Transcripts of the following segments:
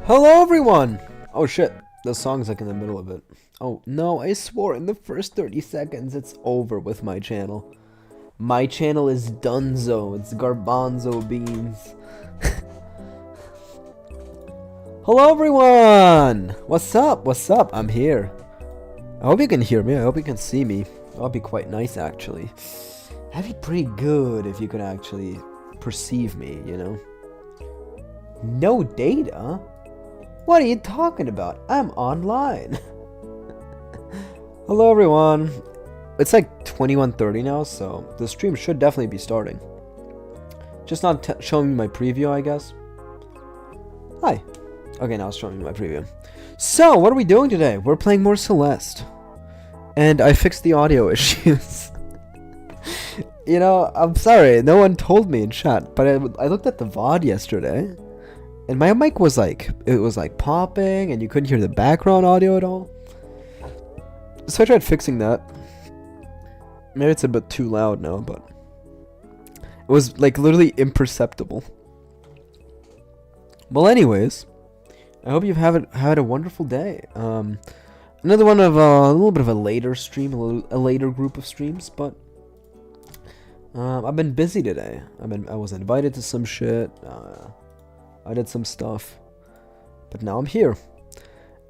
Hello everyone! Oh shit, the song's like in the middle of it. Oh no, I swore in the first 30 seconds it's over with my channel. My channel is Dunzo, it's garbanzo beans. Hello everyone! What's up? What's up? I'm here. I hope you can hear me, I hope you can see me. That'll be quite nice actually. That'd be pretty good if you could actually perceive me, you know? No data? What are you talking about? I'm online. Hello everyone. It's like 21:30 now, so the stream should definitely be starting. Just not showing me my preview, I guess. Hi. Okay, now it's showing me my preview. So, what are we doing today? We're playing more Celeste. And I fixed the audio issues. You know, I'm sorry, no one told me in chat, but I looked at the VOD yesterday. And my mic was like, it was like popping and you couldn't hear the background audio at all. So I tried fixing that. Maybe it's a bit too loud now, but it was like literally imperceptible. Well, anyways, I hope you've had a wonderful day. Another one of a little bit of a later stream, a later group of streams, but I've been busy today. I was invited to some shit. I did some stuff, but now I'm here.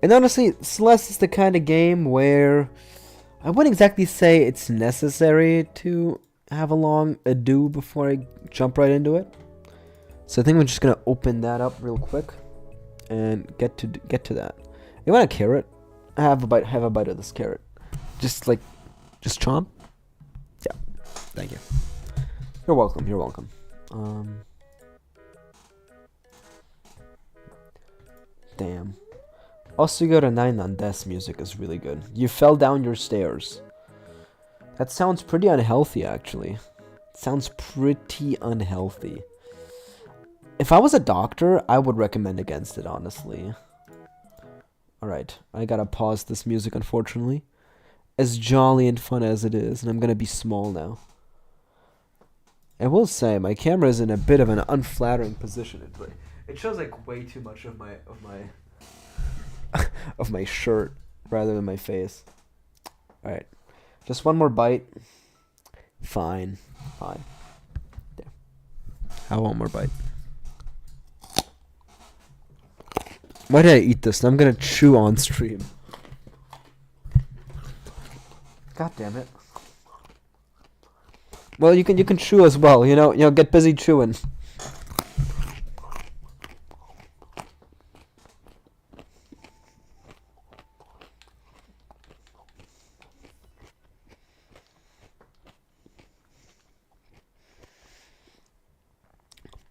And honestly, Celeste is the kind of game where I wouldn't exactly say it's necessary to have a long ado before I jump right into it. So I think we're just gonna open that up real quick and get to that. You want a carrot? Have a bite of this carrot. Just chomp. Yeah, thank you. You're welcome. You're welcome. Damn. Osugo 9 on Death's music is really good. You fell down your stairs. That sounds pretty unhealthy, actually. It sounds pretty unhealthy. If I was a doctor, I would recommend against it, honestly. Alright, I gotta pause this music, unfortunately. As jolly and fun as it is, and I'm gonna be small now. I will say, my camera is in a bit of an unflattering position. It shows like way too much of my of my shirt rather than my face. All right, just one more bite. Fine. There. Have one more bite. Why did I eat this? I'm gonna chew on stream. God damn it. Well, you can chew as well. You know, get busy chewing.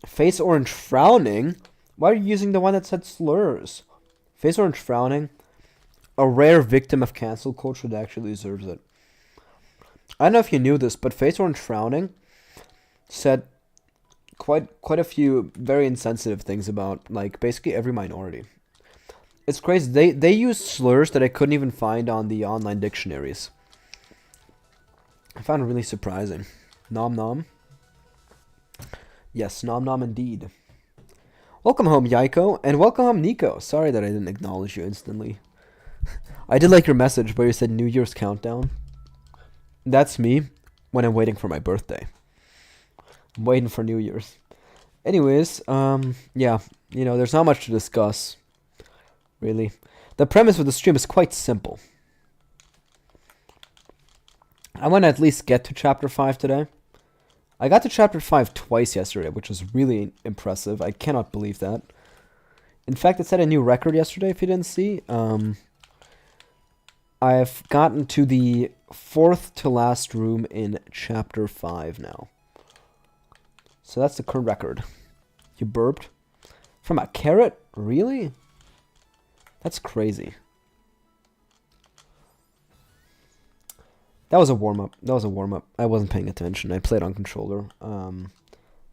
Face Orange frowning? Why are you using the one that said slurs? Face Orange frowning? A rare victim of cancel culture that actually deserves it. I don't know if you knew this, but Face Orange frowning said quite a few very insensitive things about like basically every minority. It's crazy. They use slurs that I couldn't even find on the online dictionaries. I found it really surprising. Nom nom. Yes, nom nom indeed. Welcome home, Yaiko, and welcome home, Nico. Sorry that I didn't acknowledge you instantly. I did like your message where you said New Year's countdown. That's me when I'm waiting for my birthday. I'm waiting for New Year's. Anyways, yeah, you know, there's not much to discuss, really. The premise of the stream is quite simple. I want to at least get to chapter 5 today. I got to chapter 5 twice yesterday, which was really impressive. I cannot believe that. In fact, it set a new record yesterday, if you didn't see. I've gotten to the 4th to last room in chapter 5 now. So that's the current record. You burped? From a carrot? Really? That's crazy. That was a warm-up. I wasn't paying attention. I played on controller.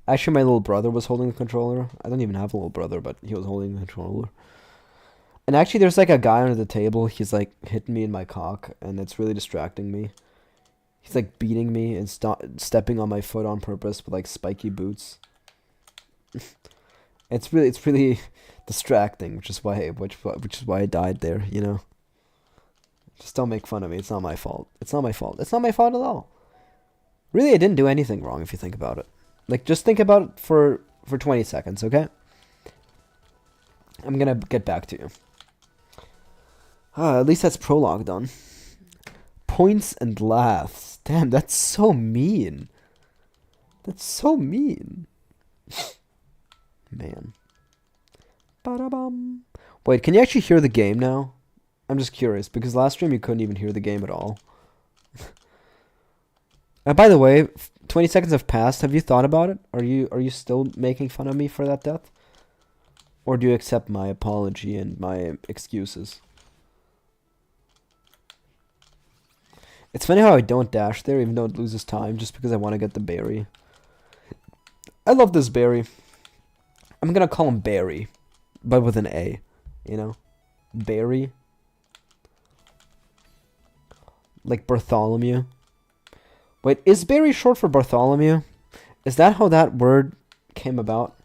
Actually, my little brother was holding the controller. I don't even have a little brother, but he was holding the controller. And actually, there's like a guy under the table. He's like hitting me in my cock, and it's really distracting me. He's like beating me and stepping on my foot on purpose with like spiky boots. It's really distracting, which is why I died there. You know. Just don't make fun of me. It's not my fault. It's not my fault. It's not my fault at all. Really, I didn't do anything wrong if you think about it. Like, just think about it for 20 seconds, okay? I'm gonna get back to you. At least that's prologue done. Points and laughs. Damn, that's so mean. That's so mean. Man. Ba-da-bum. Wait, can you actually hear the game now? I'm just curious, because last stream you couldn't even hear the game at all. And by the way, 20 seconds have passed. Have you thought about it? Are you still making fun of me for that death? Or do you accept my apology and my excuses? It's funny how I don't dash there, even though it loses time, just because I want to get the berry. I love this berry. I'm gonna call him Barry, but with an A, you know? Barry. Like Bartholomew. Wait, is Barry short for Bartholomew? Is that how that word came about?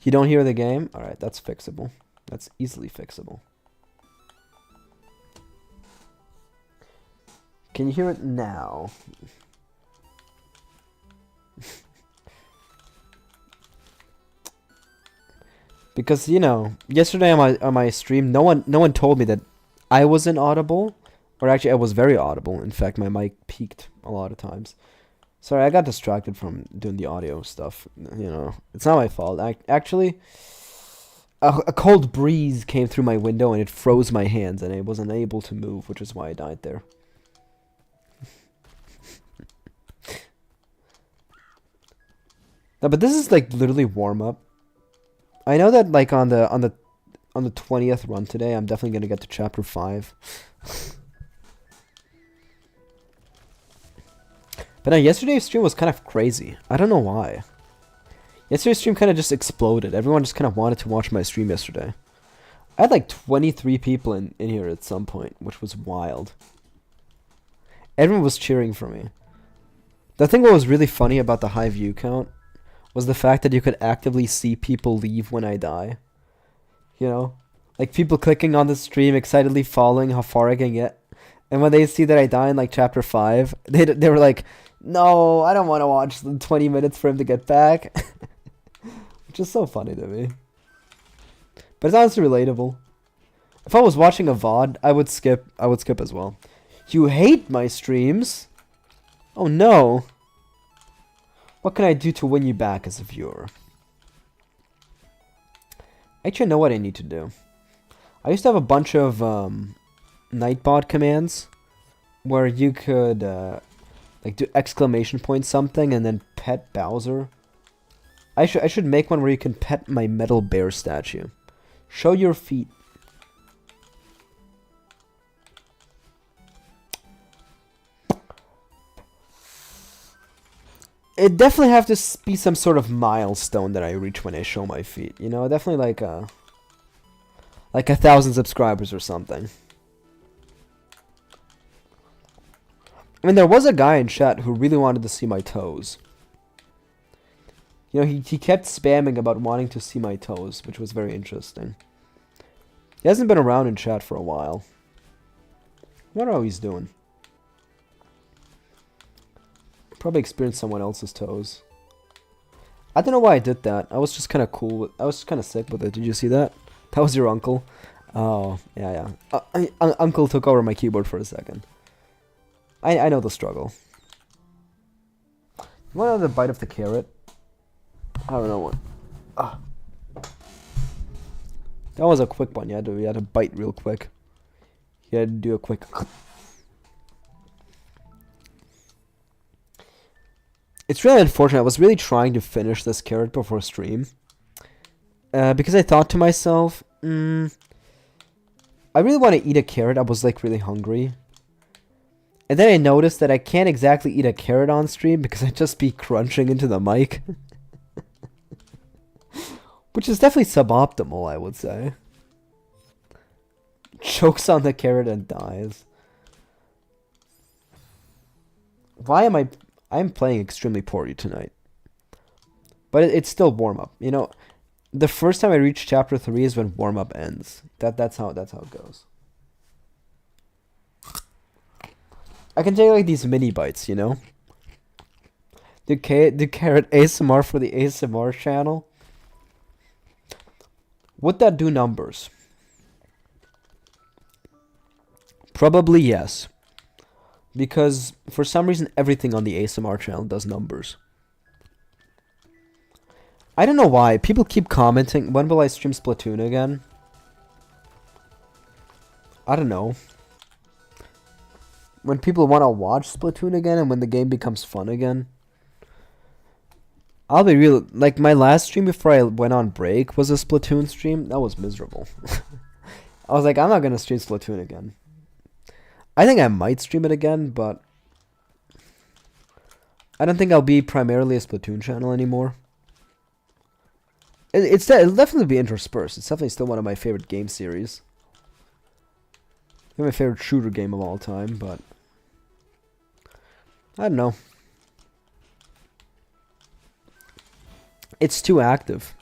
You don't hear the game? Alright, that's fixable. That's easily fixable. Can you hear it now? Because, you know, yesterday on my stream, no one told me that I wasn't audible. Or actually, I was very audible. In fact, my mic peaked a lot of times. Sorry, I got distracted from doing the audio stuff. You know, it's not my fault. Actually, a cold breeze came through my window and it froze my hands, and I wasn't able to move, which is why I died there. No, but this is like literally warm up. I know that like on the 20th run today, I'm definitely gonna get to chapter 5. But now, yesterday's stream was kind of crazy. I don't know why. Yesterday's stream kind of just exploded. Everyone just kind of wanted to watch my stream yesterday. I had like 23 people in here at some point, which was wild. Everyone was cheering for me. The thing that was really funny about the high view count was the fact that you could actively see people leave when I die. You know? Like people clicking on the stream, excitedly following how far I can get. And when they see that I die in like chapter 5, they were like, no, I don't want to watch the 20 minutes for him to get back. Which is so funny to me. But it's honestly relatable. If I was watching a VOD, I would skip as well. You hate my streams? Oh no. What can I do to win you back as a viewer? I actually know what I need to do. I used to have a bunch of Nightbot commands where you could like do exclamation point something and then pet Bowser. I should make one where you can pet my metal bear statue. Show your feet. It definitely have to be some sort of milestone that I reach when I show my feet. You know, definitely like 1,000 subscribers or something. I mean, there was a guy in chat who really wanted to see my toes. You know, he kept spamming about wanting to see my toes, which was very interesting. He hasn't been around in chat for a while. I wonder how he's doing. Probably experienced someone else's toes. I don't know why I did that. I was just kind of cool with. I was just kind of sick with it. Did you see that? That was your uncle. Oh yeah. Uncle took over my keyboard for a second. I know the struggle. You want another bite of the carrot? I don't know what. That was a quick one. You had to bite real quick. You had to do a quick. It's really unfortunate. I was really trying to finish this carrot before stream. Because I thought to myself, I really want to eat a carrot. I was like really hungry. And then I noticed that I can't exactly eat a carrot on stream because I'd just be crunching into the mic. Which is definitely suboptimal, I would say. Chokes on the carrot and dies. Why am I'm playing extremely poorly tonight. But it's still warm up. You know, The first time I reach chapter 3 is when warm up ends. That's how it goes. I can take like these mini bites, you know. Do carrot ASMR for the ASMR channel? Would that do numbers? Probably yes. Because for some reason everything on the ASMR channel does numbers. I don't know why. People keep commenting, when will I stream Splatoon again? I don't know. When people want to watch Splatoon again and when the game becomes fun again. I'll be real, like my last stream before I went on break was a Splatoon stream. That was miserable. I was like, I'm not going to stream Splatoon again. I think I might stream it again, but I don't think I'll be primarily a Splatoon channel anymore. It'll definitely be interspersed. It's definitely still one of my favorite game series. My favorite shooter game of all time, but I don't know. It's too active.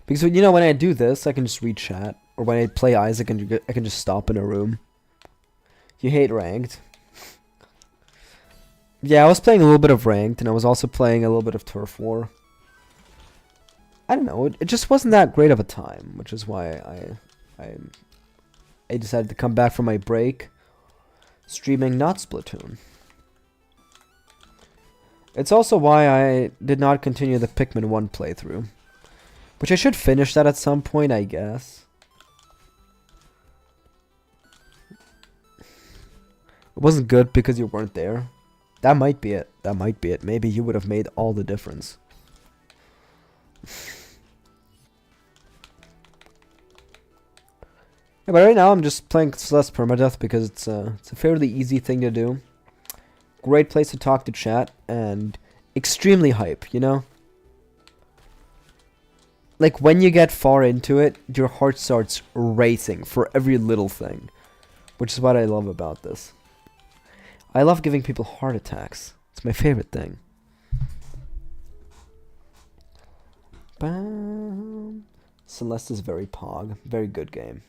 Because, you know, when I do this, I can just read chat. Or when I play Isaac, I can just stop in a room. You hate ranked. Yeah, I was playing a little bit of ranked, and I was also playing a little bit of Turf War. I don't know, it just wasn't that great of a time, which is why I decided to come back from my break, streaming not Splatoon. It's also why I did not continue the Pikmin 1 playthrough. Which I should finish that at some point, I guess. It wasn't good because you weren't there. That might be it. That might be it. Maybe you would have made all the difference. Yeah, but right now I'm just playing Celeste Permadeath because it's a fairly easy thing to do. Great place to talk to chat, and extremely hype, you know? Like, when you get far into it, your heart starts racing for every little thing. Which is what I love about this. I love giving people heart attacks. It's my favorite thing. Bam. Celeste is very pog. Very good game.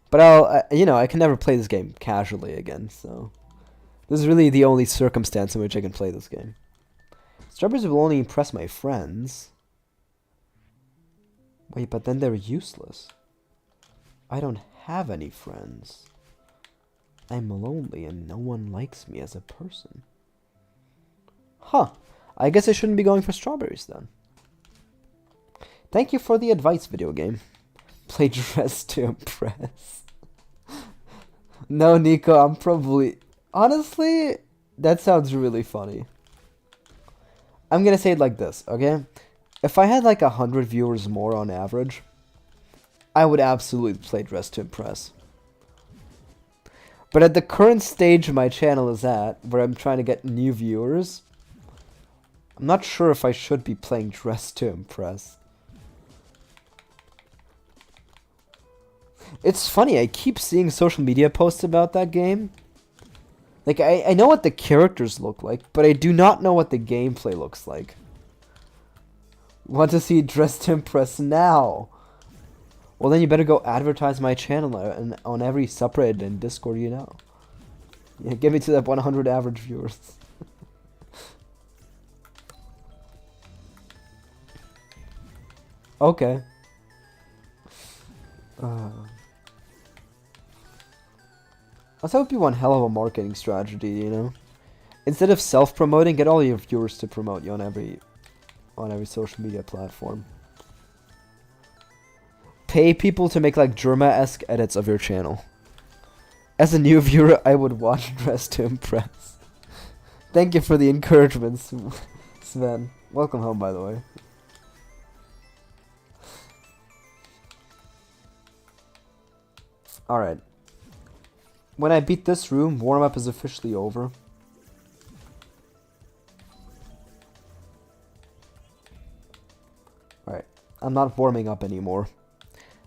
But you know, I can never play this game casually again, so this is really the only circumstance in which I can play this game. Strawberries will only impress my friends. Wait, but then they're useless. I don't have any friends. I'm lonely and no one likes me as a person. Huh. I guess I shouldn't be going for strawberries then. Thank you for the advice, video game. Play dress to impress. No, Nico, I'm probably... Honestly, that sounds really funny. I'm gonna say it like this, okay? If I had like 100 viewers more on average, I would absolutely play dress to impress. But at the current stage my channel is at, where I'm trying to get new viewers, I'm not sure if I should be playing dress to impress. It's funny, I keep seeing social media posts about that game. Like, I know what the characters look like, but I do not know what the gameplay looks like. Want to see dress to impress now? Well, then you better go advertise my channel on every subreddit and Discord, you know. Yeah, get me to that 100 average viewers. Okay. That would be one hell of a marketing strategy, you know? Instead of self-promoting, get all your viewers to promote you on every social media platform. Pay people to make like Germa-esque edits of your channel. As a new viewer, I would watch dress to impress. Thank you for the encouragement, Sven. Welcome home, by the way. Alright. When I beat this room, warm-up is officially over. Alright. I'm not warming up anymore.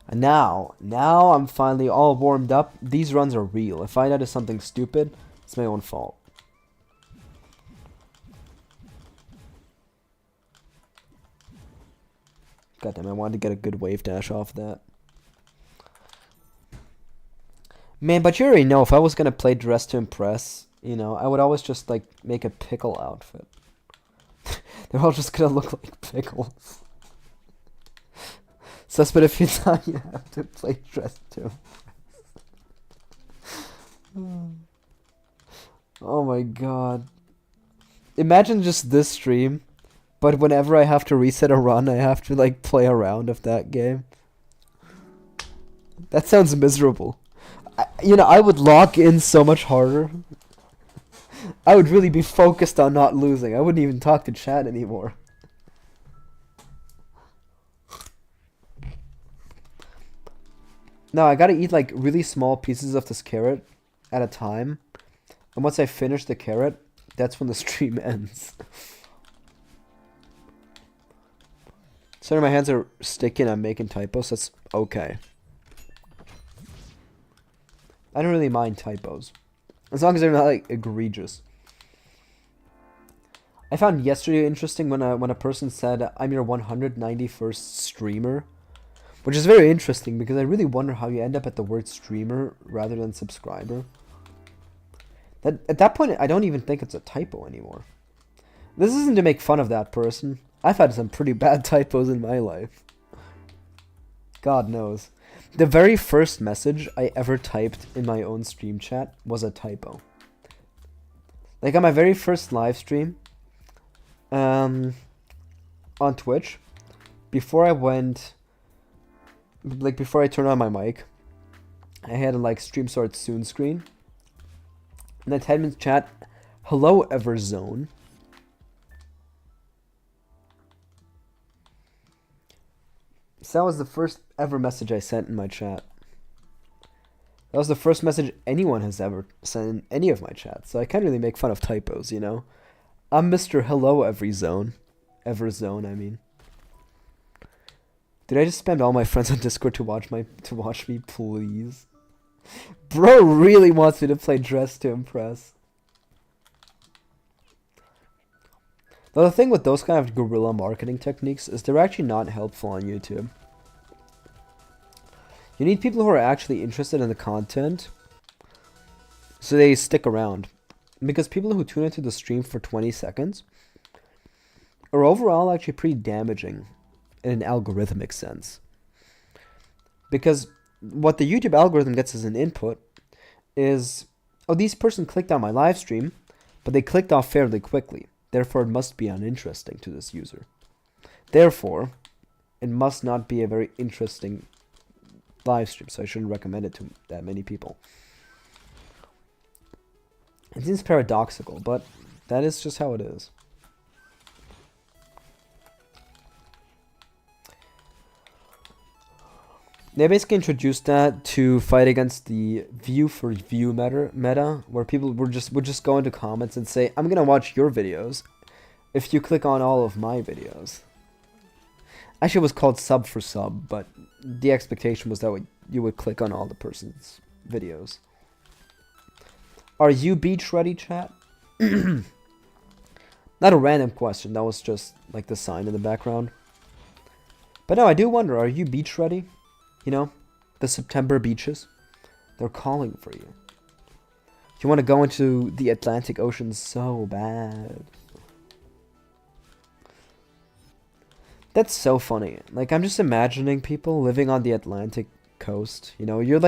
And now I'm finally all warmed up. These runs are real. If I die to something stupid, it's my own fault. God damn, I wanted to get a good wave dash off that. Man, but you already know if I was gonna play Dress to Impress, you know, I would always just like make a pickle outfit. They're all just gonna look like pickles. So but if you die, you have to play Dress to Impress. Oh my god. Imagine just this stream, but whenever I have to reset a run, I have to like play a round of that game. That sounds miserable. I would lock in so much harder. I would really be focused on not losing. I wouldn't even talk to chat anymore. No, I gotta eat like really small pieces of this carrot at a time. And once I finish the carrot, that's when the stream ends. Sorry, my hands are sticky and I'm making typos. That's okay. I don't really mind typos. As long as they're not like egregious. I found yesterday interesting when a person said, "I'm your 191st streamer." Which is very interesting because I really wonder how you end up at the word streamer rather than subscriber. At that point, I don't even think it's a typo anymore. This isn't to make fun of that person. I've had some pretty bad typos in my life. God knows. The very first message I ever typed in my own stream chat was a typo. Like on my very first live stream, on Twitch, before I turned on my mic, I had a like stream start soon screen. And then 10 minutes chat, hello Everzone. So that was the first ever message I sent in my chat. That was the first message anyone has ever sent in any of my chats. So I can't really make fun of typos, you know? I'm Mr. Hello Everzone. Everzone, I mean. Did I just spam all my friends on Discord to watch me, please? Bro really wants me to play Dress to Impress. Now the thing with those kind of guerrilla marketing techniques is they're actually not helpful on YouTube. You need people who are actually interested in the content, so they stick around. Because people who tune into the stream for 20 seconds are overall actually pretty damaging in an algorithmic sense. Because what the YouTube algorithm gets as an input is, oh, this person clicked on my live stream, but they clicked off fairly quickly. Therefore, it must be uninteresting to this user. Therefore, it must not be a very interesting live stream, so I shouldn't recommend it to that many people. It seems paradoxical, but that is just how it is. They basically introduced that to fight against the view for view meta, where people would just go into comments and say, "I'm gonna watch your videos if you click on all of my videos." Actually, it was called sub for sub, but the expectation was that you would click on all the person's videos. Are you beach ready, chat? Not a random question. That was just like the sign in the background. But no, I do wonder, are you beach ready? You know, the September beaches, they're calling for you. You want to go into the Atlantic Ocean so bad. That's so funny. Like, I'm just imagining people living on the Atlantic coast. You know, you're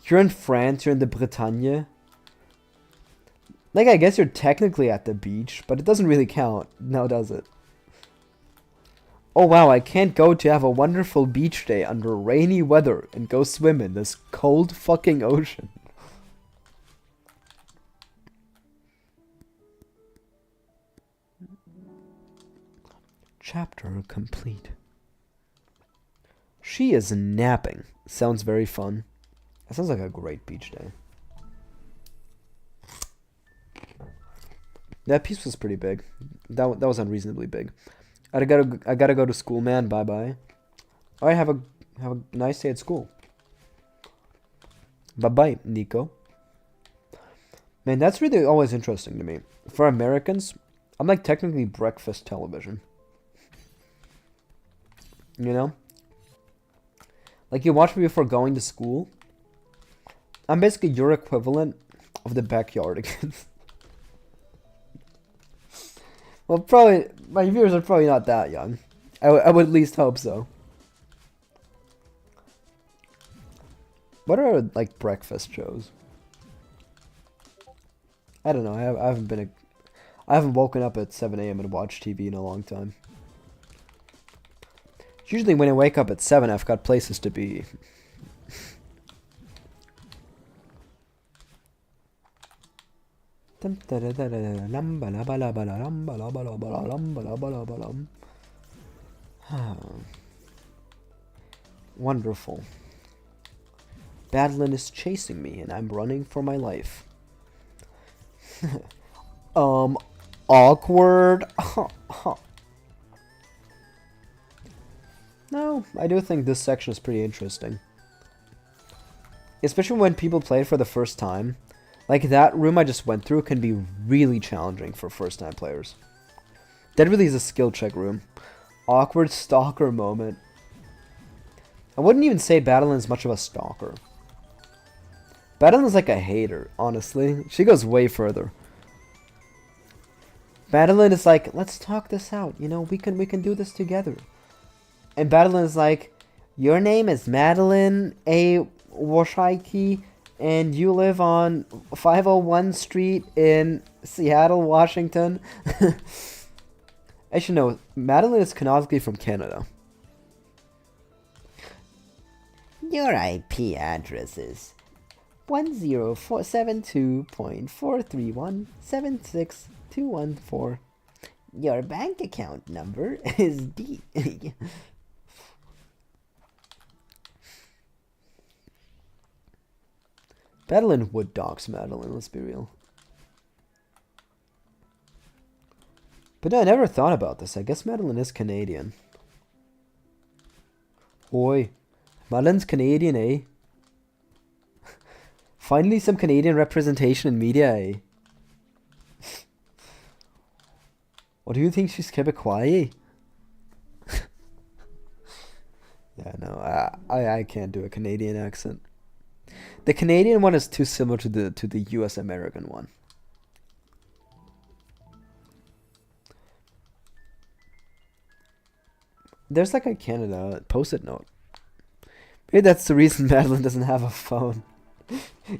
in France, you're in the Bretagne. Like, I guess you're technically at the beach, but it doesn't really count. No, does it? Oh wow, I can't go to have a wonderful beach day under rainy weather and go swim in this cold fucking ocean. Chapter complete. She is napping. Sounds very fun. That sounds like a great beach day. That piece was pretty big. That was unreasonably big. I gotta go to school, man. Bye bye. Alright, have a nice day at school. Bye bye, Nico. Man, that's really always interesting to me. For Americans, I'm like technically breakfast television. You know? Like, you watch me before going to school. I'm basically your equivalent of the backyardigans. Well, probably, my viewers are probably not that young. I would at least hope so. What are, like, breakfast shows? I don't know. I haven't woken up at 7 a.m. and watched TV in a long time. Usually when I wake up at 7, I've got places to be. Wonderful. Badlin is chasing me and I'm running for my life. Awkward. No, I do think this section is pretty interesting. Especially when people play it for the first time. Like, that room I just went through can be really challenging for first-time players. That really is a skill check room. Awkward stalker moment. I wouldn't even say Battlin's much of a stalker. Battlin's like a hater, honestly. She goes way further. Badalin is like, let's talk this out. You know, we can do this together. And Badalin is like, your name is Madeline A. Washaiki, and you live on 501 Street in Seattle, Washington. I should know, Madeline is canonically from Canada. Your IP address is 10472.43176. Your bank account number is D. Madeline would dox Madeline, let's be real. But no, I never thought about this. I guess Madeline is Canadian. Oi. Madeline's Canadian, eh? Finally some Canadian representation in media, eh? Or do you think she's Quebecois? Yeah, no, I can't do a Canadian accent. The Canadian one is too similar to the US American one. There's like a Canada post-it note. Maybe that's the reason Madeline doesn't have a phone.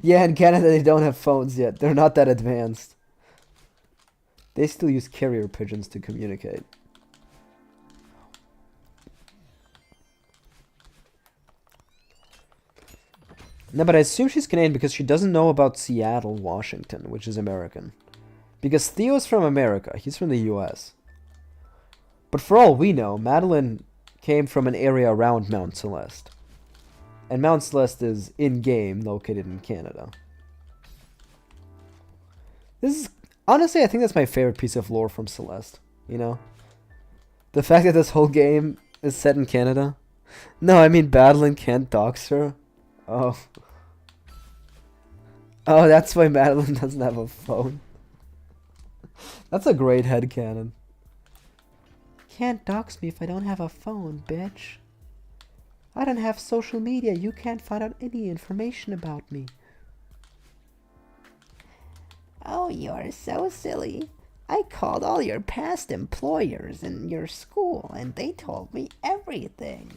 Yeah, in Canada they don't have phones yet. They're not that advanced. They still use carrier pigeons to communicate. No, but I assume she's Canadian because she doesn't know about Seattle, Washington, which is American. Because Theo's from America. He's from the US. But for all we know, Madeline came from an area around Mount Celeste. And Mount Celeste is in-game, located in Canada. This is... Honestly, I think that's my favorite piece of lore from Celeste. You know? The fact that this whole game is set in Canada. No, I mean Madeline can't dox her. Oh. Oh, that's why Madeline doesn't have a phone. That's a great headcanon. Can't dox me if I don't have a phone, bitch. I don't have social media. You can't find out any information about me. Oh, you're so silly. I called all your past employers in your school and they told me everything.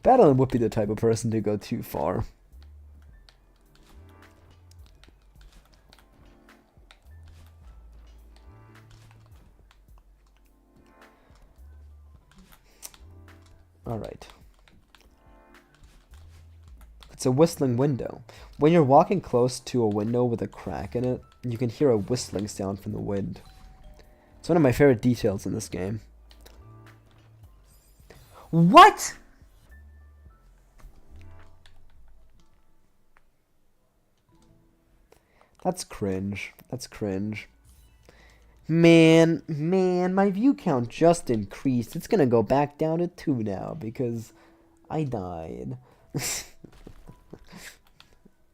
Madeline would be the type of person to go too far. Alright. It's a whistling window. When you're walking close to a window with a crack in it, you can hear a whistling sound from the wind. It's one of my favorite details in this game. What?! That's cringe. That's cringe. Man, my view count just increased. It's gonna go back down to 2 now because I died.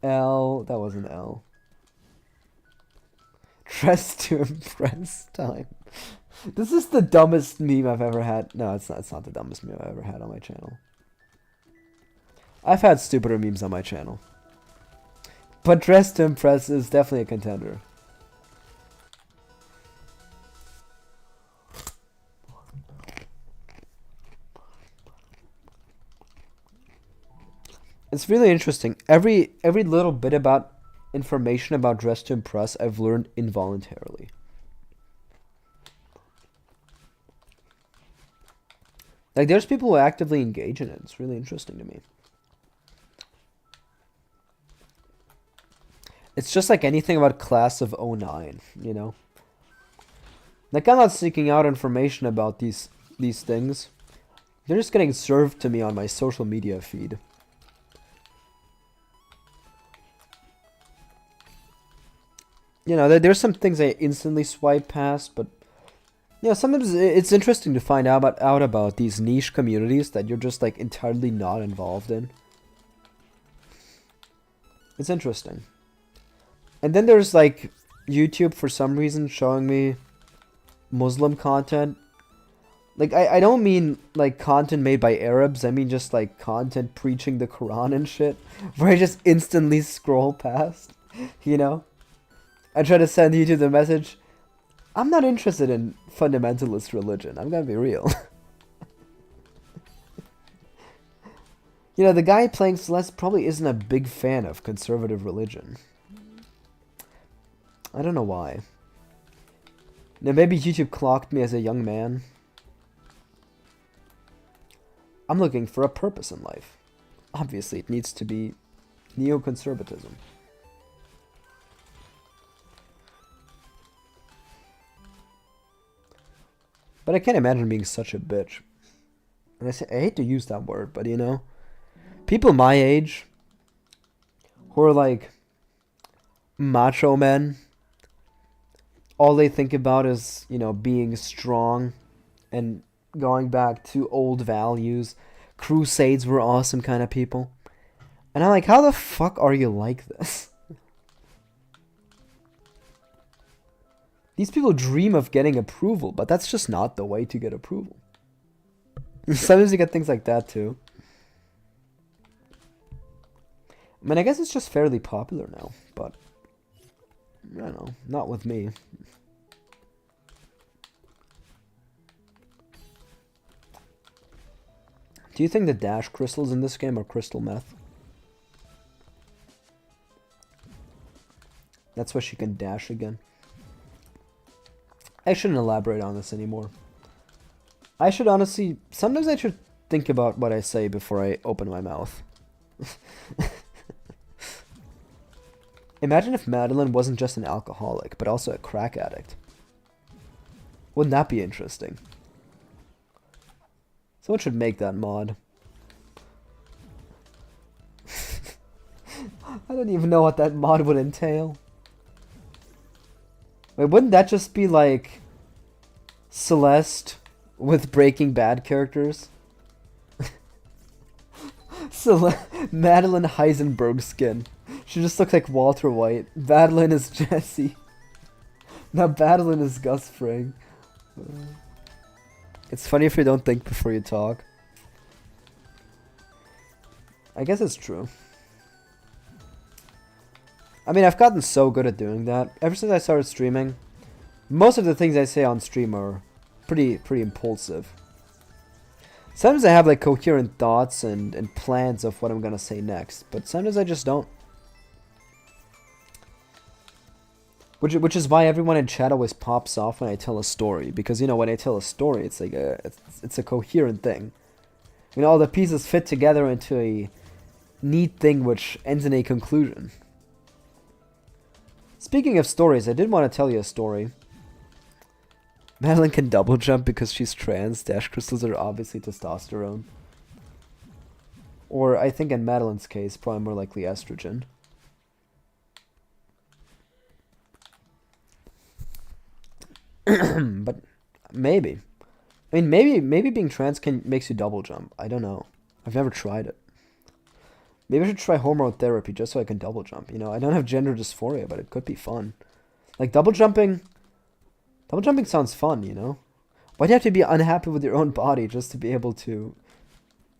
L, that was an L. Dress to impress time. This is the dumbest meme I've ever had. No, it's not. It's not the dumbest meme I've ever had on my channel. I've had stupider memes on my channel. But Dress to Impress is definitely a contender. It's really interesting. Every little bit about information about Dress to Impress I've learned involuntarily. Like, there's people who actively engage in it. It's really interesting to me. It's just like anything about Class of '09, you know? Like, I'm not seeking out information about these things. They're just getting served to me on my social media feed. You know, there's some things I instantly swipe past, but you know, sometimes it's interesting to find out about these niche communities that you're just like entirely not involved in. It's interesting. And then there's like YouTube for some reason showing me Muslim content. Like I don't mean like content made by Arabs, I mean just like content preaching the Quran and shit, where I just instantly scroll past, you know? I try to send YouTube the message, I'm not interested in fundamentalist religion. I'm gonna be real. You know, the guy playing Celeste probably isn't a big fan of conservative religion. I don't know why. Now, maybe YouTube clocked me as a young man. I'm looking for a purpose in life. Obviously, it needs to be neoconservatism. But I can't imagine being such a bitch. And I hate to use that word, but you know, people my age who are like macho men, all they think about is, you know, being strong and going back to old values. Crusades were awesome kind of people. And I'm like, how the fuck are you like this? These people dream of getting approval, but that's just not the way to get approval. Sometimes you get things like that too. I mean, I guess it's just fairly popular now, but I don't know, not with me. Do you think the dash crystals in this game are crystal meth? That's why she can dash again. I shouldn't elaborate on this anymore. I should honestly... Sometimes I should think about what I say before I open my mouth. Imagine if Madeline wasn't just an alcoholic, but also a crack addict. Wouldn't that be interesting? Someone should make that mod. I don't even know what that mod would entail. Wait, wouldn't that just be like Celeste with Breaking Bad characters? Madeline Heisenberg skin. She just looks like Walter White. Madeline is Jesse. Now Madeline is Gus Fring. It's funny if you don't think before you talk. I guess it's true. I mean, I've gotten so good at doing that. Ever since I started streaming, most of the things I say on stream are pretty impulsive. Sometimes I have like coherent thoughts and plans of what I'm gonna say next, but sometimes I just don't. Which is why everyone in chat always pops off when I tell a story, because you know, when I tell a story, it's like it's a coherent thing. You know, all the pieces fit together into a neat thing which ends in a conclusion. Speaking of stories, I did want to tell you a story. Madeline can double jump because she's trans. Dash crystals are obviously testosterone. Or I think in Madeline's case, probably more likely estrogen. But maybe. I mean, maybe being trans makes you double jump. I don't know. I've never tried it. Maybe I should try hormone therapy just so I can double jump. You know, I don't have gender dysphoria, but it could be fun. Like double jumping sounds fun, you know? Why do you have to be unhappy with your own body just to be able to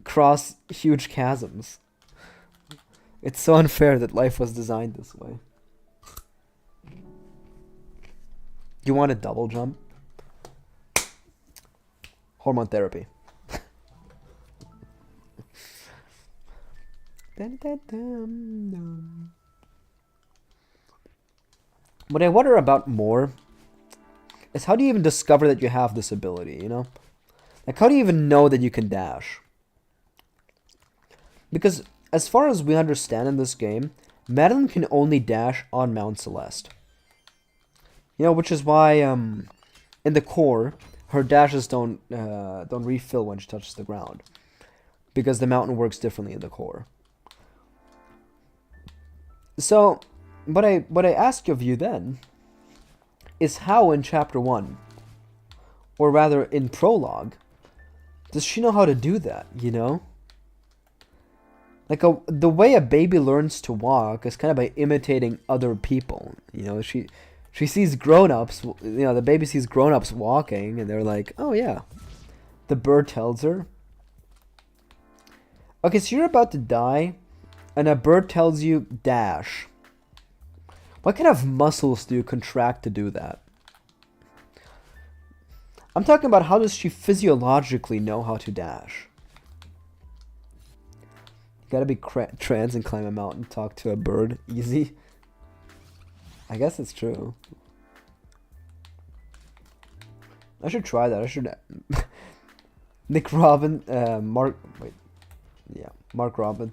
cross huge chasms? It's so unfair that life was designed this way. You want a double jump? Hormone therapy. What I wonder about more is how do you even discover that you have this ability, you know? Like, how do you even know that you can dash? Because, as far as we understand in this game, Madeline can only dash on Mount Celeste. You know, which is why, in the core, her dashes don't refill when she touches the ground. Because the mountain works differently in the core. So, what I ask of you then is how in Chapter 1, or rather in Prologue, does she know how to do that, you know? Like, the way a baby learns to walk is kind of by imitating other people, you know? She sees grown-ups, you know, the baby sees grown-ups walking, and they're like, oh yeah. The bird tells her. Okay, so you're about to die, and a bird tells you, dash. What kind of muscles do you contract to do that? I'm talking about how does she physiologically know how to dash? You gotta be trans and climb a mountain, talk to a bird. Easy. I guess it's true. I should try that. I should... Mark Robin.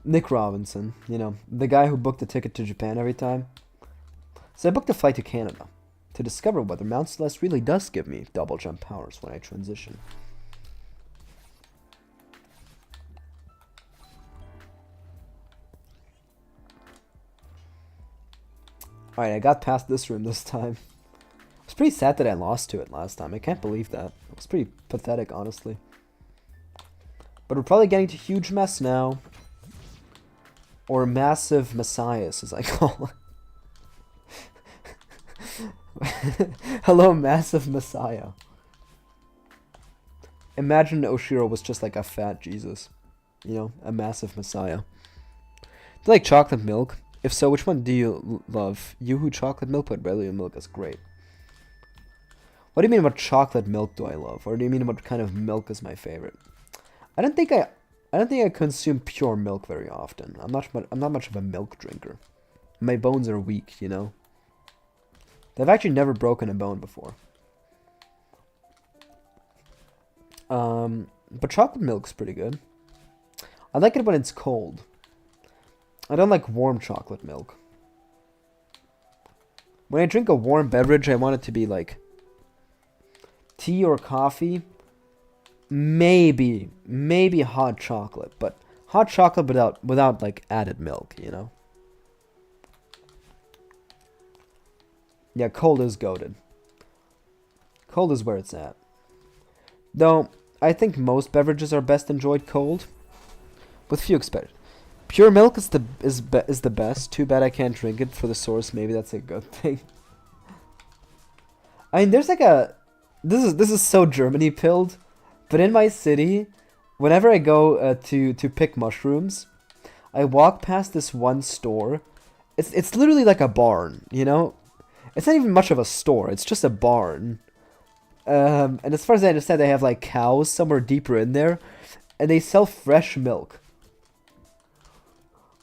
Nick Robinson, you know, the guy who booked the ticket to Japan every time. So I booked a flight to Canada to discover whether Mount Celeste really does give me double jump powers when I transition. Alright, I got past this room this time. I was pretty sad that I lost to it last time. I can't believe that. It was pretty pathetic, honestly. But we're probably getting to huge mess now. Or massive messiahs, as I call it. Hello, massive messiah. Imagine Oshiro was just like a fat Jesus. You know, a massive messiah. Do you like chocolate milk? If so, which one do you love? Yoo-hoo chocolate milk, but regular milk is great. What do you mean what chocolate milk do I love? Or do you mean what kind of milk is my favorite? I don't think I consume pure milk very often. I'm not much of a milk drinker. My bones are weak, you know. They've actually never broken a bone before. But chocolate milk's pretty good. I like it when it's cold. I don't like warm chocolate milk. When I drink a warm beverage, I want it to be like tea or coffee. Maybe hot chocolate, but hot chocolate without like added milk, you know. Yeah, cold is goated. Cold is where it's at. Though I think most beverages are best enjoyed cold, with few exceptions. Pure milk is the best. Too bad I can't drink it for the source. Maybe that's a good thing. I mean, there's like a this is so Germany pilled. But in my city, whenever I go to pick mushrooms, I walk past this one store. It's literally like a barn, you know? It's not even much of a store. It's just a barn. And as far as I understand, they have like cows somewhere deeper in there. And they sell fresh milk.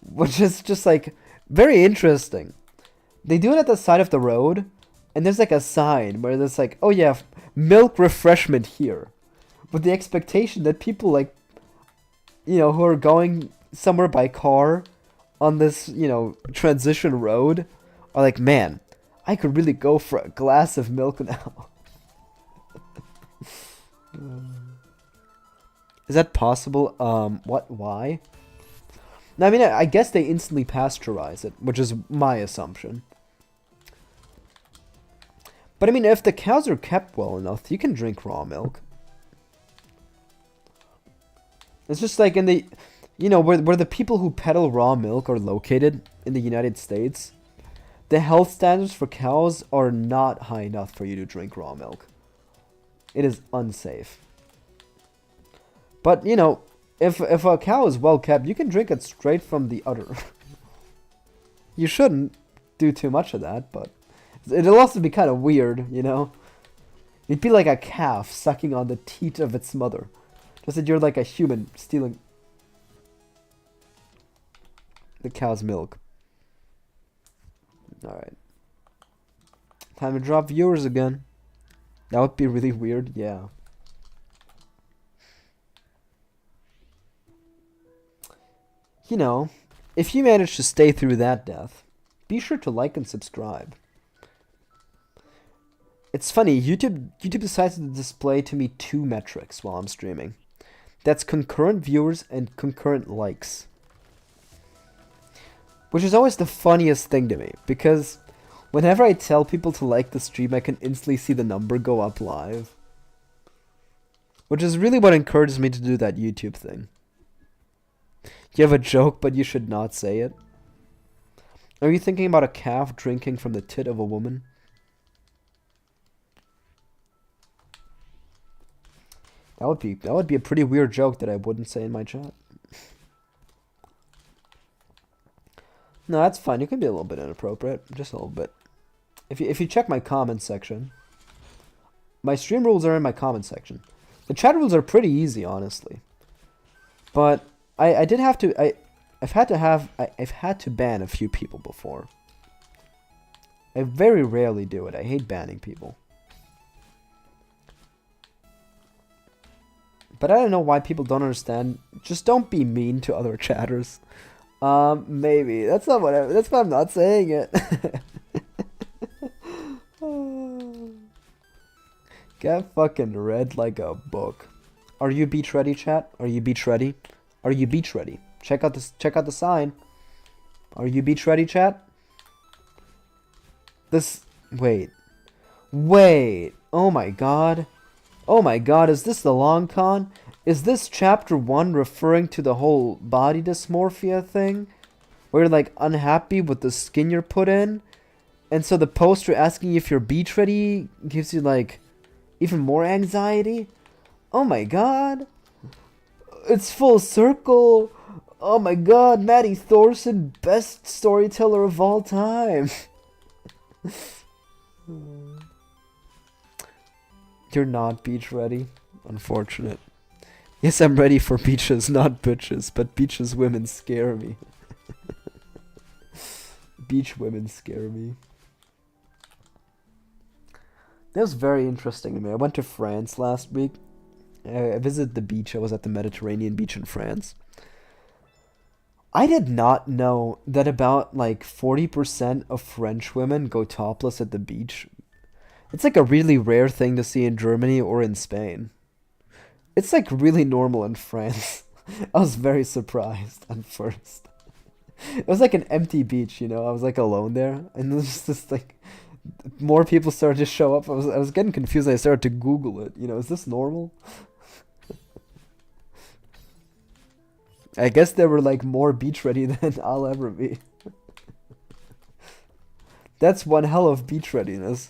Which is just like very interesting. They do it at the side of the road. And there's like a sign where there's like, oh yeah, milk refreshment here. With the expectation that people like, you know, who are going somewhere by car on this, you know, transition road are like, man, I could really go for a glass of milk now. Is that possible? What? Why? No, I mean, I guess they instantly pasteurize it, which is my assumption. But I mean, if the cows are kept well enough, you can drink raw milk. It's just like in the, you know, where the people who peddle raw milk are located in the United States, the health standards for cows are not high enough for you to drink raw milk. It is unsafe. But, you know, if a cow is well kept, you can drink it straight from the udder. You shouldn't do too much of that, but it'll also be kind of weird, you know? You'd be like a calf sucking on the teat of its mother. Just that you're like a human stealing the cow's milk. Alright. Time to drop viewers again. That would be really weird, yeah. You know, if you manage to stay through that death, be sure to like and subscribe. It's funny, YouTube decides to display to me two metrics while I'm streaming. That's concurrent viewers and concurrent likes. Which is always the funniest thing to me, because whenever I tell people to like the stream, I can instantly see the number go up live. Which is really what encourages me to do that YouTube thing. You have a joke, but you should not say it. Are you thinking about a calf drinking from the tit of a woman? That would be a pretty weird joke that I wouldn't say in my chat. No, that's fine. You can be a little bit inappropriate, just a little bit. If you check my comment section, my stream rules are in my comment section. The chat rules are pretty easy, honestly. But I've had to ban a few people before. I very rarely do it. I hate banning people. But I don't know why people don't understand. Just don't be mean to other chatters. Maybe. That's why I'm not saying it. Get fucking read like a book. Are you beach ready, chat? Are you beach ready? Are you beach ready? Check out the sign. Are you beach ready, chat? Wait. Oh my god. Oh my god, is this the long con? Is this chapter 1 referring to the whole body dysmorphia thing? Where you're like unhappy with the skin you're put in? And so the poster asking if you're beach ready gives you like even more anxiety? Oh my god. It's full circle. Oh my god, Maddie Thorson, best storyteller of all time. You're not beach ready? Unfortunate. Yes, I'm ready for beaches, not bitches, but beaches women scare me. Beach women scare me. That was very interesting to me. I went to France last week. I visited the beach. I was at the Mediterranean beach in France. I did not know that about like 40% of French women go topless at the beach. It's like a really rare thing to see in Germany or in Spain. It's like really normal in France. I was very surprised at first. It was like an empty beach, you know. I was like alone there, and there's just like more people started to show up. I was getting confused. I started to Google it. You know, is this normal? I guess they were like more beach ready than I'll ever be. That's one hell of beach readiness.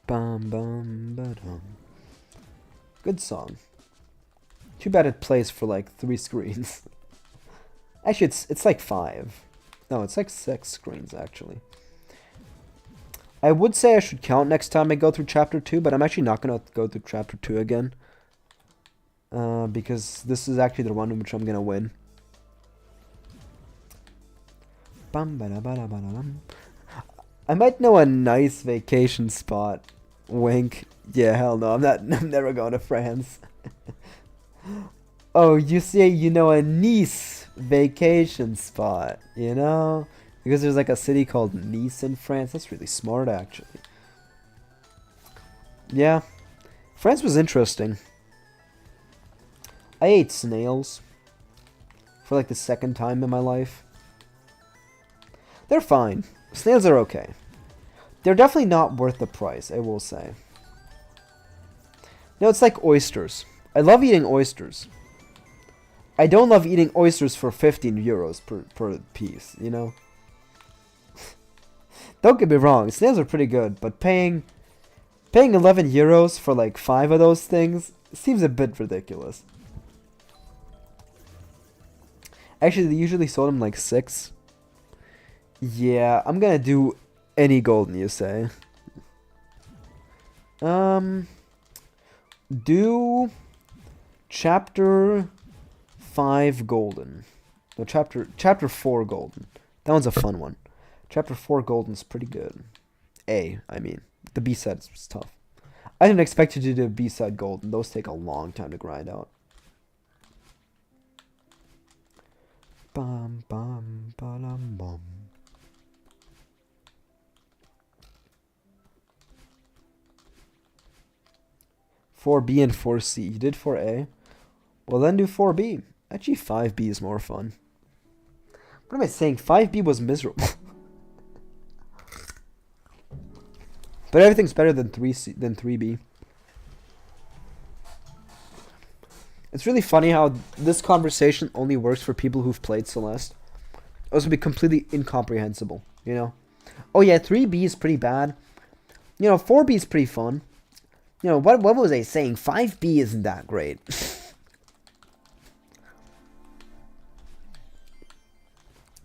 Bum bum ba-dum. Good song. Too bad it plays for like 3 screens. Actually, it's like 5. No, it's like 6 screens actually. I would say I should count next time I go through chapter 2, but I'm actually not gonna go through chapter 2 again. Because this is actually the one in which I'm gonna win. Bum ba da ba da ba da dum. I might know a nice vacation spot. Wink. Yeah, hell no. I'm never going to France. Oh, you say you know a Nice vacation spot, you know? Because there's like a city called Nice in France. That's really smart, actually. Yeah. France was interesting. I ate snails for like the 2nd time in my life. They're fine. Snails are okay. They're definitely not worth the price, I will say. No, it's like oysters. I love eating oysters. I don't love eating oysters for 15 euros per piece, you know? Don't get me wrong, snails are pretty good, but paying 11 euros for like 5 of those things seems a bit ridiculous. Actually, they usually sold them like 6. Yeah, I'm gonna do any golden, you say. Do chapter 5 golden. No, chapter 4 golden. That one's a fun one. Chapter 4 golden's pretty good. I mean. The B-side is tough. I didn't expect you to do B-side golden. Those take a long time to grind out. Bum bum ba-dum bum. $4B and $4C. You did $4A? Well, then do $4B. Actually, $5B is more fun. What am I saying? $5B was miserable. But everything's better than 3B. It's really funny how this conversation only works for people who've played Celeste. It would be completely incomprehensible, you know? Oh yeah, 3B is pretty bad. You know, 4B is pretty fun. You know, what was I saying? 5B isn't that great.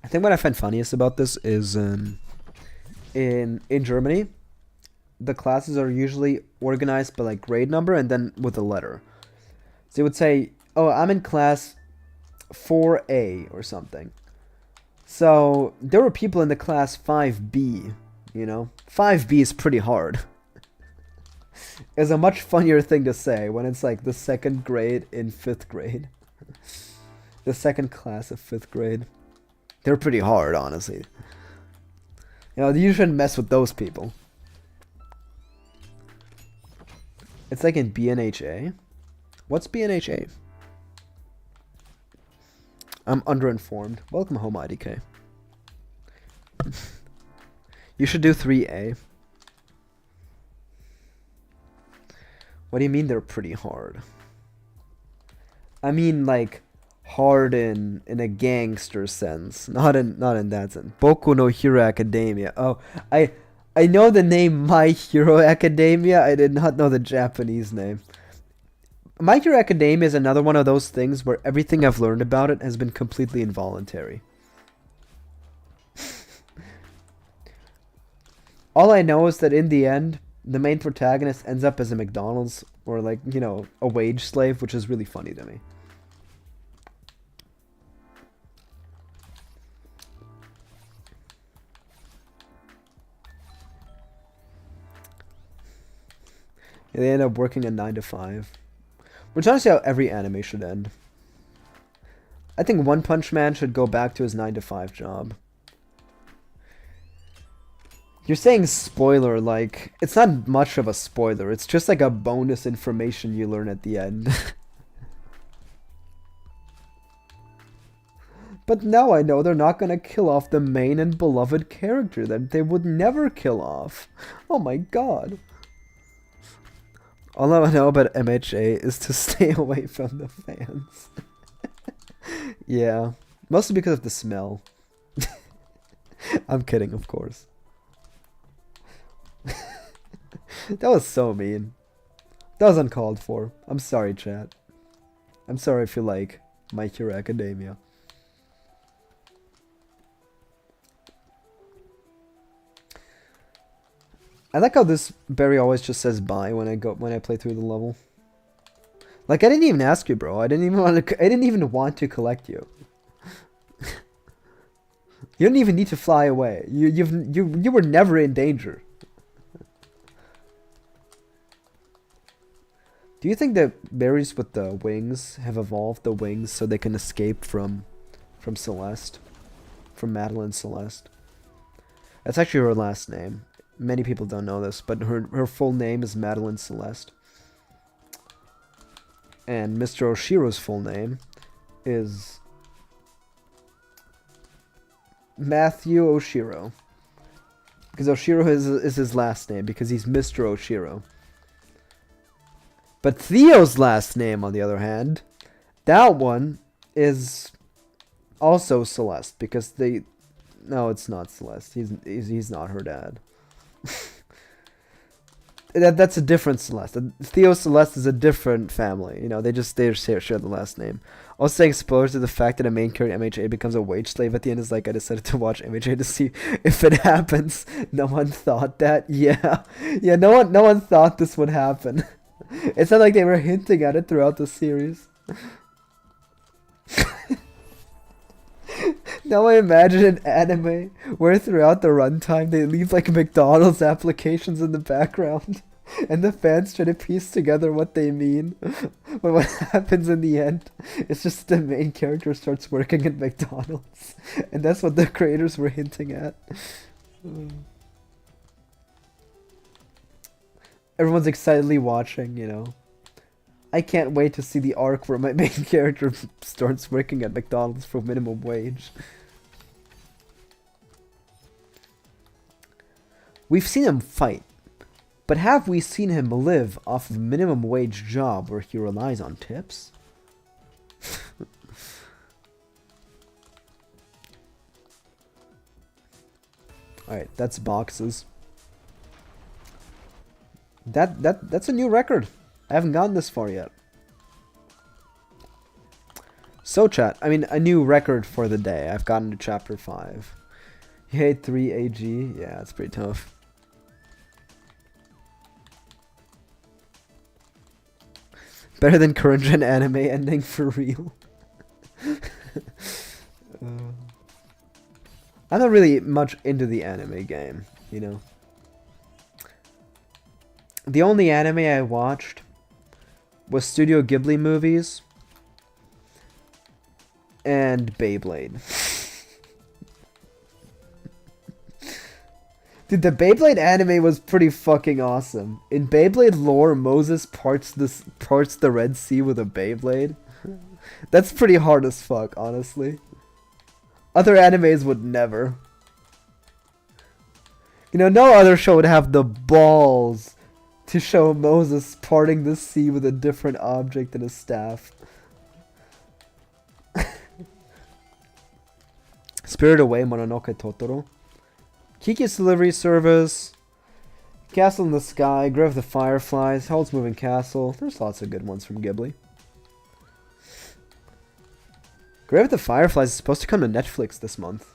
I think what I find funniest about this is in Germany, the classes are usually organized by like grade number and then with a letter. So you would say, oh, I'm in class 4A or something. So there were people in the class 5B, you know. 5B is pretty hard. It's a much funnier thing to say when it's like the second grade in 5th grade. The second class of 5th grade. They're pretty hard, honestly. You know, you shouldn't mess with those people. It's like in BNHA. What's BNHA? I'm underinformed. Welcome home, IDK. You should do 3A. What do you mean they're pretty hard? I mean like hard in a gangster sense, not in that sense. Boku no Hero Academia. Oh, I know the name My Hero Academia. I did not know the Japanese name. My Hero Academia is another one of those things where everything I've learned about it has been completely involuntary. All I know is that in the end, the main protagonist ends up as a McDonald's or like, you know, a wage slave, which is really funny to me. They end up working a 9 to 5. Which honestly how every anime should end. I think One Punch Man should go back to his 9 to 5 job. You're saying spoiler, like, it's not much of a spoiler. It's just like a bonus information you learn at the end. But now I know they're not gonna kill off the main and beloved character that they would never kill off. Oh my god. All I know about MHA is to stay away from the fans. Yeah, mostly because of the smell. I'm kidding, of course. That was so mean. That was uncalled for. I'm sorry, chat. I'm sorry if you like My Hero Academia. I like how this berry always just says bye when I play through the level. Like I didn't even ask you, bro. I didn't even want to collect you. You didn't even need to fly away. You were never in danger. Do you think that berries with the wings have evolved the wings so they can escape from Celeste? From Madeline Celeste? That's actually her last name. Many people don't know this, but her full name is Madeline Celeste. And Mr. Oshiro's full name is Matthew Oshiro. Because Oshiro is his last name, because he's Mr. Oshiro. But Theo's last name, on the other hand, that one is also Celeste because they. No, it's not Celeste. He's not her dad. That's a different Celeste. Theo Celeste is a different family. You know, they share the last name. Also exposed to the fact that a main character MHA becomes a wage slave at the end is like I decided to watch MHA to see if it happens. No one thought that. Yeah, yeah. No one thought this would happen. It's not like they were hinting at it throughout the series. Now I imagine an anime where throughout the runtime they leave like McDonald's applications in the background and the fans try to piece together what they mean. But what happens in the end is just the main character starts working at McDonald's. And that's what the creators were hinting at. Everyone's excitedly watching, you know. I can't wait to see the arc where my main character starts working at McDonald's for minimum wage. We've seen him fight, but have we seen him live off of a minimum wage job where he relies on tips? Alright, that's boxes. That's a new record. I haven't gotten this far yet. So chat, I mean a new record for the day. I've gotten to chapter 5. You hate 3 AG? Yeah, it's pretty tough. Better than current gen anime ending for real. I'm not really much into the anime game, you know. The only anime I watched was Studio Ghibli movies and Beyblade. Dude, the Beyblade anime was pretty fucking awesome. In Beyblade lore, Moses parts the Red Sea with a Beyblade. That's pretty hard as fuck, honestly. Other animes would never. You know, no other show would have the balls to show Moses parting the sea with a different object than a staff. Spirit Away, Mononoke Totoro. Kiki's Delivery Service. Castle in the Sky, Grave of the Fireflies, Howl's Moving Castle. There's lots of good ones from Ghibli. Grave of the Fireflies is supposed to come to Netflix this month.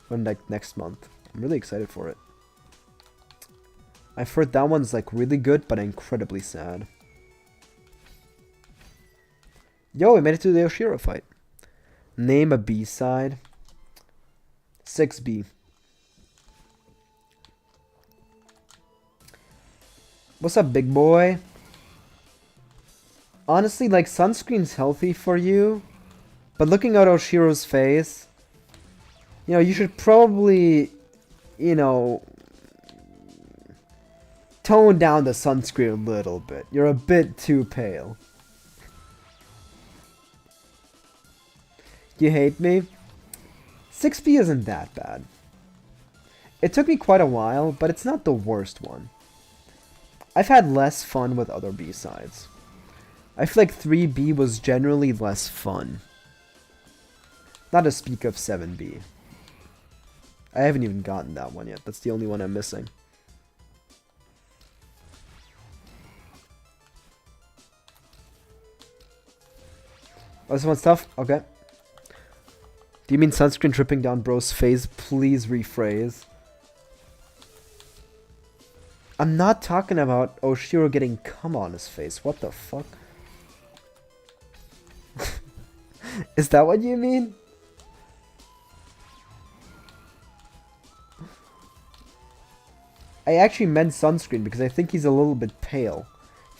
Or like next month. I'm really excited for it. I've heard that one's like really good, but incredibly sad. Yo, we made it to the Yoshiro fight. Name a B-side. 6B. What's up, big boy? Honestly, like, sunscreen's healthy for you. But looking at Oshiro's face, you know, you should probably, you know, tone down the sunscreen a little bit. You're a bit too pale. You hate me? 6B isn't that bad. It took me quite a while, but it's not the worst one. I've had less fun with other B-sides. I feel like 3B was generally less fun. Not to speak of 7B. I haven't even gotten that one yet. That's the only one I'm missing. Oh, this one's tough? Okay. Do you mean sunscreen dripping down bro's face? Please rephrase. I'm not talking about Oshiro getting cum on his face. What the fuck? Is that what you mean? I actually meant sunscreen because I think he's a little bit pale.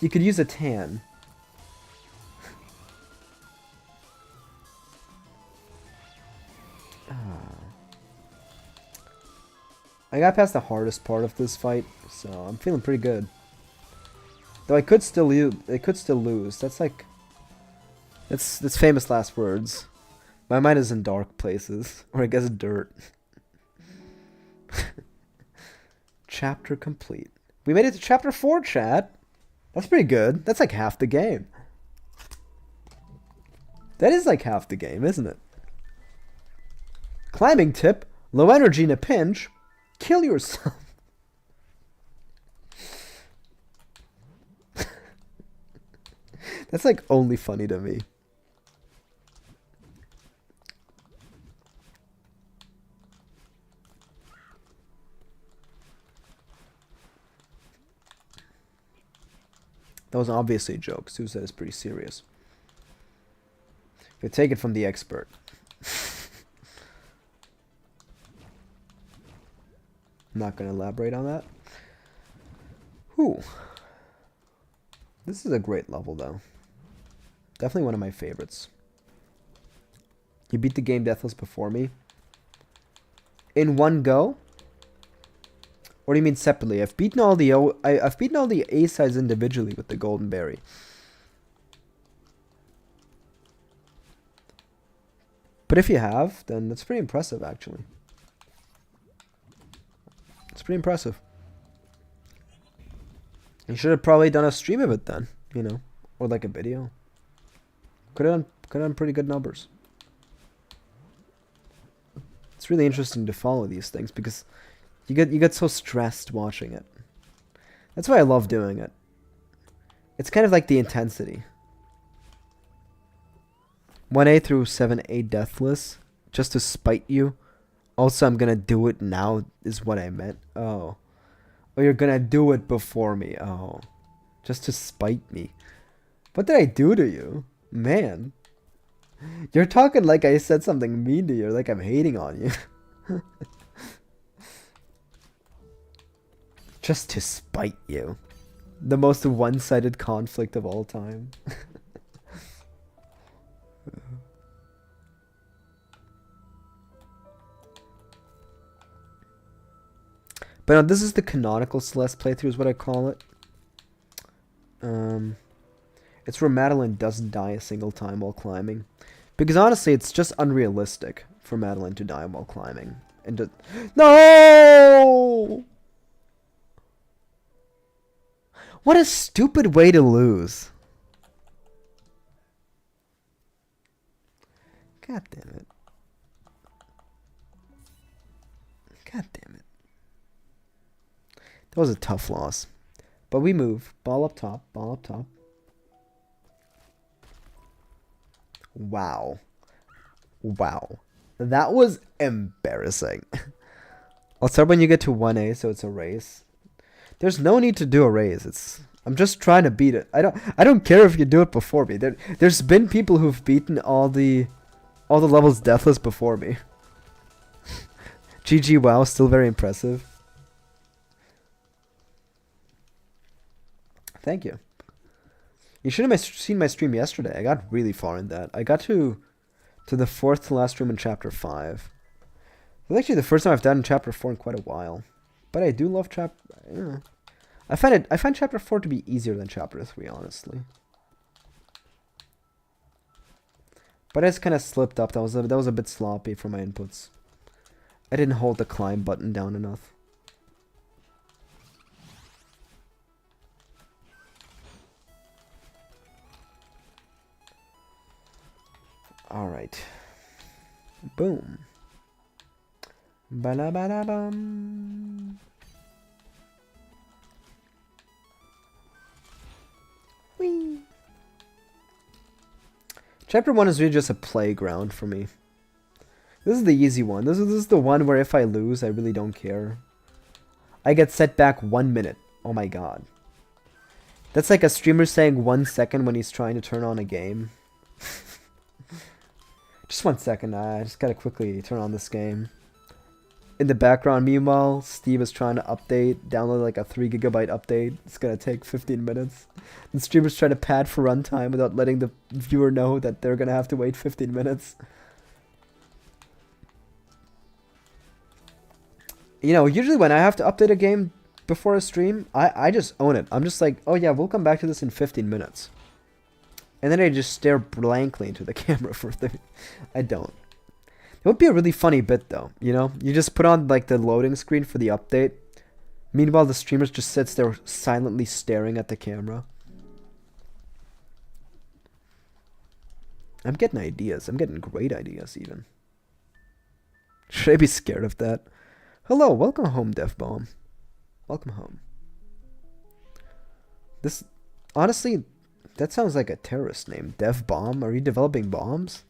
He could use a tan. I got past the hardest part of this fight, so I'm feeling pretty good. Though I could still lose. That's like, that's famous last words. My mind is in dark places, or I guess dirt. Chapter complete. We made it to chapter 4, chat. That's pretty good. That's like half the game. That is like half the game, isn't it? Climbing tip. Low energy in a pinch. Kill yourself. That's like only funny to me. That was obviously a joke. Suicide is pretty serious. You take it from the expert. I'm not going to elaborate on that. Whew. This is a great level, though. Definitely one of my favorites. You beat the game deathless before me. In one go? Or do you mean separately? I've beaten all the A sides individually with the golden berry. But if you have, then that's pretty impressive, actually. It's pretty impressive. You should have probably done a stream of it then, you know, or like a video. Could have done pretty good numbers. It's really interesting to follow these things because you get so stressed watching it. That's why I love doing it. It's kind of like the intensity. 1A through 7A deathless, just to spite you. Also, I'm gonna do it now is what I meant. Oh. Oh, you're gonna do it before me. Oh. Just to spite me. What did I do to you? Man. You're talking like I said something mean to you, like I'm hating on you. Just to spite you. The most one-sided conflict of all time. But no, this is the canonical Celeste playthrough is what I call it. It's where Madeline doesn't die a single time while climbing. Because honestly, it's just unrealistic for Madeline to die while climbing. And to... No! What a stupid way to lose. God damn it. God damn it. That was a tough loss. But we move. Ball up top. Ball up top. Wow. Wow. That was embarrassing. I'll start when you get to 1A, so it's a race. There's no need to do a race. I'm just trying to beat it. I don't care if you do it before me. There's been people who've beaten all the levels deathless before me. GG, wow, still very impressive. Thank you. You should have seen my stream yesterday. I got really far in that. I got to the fourth to last room in chapter 5. It's actually the first time I've done chapter 4 in quite a while. But I do love chapter... Yeah. I find chapter 4 to be easier than chapter 3, honestly. But I just kind of slipped up. That was a bit sloppy for my inputs. I didn't hold the climb button down enough. Alright. Boom. Ba-la-ba-la-bum. Whee. Chapter 1 is really just a playground for me. This is the easy one. This is the one where if I lose, I really don't care. I get set back 1 minute. Oh my god. That's like a streamer saying 1 second when he's trying to turn on a game. Just 1 second, I just gotta quickly turn on this game. In the background, meanwhile, Steve is trying to download like a 3 GB update. It's gonna take 15 minutes. And streamers try to pad for runtime without letting the viewer know that they're gonna have to wait 15 minutes. You know, usually when I have to update a game before a stream, I just own it. I'm just like, oh yeah, we'll come back to this in 15 minutes. And then I just stare blankly into the camera for I don't. It would be a really funny bit though, you know? You just put on like the loading screen for the update. Meanwhile, the streamer just sits there silently staring at the camera. I'm getting ideas. I'm getting great ideas, even. Should I be scared of that? Hello, welcome home, Dev Bomb. Welcome home. This, honestly, that sounds like a terrorist name. Dev Bomb? Are you developing bombs?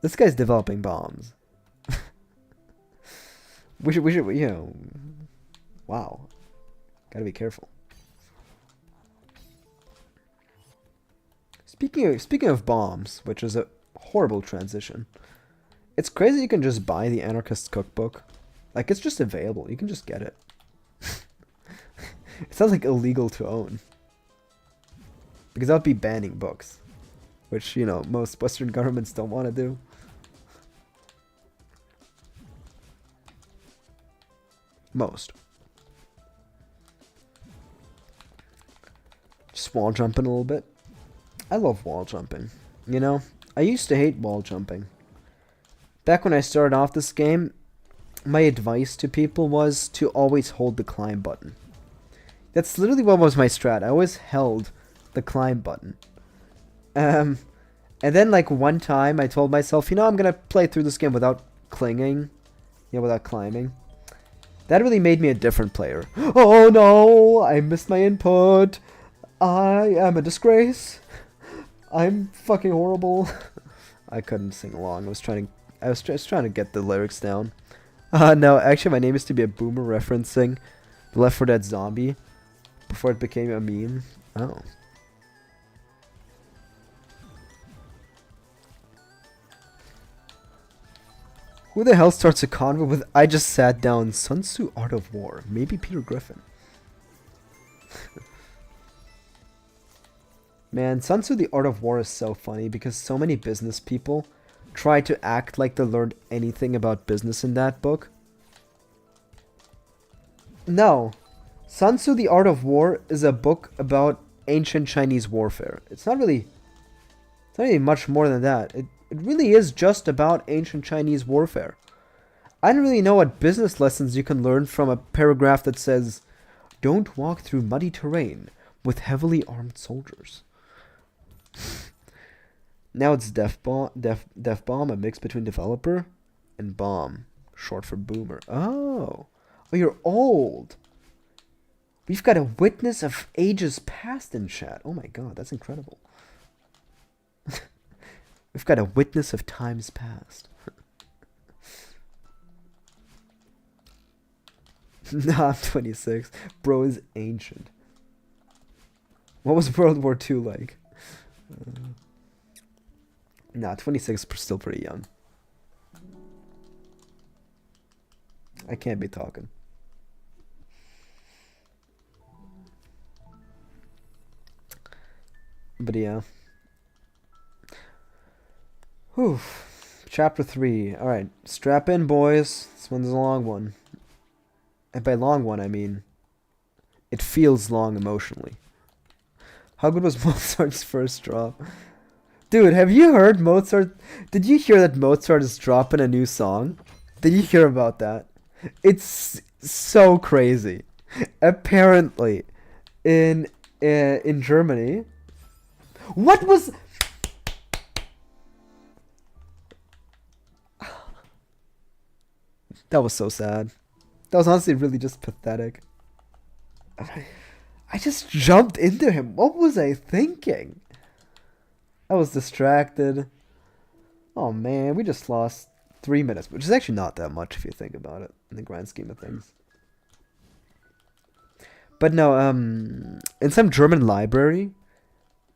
This guy's developing bombs. we should, you know, wow. Gotta be careful. Speaking of bombs, which is a horrible transition. It's crazy you can just buy the Anarchist Cookbook. Like, it's just available. You can just get it. It sounds like illegal to own. Because that would be banning books. Which, you know, most Western governments don't want to do. Most. Just wall jumping a little bit. I love wall jumping. You know, I used to hate wall jumping. Back when I started off this game, my advice to people was to always hold the climb button. That's literally what was my strat. I always held the climb button. And then like one time I told myself, you know, I'm gonna play through this game without clinging. You know, without climbing. That really made me a different player. Oh no! I missed my input! I am a disgrace! I'm fucking horrible. I couldn't sing along. I was just trying to get the lyrics down. No, actually my name used to be a boomer referencing the Left 4 Dead zombie before it became a meme. Oh. Who the hell starts a convo with I just sat down Sun Tzu Art of War? Maybe Peter Griffin. Man, Sun Tzu The Art of War is so funny because so many business people try to act like they learned anything about business in that book. No. Sun Tzu The Art of War is a book about ancient Chinese warfare. It's not really much more than that. It really is just about ancient Chinese warfare. I don't really know what business lessons you can learn from a paragraph that says, "Don't walk through muddy terrain with heavily armed soldiers." Now it's Def Bomb, a mix between developer and bomb, short for boomer. Oh, you're old. We've got a witness of ages past in chat. Oh my god, that's incredible. We've got a witness of times past. Nah, I'm 26. Bro is ancient. What was World War II like? Nah, 26 is still pretty young. I can't be talking. But yeah. Whew. Chapter 3. Alright, strap in, boys. This one's a long one. And by long one, I mean it feels long emotionally. How good was Mozart's first drop? Dude, have you heard Mozart? Did you hear that Mozart is dropping a new song? Did you hear about that? It's so crazy. Apparently, in Germany, what was? That was so sad. That was honestly really just pathetic. I just jumped into him. What was I thinking? I was distracted. Oh man, we just lost 3 minutes, which is actually not that much if you think about it in the grand scheme of things. But no, in some German library,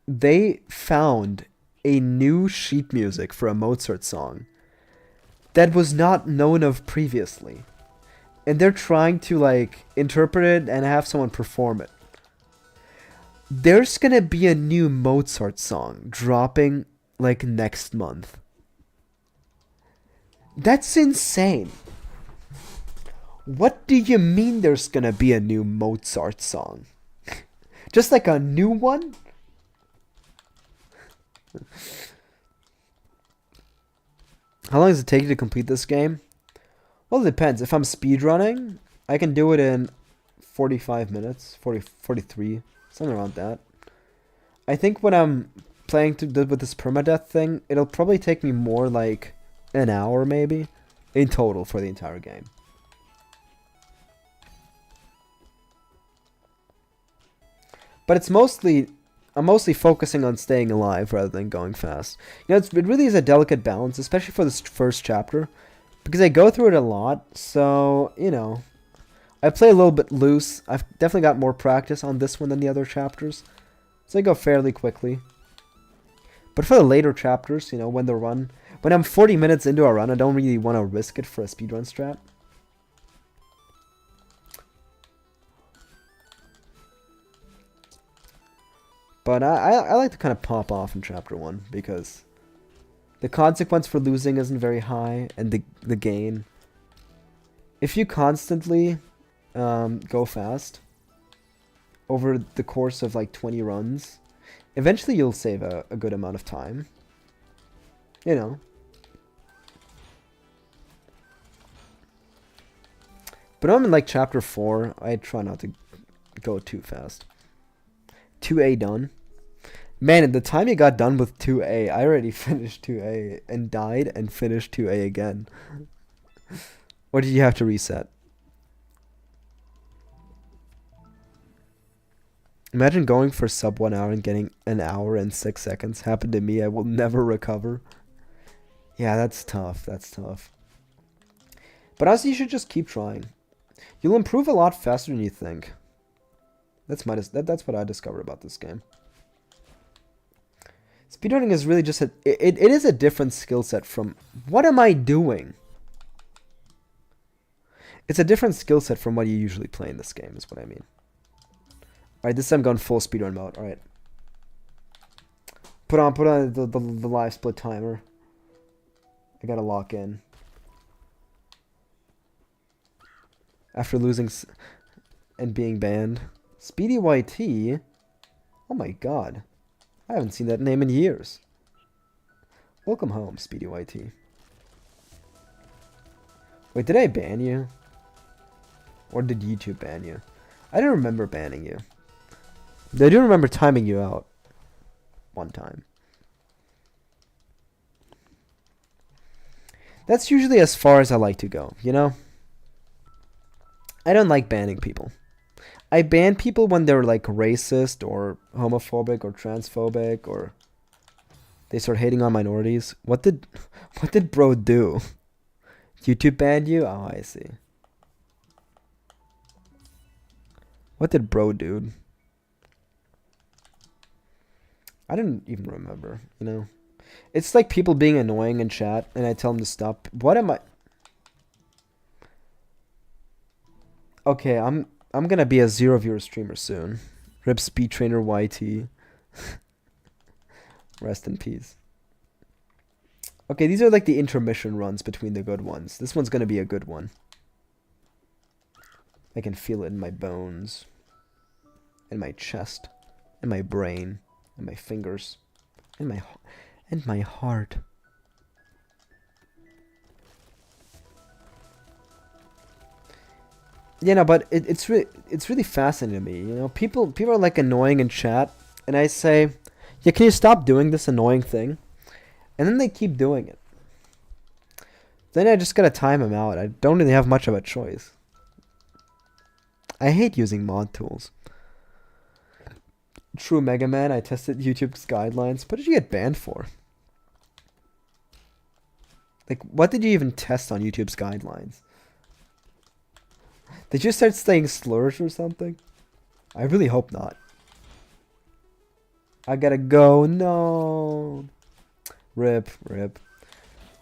they found a new sheet music for a Mozart song that was not known of previously. And they're trying to like interpret it and have someone perform it. There's gonna be a new Mozart song dropping like next month. That's insane. What do you mean there's gonna be a new Mozart song? Just like a new one? How long does it take you to complete this game? Well, it depends. If I'm speedrunning, I can do it in 45 minutes, 43, something around that. I think when I'm playing with this permadeath thing, it'll probably take me more like an hour maybe in total for the entire game. But it's mostly, I'm mostly focusing on staying alive rather than going fast. You know, it really is a delicate balance, especially for this first chapter, because I go through it a lot, so, you know, I play a little bit loose. I've definitely got more practice on this one than the other chapters, so I go fairly quickly. But for the later chapters, you know, when I'm 40 minutes into a run, I don't really want to risk it for a speedrun strat. But I like to kind of pop off in chapter 1 because the consequence for losing isn't very high, and the gain. If you constantly go fast over the course of like 20 runs, eventually you'll save a good amount of time. You know. But I'm in like chapter 4. I try not to go too fast. 2A done. Man, at the time you got done with 2A, I already finished 2A and died and finished 2A again. Or did you have to reset? Imagine going for sub 1 hour and getting an hour and 6 seconds. Happened to me. I will never recover. Yeah, that's tough. That's tough. But honestly, you should just keep trying. You'll improve a lot faster than you think. That's what I discovered about this game. Speedrunning is really just it is a different skill set from what am I doing? It's a different skill set from what you usually play in this game, is what I mean. Alright, this time I'm going full speedrun mode. Alright. Put on the live split timer. I gotta lock in. After losing and being banned. Speedy YT? Oh my god. I haven't seen that name in years. Welcome home, Speedy YT. Wait, did I ban you? Or did YouTube ban you? I don't remember banning you. I do remember timing you out. One time. That's usually as far as I like to go, you know? I don't like banning people. I ban people when they're like racist or homophobic or transphobic or they start hating on minorities. What did bro do? YouTube banned you? Oh, I see. What did bro do? I didn't even remember, you know. It's like people being annoying in chat and I tell them to stop. What am I? Okay, I'm gonna be a 0 viewer streamer soon. Rip Speed Trainer YT. Rest in peace. Okay, these are like the intermission runs between the good ones. This one's gonna be a good one. I can feel it in my bones. In my chest. In my brain. In my fingers. In my heart. Yeah, no, but it's really fascinating to me. You know, people are like annoying in chat, and I say, yeah, can you stop doing this annoying thing? And then they keep doing it. Then I just gotta time them out. I don't really have much of a choice. I hate using mod tools. True Mega Man, I tested YouTube's guidelines. What did you get banned for? Like, what did you even test on YouTube's guidelines? Did you start saying slurs or something? I really hope not. I gotta go. No. Rip.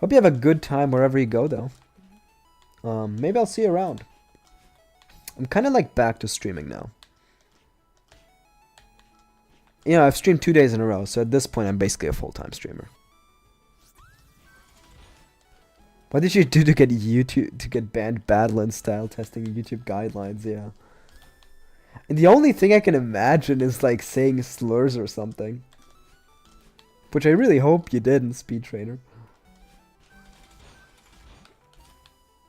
Hope you have a good time wherever you go, though. Maybe I'll see you around. I'm kind of like back to streaming now. You know, I've streamed 2 days in a row, so at this point I'm basically a full-time streamer. What did you do to get banned Badlands style testing YouTube guidelines? Yeah. And the only thing I can imagine is like saying slurs or something. Which I really hope you did in Speed Trainer.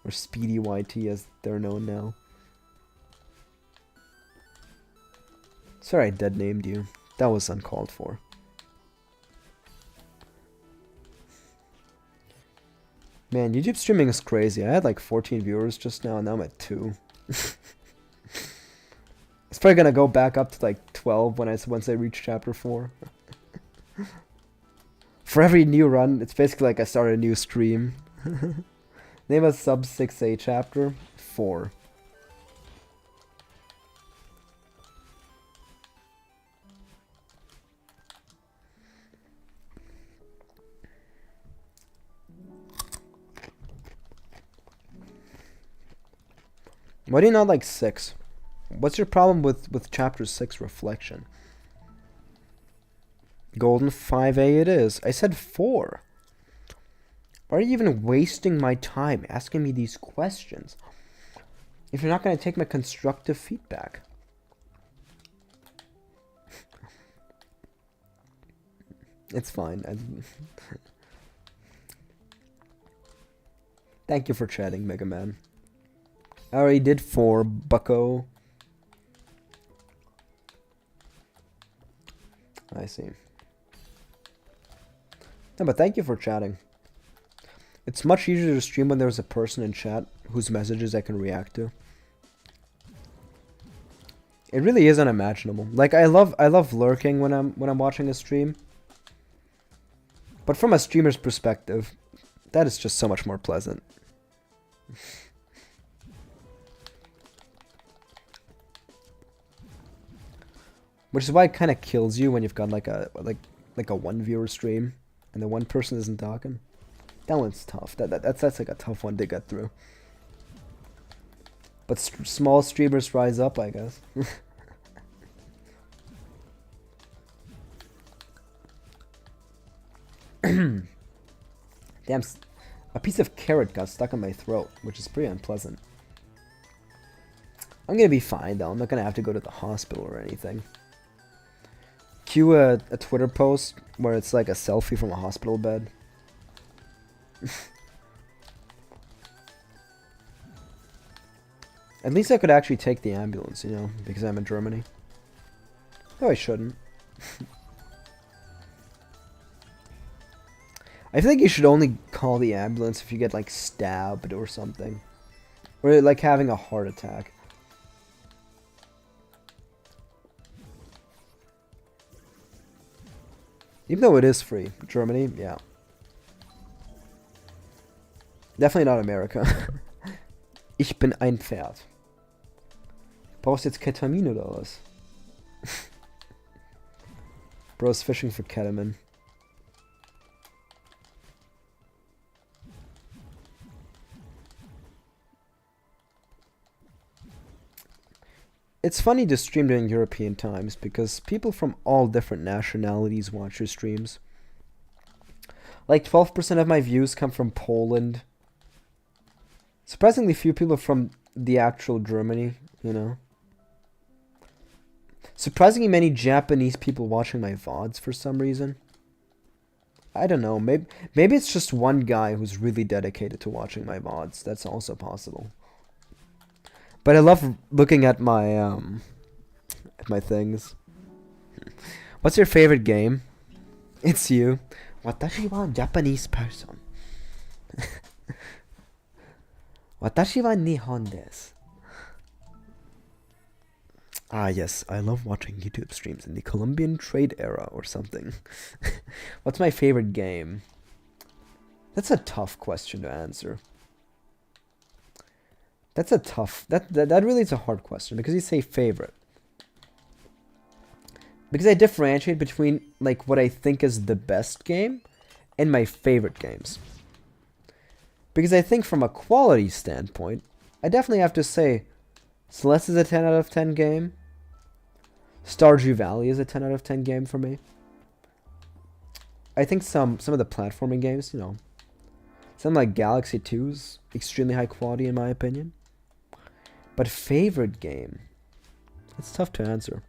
Or Speedy YT as they're known now. Sorry I dead named you. That was uncalled for. Man, YouTube streaming is crazy. I had like 14 viewers just now, and now I'm at 2. It's probably gonna go back up to like 12 once I reach chapter 4. For every new run, it's basically like I start a new stream. Name a sub 6A chapter 4. Why do you not like 6? What's your problem with chapter 6 reflection? Golden 5A it is. I said 4. Why are you even wasting my time asking me these questions if you're not going to take my constructive feedback? It's fine. Thank you for chatting, Mega Man. I already did 4, bucko. I see. No, but thank you for chatting. It's much easier to stream when there's a person in chat whose messages I can react to. It really is unimaginable. Like I love lurking when I'm watching a stream. But from a streamer's perspective, that is just so much more pleasant. Which is why it kind of kills you when you've got like a 1 viewer stream and the one person isn't talking. That one's tough. That's like a tough one to get through. But small streamers rise up, I guess. Damn, a piece of carrot got stuck in my throat, which is pretty unpleasant. I'm gonna be fine though. I'm not gonna have to go to the hospital or anything. Cue a Twitter post where it's like a selfie from a hospital bed. At least I could actually take the ambulance, you know, because I'm in Germany. No, I shouldn't. I think you should only call the ambulance if you get like stabbed or something. Or like having a heart attack. Even though it is free. Germany, yeah. Definitely not America. Ich bin ein Pferd. Brauchst jetzt Ketamin oder was? Bro's fishing for ketamine. It's funny to stream during European times because people from all different nationalities watch your streams. Like 12% of my views come from Poland. Surprisingly few people from the actual Germany, you know. Surprisingly many Japanese people watching my VODs for some reason. I don't know, maybe it's just one guy who's really dedicated to watching my VODs. That's also possible. But I love looking at my things. What's your favorite game? It's you. Watashi wa Japanese person. Watashi wa Nihon desu. Ah yes, I love watching YouTube streams in the Colombian trade era or something. What's my favorite game? That's a tough question to answer. That's a tough... That really is a hard question, because you say favorite. Because I differentiate between, like, what I think is the best game and my favorite games. Because I think from a quality standpoint, I definitely have to say Celeste is a 10 out of 10 game. Stardew Valley is a 10 out of 10 game for me. I think some of the platforming games, you know, something like Galaxy 2's extremely high quality in my opinion. But favorite game, it's tough to answer.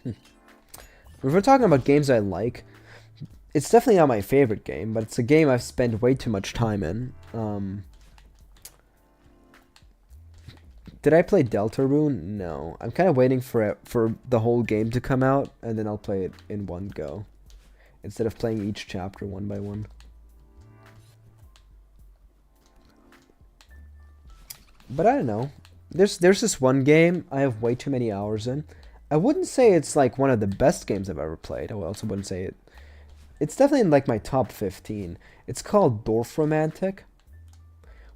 If we're talking about games I like, it's definitely not my favorite game, but it's a game I've spent way too much time in. Did I play Deltarune? No. I'm kind of waiting for the whole game to come out, and then I'll play it in one go. instead of playing each chapter one by one. But I don't know. There's this one game I have way too many hours in. I wouldn't say it's like one of the best games I've ever played. I also wouldn't say it. It's definitely in like my top 15. It's called Dorfromantik,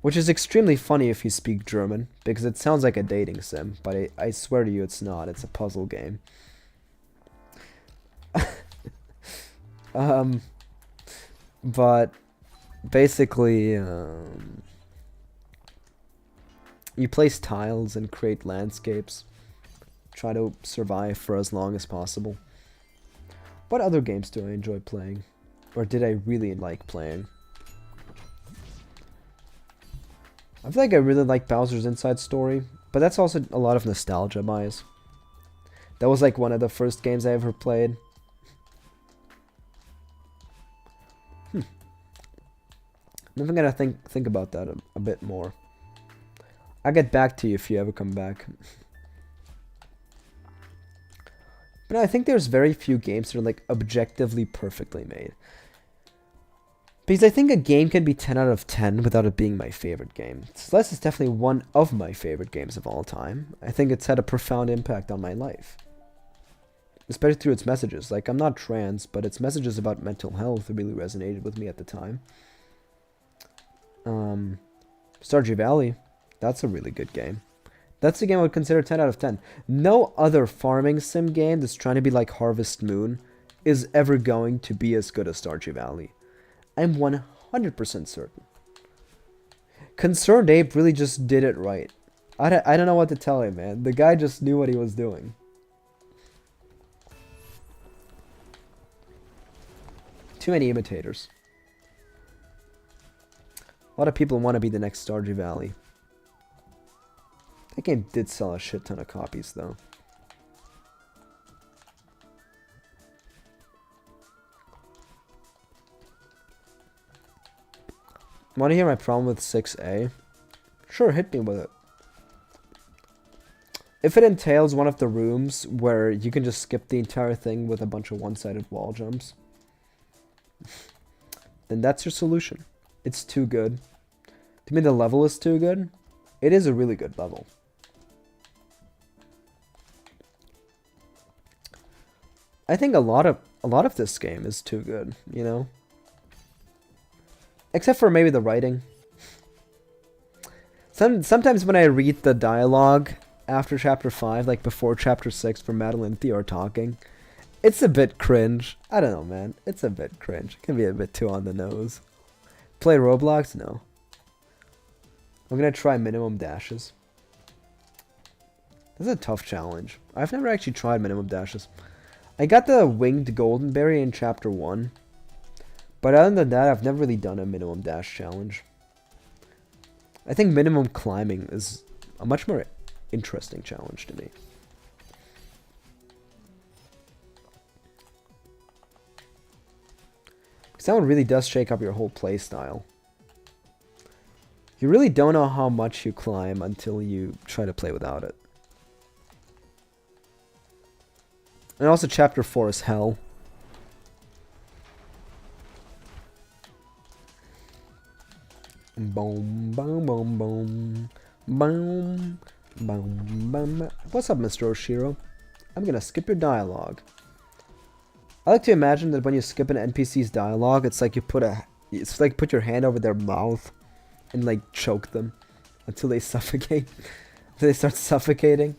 which is extremely funny if you speak German, because it sounds like a dating sim, but I swear to you it's not. It's a puzzle game. But basically, you place tiles and create landscapes. Try to survive for as long as possible. What other games do I enjoy playing? Or did I really like playing? I feel like I really like Bowser's Inside Story, but that's also a lot of nostalgia bias. That was like one of the first games I ever played. I'm gonna think about that a bit more. I'll get back to you if you ever come back. But I think there's very few games that are like objectively perfectly made. Because I think a game can be 10 out of 10 without it being my favorite game. Celeste is definitely one of my favorite games of all time. I think it's had a profound impact on my life. Especially through its messages. Like, I'm not trans, but its messages about mental health really resonated with me at the time. Stardew Valley, that's a really good game. That's a game I would consider 10 out of 10. No other farming sim game that's trying to be like Harvest Moon is ever going to be as good as Stardew Valley. I'm 100% certain. Concerned Ape really just did it right. I don't know what to tell him, man. The guy just knew what he was doing. Too many imitators. A lot of people want to be the next Stardew Valley. That game did sell a shit ton of copies, though. Want to hear my problem with 6A? Sure, hit me with it. If it entails one of the rooms where you can just skip the entire thing with a bunch of one-sided wall jumps, then that's your solution. It's too good. Do you mean the level is too good? It is a really good level. I think a lot of this game is too good, you know? Except for maybe the writing. Sometimes when I read the dialogue after chapter 5, like before chapter 6 where Madeline and Theo are talking, it's a bit cringe. I don't know, man. It's a bit cringe. It can be a bit too on the nose. Play Roblox? No. I'm gonna try minimum dashes. This is a tough challenge. I've never actually tried minimum dashes. I got the winged golden berry in chapter 1. But other than that, I've never really done a minimum dash challenge. I think minimum climbing is a much more interesting challenge to me. Because that one really does shake up your whole play style. You really don't know how much you climb until you try to play without it. And also chapter 4 is hell. Boom, boom, boom, boom, boom, boom, boom. What's up, Mr. Oshiro? I'm gonna skip your dialogue. I like to imagine that when you skip an NPC's dialogue, it's like you put your hand over their mouth and like choke them until they suffocate. Until they start suffocating.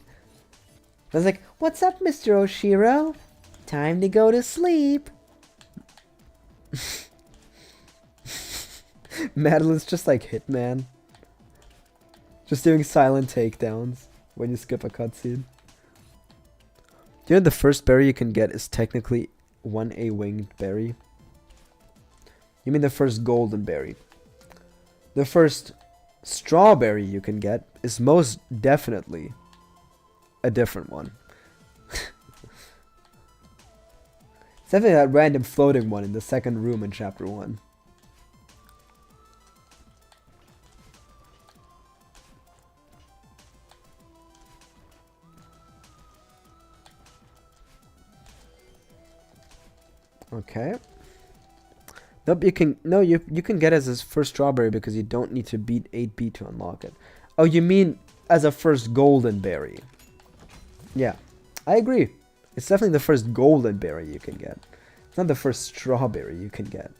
I was like, "What's up, Mr. Oshiro? Time to go to sleep." Madeline's just like Hitman. Just doing silent takedowns when you skip a cutscene. Do you know the first berry you can get is technically 1A winged berry? You mean the first golden berry. The first strawberry you can get is most definitely a different one. It's definitely that random floating one in the second room in chapter 1. Okay. Nope, you can no you can get as his first strawberry because you don't need to beat 8B to unlock it. Oh, you mean as a first golden berry? Yeah, I agree. It's definitely the first golden berry you can get. It's not the first strawberry you can get.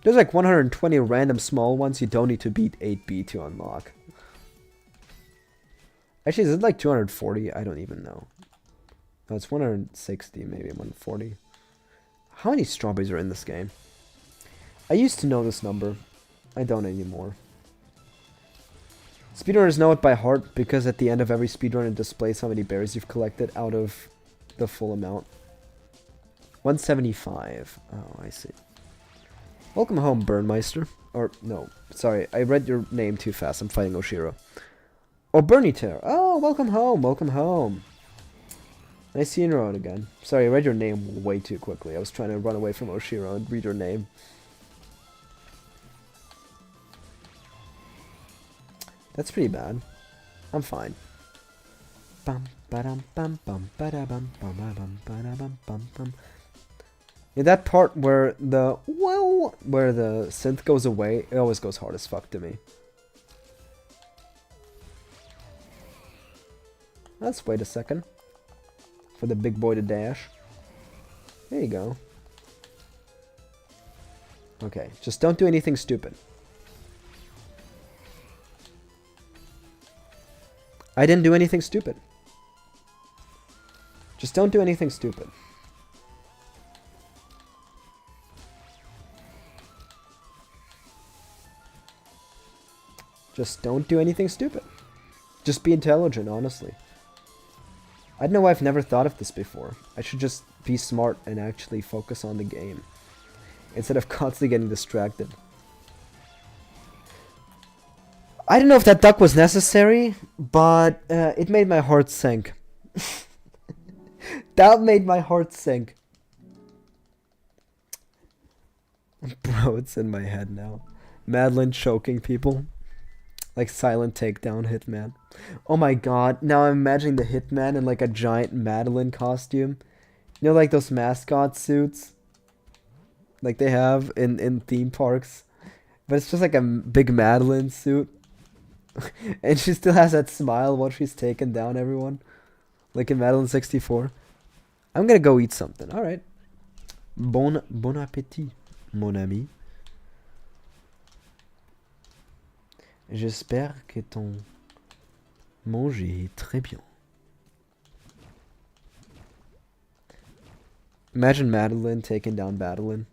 There's like 120 random small ones you don't need to beat 8B to unlock. Actually, is it like 240? I don't even know. No, it's 160, maybe 140. How many strawberries are in this game? I used to know this number. I don't anymore. Speedrunners know it by heart because at the end of every speedrun it displays how many berries you've collected out of the full amount. 175. Oh, I see. Welcome home, Burnmeister. Or, no, sorry, I read your name too fast. I'm fighting Oshiro. Oh, Burniter. Oh, welcome home, welcome home. Nice seeing you around again. Sorry, I read your name way too quickly. I was trying to run away from Oshiro and read your name. That's pretty bad. I'm fine. Bum ba-dum bum bum ba-da-bum bum ba-dum ba-da-bum bum bum. Yeah, that part where the synth goes away, it always goes hard as fuck to me. Let's wait a second for the big boy to dash. There you go. Okay, just don't do anything stupid. I didn't do anything stupid. Just don't do anything stupid. Just don't do anything stupid. Just be intelligent, honestly. I don't know why I've never thought of this before. I should just be smart and actually focus on the game, instead of constantly getting distracted. I don't know if that duck was necessary, but it made my heart sink. That made my heart sink. Bro, it's in my head now. Madeline choking people. Like silent takedown hitman. Oh my god, now I'm imagining the hitman in like a giant Madeline costume. You know, like those mascot suits? Like they have in theme parks. But it's just like a big Madeline suit. And she still has that smile while she's taking down everyone. Like in Madeline 64. I'm gonna go eat something, alright. Bon appétit, mon ami. J'espère que ton manger est très bien. Imagine Madeline taking down Madeline.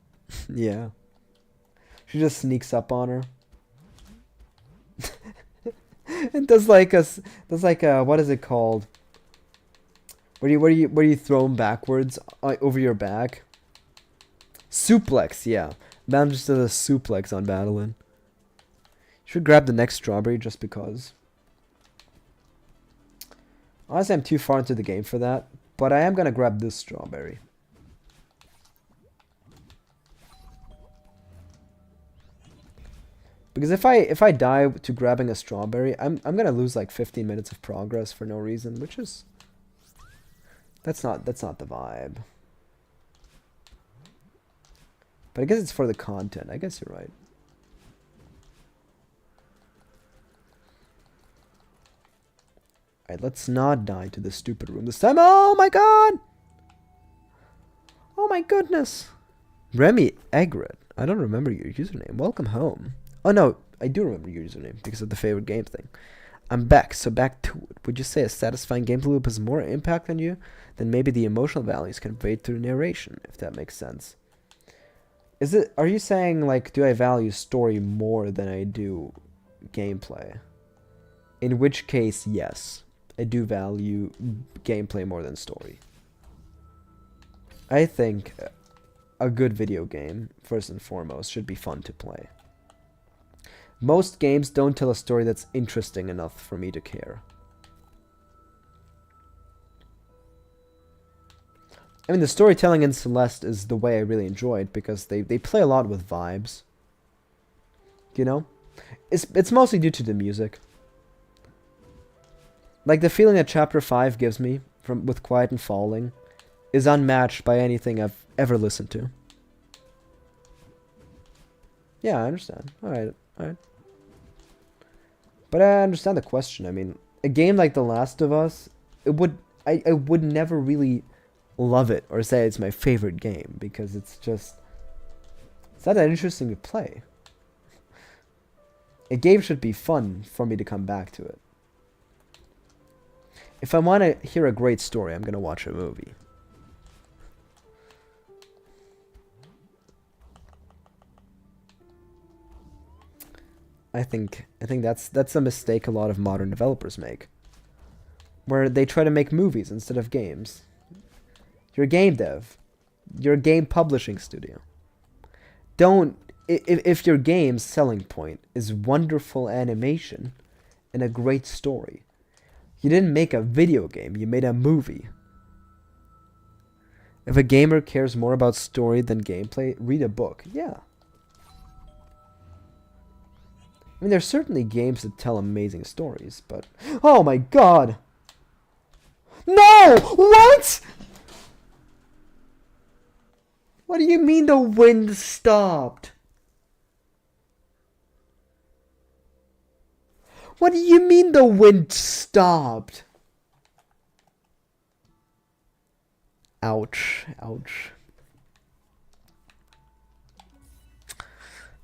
Yeah. She just sneaks up on her. And does like a what is it called? Where you throw them backwards over your back? Suplex, yeah. Madeline just does a suplex on Madeline. Should grab the next strawberry just because. Honestly, I'm too far into the game for that, but I am gonna grab this strawberry. Because if I die to grabbing a strawberry, I'm gonna lose like 15 minutes of progress for no reason, which is that's not the vibe. But I guess it's for the content. I guess you're right. Alright, let's not die to the stupid room this time. Oh my god! Oh my goodness! Remy Egret. I don't remember your username. Welcome home. Oh no, I do remember your username because of the favorite game thing. I'm back, so back to it. Would you say a satisfying gameplay loop has more impact on you than maybe the emotional values conveyed through narration, if that makes sense? Are you saying, like, do I value story more than I do gameplay? In which case, yes. I do value gameplay more than story. I think a good video game, first and foremost, should be fun to play. Most games don't tell a story that's interesting enough for me to care. I mean, the storytelling in Celeste is the way I really enjoy it because they play a lot with vibes. You know? It's mostly due to the music. Like the feeling that Chapter 5 gives me with Quiet and Falling is unmatched by anything I've ever listened to. Yeah, I understand. Alright, alright. But I understand the question. I mean, a game like The Last of Us, I would never really love it or say it's my favorite game because it's not that interesting to play. A game should be fun for me to come back to it. If I want to hear a great story, I'm going to watch a movie. I think that's a mistake a lot of modern developers make, where they try to make movies instead of games. You're a game dev. You're a game publishing studio. If your game's selling point is wonderful animation and a great story, you didn't make a video game, you made a movie. If a gamer cares more about story than gameplay, read a book. Yeah. I mean, there's certainly games that tell amazing stories, but... Oh my god! No! What?! What do you mean the wind stopped? What do you mean the wind stopped? Ouch. Ouch.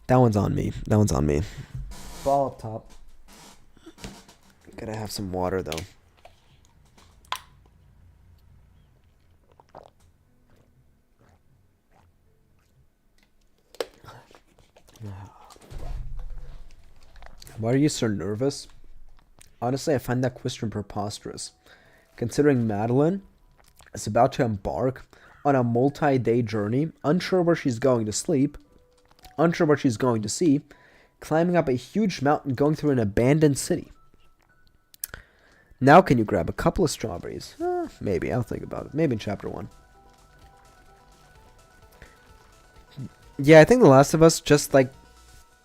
That one's on me. That one's on me. Ball up top. Gotta have some water, though. Why are you so nervous? Honestly, I find that question preposterous. Considering Madeline is about to embark on a multi-day journey, unsure where she's going to sleep, unsure what she's going to see, climbing up a huge mountain, going through an abandoned city. Now can you grab a couple of strawberries? Maybe, I'll think about it. Maybe in chapter 1. Yeah, I think The Last of Us, just like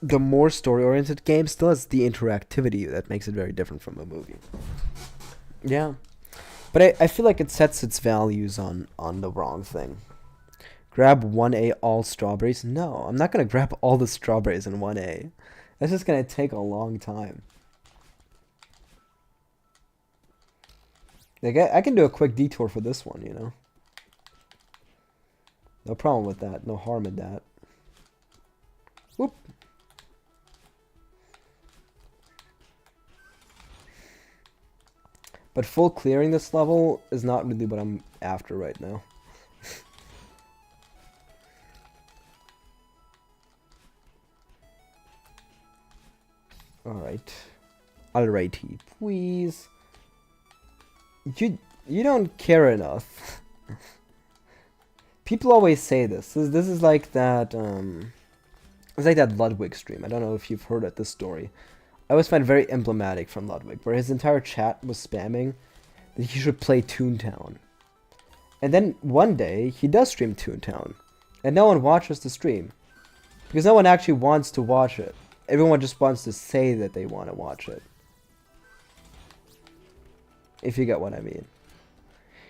the more story-oriented game, still has the interactivity that makes it very different from a movie. Yeah. But I feel like it sets its values on the wrong thing. Grab 1A all strawberries? No, I'm not going to grab all the strawberries in 1A. That's just going to take a long time. Like, I can do a quick detour for this one, you know? No problem with that. No harm in that. Whoop. But full clearing this level is not really what I'm after right now. Alright. Alrighty, please. You don't care enough. People always say this. This is like that, it's like that Ludwig stream. I don't know if you've heard of this story. I always find it very emblematic from Ludwig, where his entire chat was spamming that he should play Toontown. And then one day, he does stream Toontown. And no one watches the stream. Because no one actually wants to watch it. Everyone just wants to say that they want to watch it. If you get what I mean.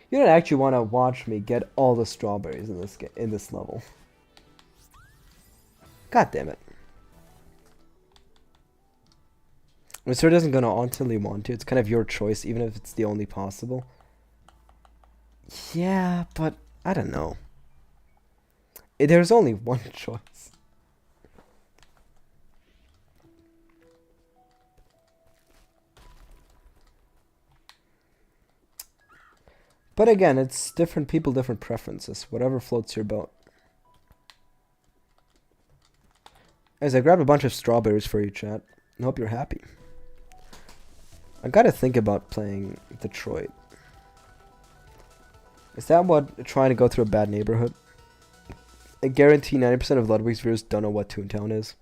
You don't actually want to watch me get all the strawberries in this level. God damn it. Mr. doesn't go to until you want to. It's kind of your choice, even if it's the only possible. Yeah, but I don't know. There's only one choice. But again, it's different people, different preferences. Whatever floats your boat. As I grabbed a bunch of strawberries for you, chat. I hope you're happy. I gotta think about playing Detroit. Is that what trying to go through a bad neighborhood? I guarantee 90% of Ludwig's viewers don't know what Toontown is.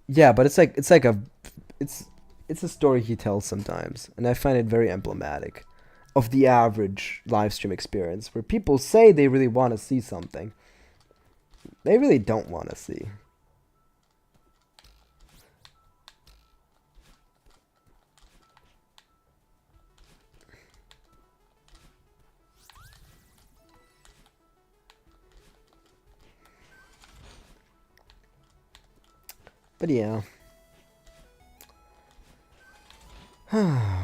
Yeah, but it's a story he tells sometimes, and I find it very emblematic of the average live stream experience, where people say they really want to see something they really don't want to see. But yeah.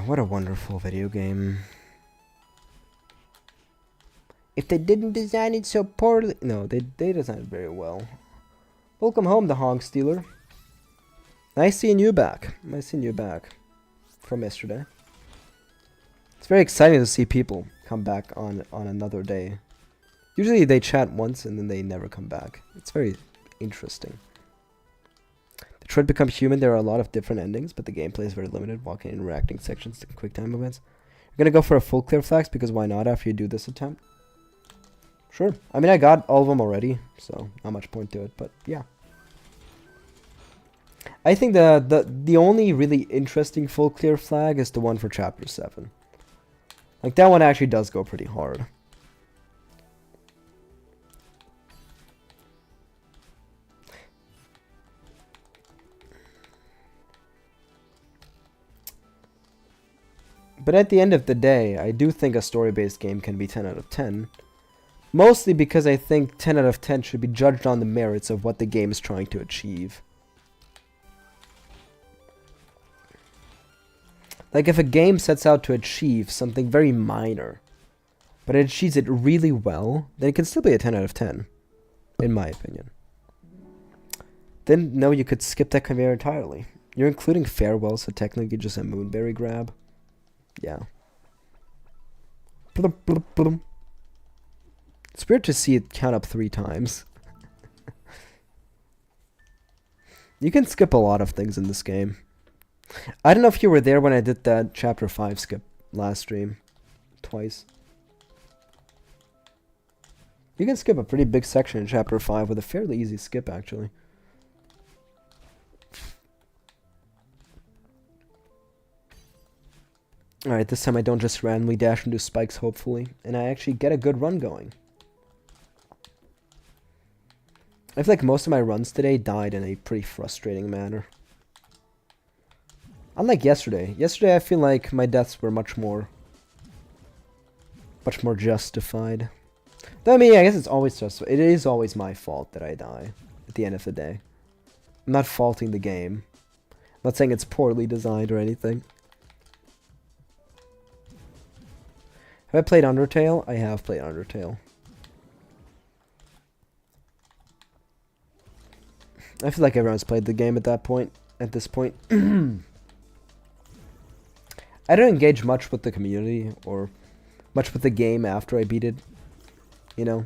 What a wonderful video game. If they didn't design it so poorly... No, they designed it very well. Welcome home, the Hog Stealer. Nice seeing you back. Nice seeing you back from yesterday. It's very exciting to see people come back on another day. Usually they chat once and then they never come back. It's very interesting. Detroit Become Human, there are a lot of different endings, but the gameplay is very limited. Walking and interacting sections to quick time events. You're gonna go for a full clear flags because why not after you do this attempt? Sure. I mean, I got all of them already, so not much point to it, but yeah. I think the only really interesting full clear flag is the one for Chapter 7. Like, that one actually does go pretty hard. But at the end of the day, I do think a story-based game can be 10 out of 10. Mostly because I think 10 out of 10 should be judged on the merits of what the game is trying to achieve. Like, if a game sets out to achieve something very minor, but it achieves it really well, then it can still be a 10 out of 10, in my opinion. Then, no, you could skip that conveyor entirely. You're including Farewell, so technically just a Moonberry grab. Yeah. It's weird to see it count up 3 times. You can skip a lot of things in this game. I don't know if you were there when I did that Chapter 5 skip last stream. Twice. You can skip a pretty big section in Chapter 5 with a fairly easy skip, actually. Alright, this time I don't just randomly dash into spikes, hopefully. And I actually get a good run going. I feel like most of my runs today died in a pretty frustrating manner. Unlike yesterday. Yesterday I feel like my deaths were much more justified. Though I mean, I guess it's always justified. It is always my fault that I die at the end of the day. I'm not faulting the game. I'm not saying it's poorly designed or anything. Have I played Undertale? I have played Undertale. I feel like everyone's played the game at this point. I don't engage much with the community or much with the game after I beat it. You know?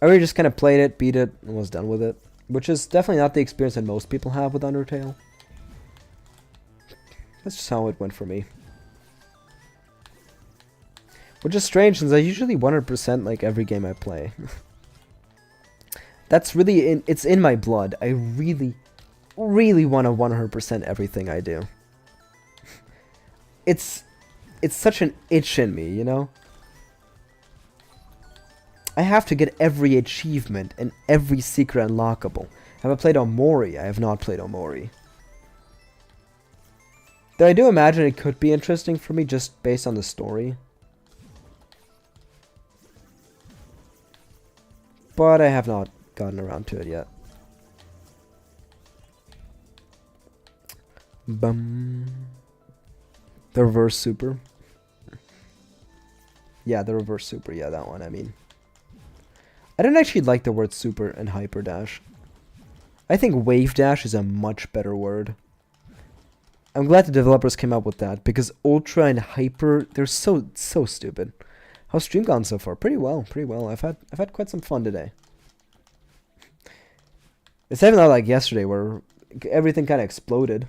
I really just kind of played it, beat it, and was done with it. Which is definitely not the experience that most people have with Undertale. That's just how it went for me. Which is strange since I usually 100% like every game I play. That's really it's in my blood. I really want to 100% everything I do. It's such an itch in me, you know? I have to get every achievement and every secret unlockable. Have I played Omori? I have not played Omori. Though I do imagine it could be interesting for me just based on the story. But I have not gotten around to it yet. Bum. The reverse super. Yeah, the reverse super. Yeah, that one, I mean. I don't actually like the word super and hyper dash. I think wave dash is a much better word. I'm glad the developers came up with that because ultra and hyper, they're so stupid. How's stream gone so far? Pretty well. I've had quite some fun today. It's even not like yesterday where everything kind of exploded.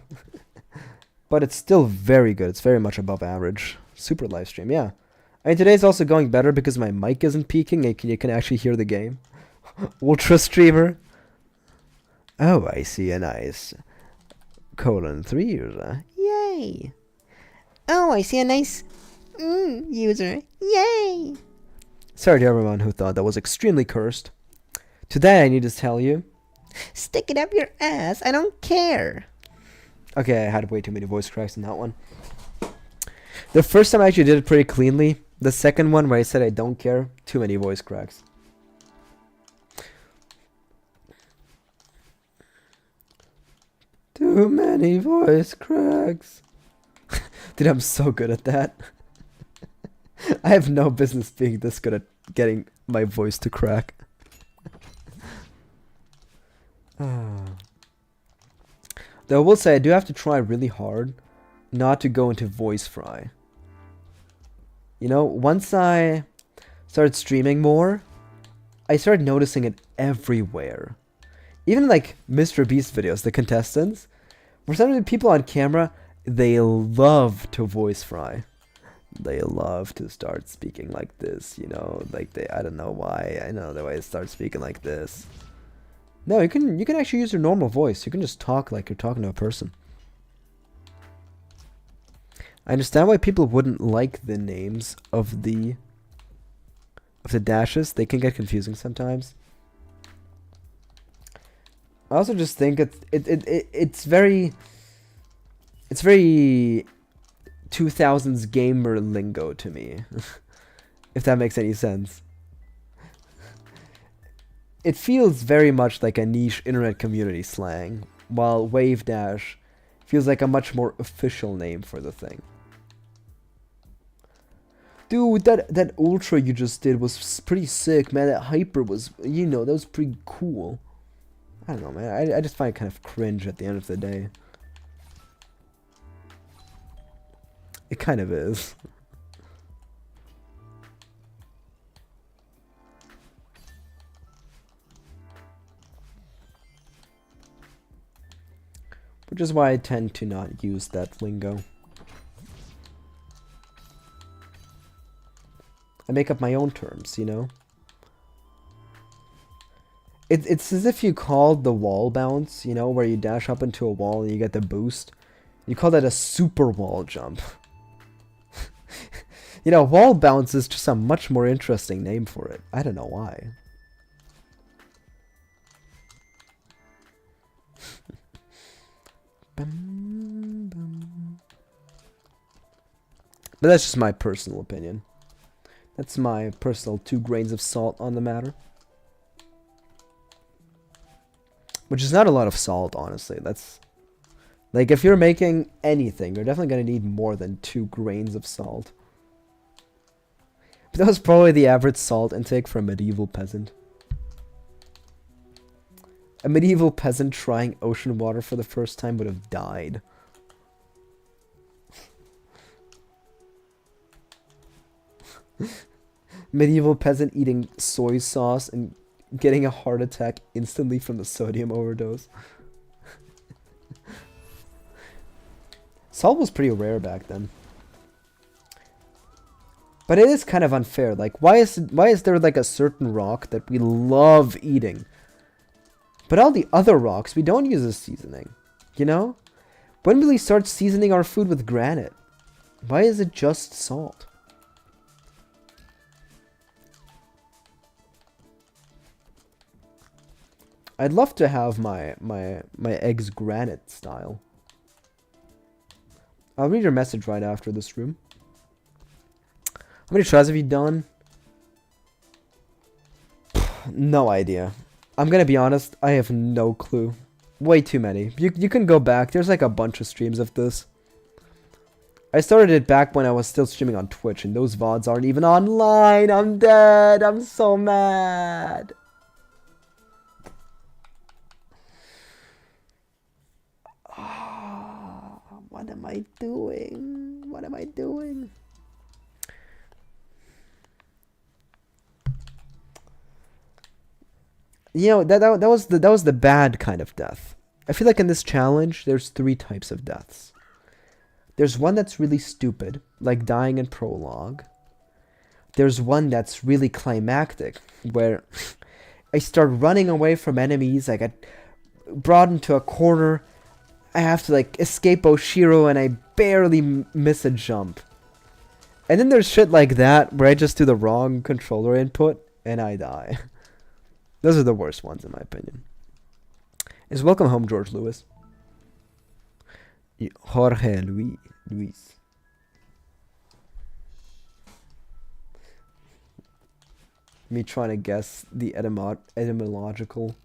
But it's still very good. It's very much above average. Super live stream, yeah. I mean, today's also going better because my mic isn't peaking. You can actually hear the game. Ultra streamer. Oh, I see a nice :3 user. Yay. Oh, I see a nice user. Yay. Sorry to everyone who thought that was extremely cursed. Today I need to tell you. Stick it up your ass. I don't care. Okay, I had way too many voice cracks in that one. The first time I actually did it pretty cleanly. The second one where I said I don't care, too many voice cracks. Too many voice cracks. Dude, I'm so good at that. I have no business being this good at getting my voice to crack. Though I will say I do have to try really hard not to go into voice fry. You know, once I started streaming more, I started noticing it everywhere. Even like Mr. Beast videos, the contestants, for some reason people on camera, they love to voice fry. They love to start speaking like this, you know, like I don't know why, I know the way they start speaking like this. No, you can actually use your normal voice. You can just talk like you're talking to a person. I understand why people wouldn't like the names of the dashes. They can get confusing sometimes. I also just think it's very 2000s gamer lingo to me. If that makes any sense. It feels very much like a niche internet community slang, while Wave Dash feels like a much more official name for the thing. Dude, that ultra you just did was pretty sick, man. That hyper was, you know, that was pretty cool. I don't know, man. I just find it kind of cringe at the end of the day. It kind of is. Which is why I tend to not use that lingo. I make up my own terms, you know? It's as if you called the wall bounce, you know, where you dash up into a wall and you get the boost. You call that a super wall jump. You know, wall bounce is just a much more interesting name for it. I don't know why. But that's just my personal opinion. That's my personal 2 grains of salt on the matter. Which is not a lot of salt, honestly. That's... like, if you're making anything, you're definitely going to need more than 2 grains of salt. But that was probably the average salt intake for a medieval peasant. A medieval peasant trying ocean water for the first time would have died. Medieval peasant eating soy sauce and getting a heart attack instantly from the sodium overdose. Salt was pretty rare back then. But it is kind of unfair. Like, why is there like a certain rock that we love eating, but all the other rocks we don't use as seasoning? You know? When will we start seasoning our food with granite? Why is it just salt? I'd love to have my eggs granite style. I'll read your message right after this room. How many tries have you done? No idea. I'm gonna be honest, I have no clue. Way too many. You can go back. There's like a bunch of streams of this. I started it back when I was still streaming on Twitch, and those VODs aren't even online. I'm dead. I'm so mad. Oh, what am I doing? What am I doing? You know, that was the bad kind of death. I feel like in this challenge, there's 3 types of deaths. There's one that's really stupid, like dying in prologue. There's one that's really climactic, where I start running away from enemies, I get brought into a corner, I have to like escape Oshiro and I barely miss a jump. And then there's shit like that, where I just do the wrong controller input and I die. Those are the worst ones in my opinion. Is welcome home, George Lewis. Jorge Luis. Me trying to guess the etymological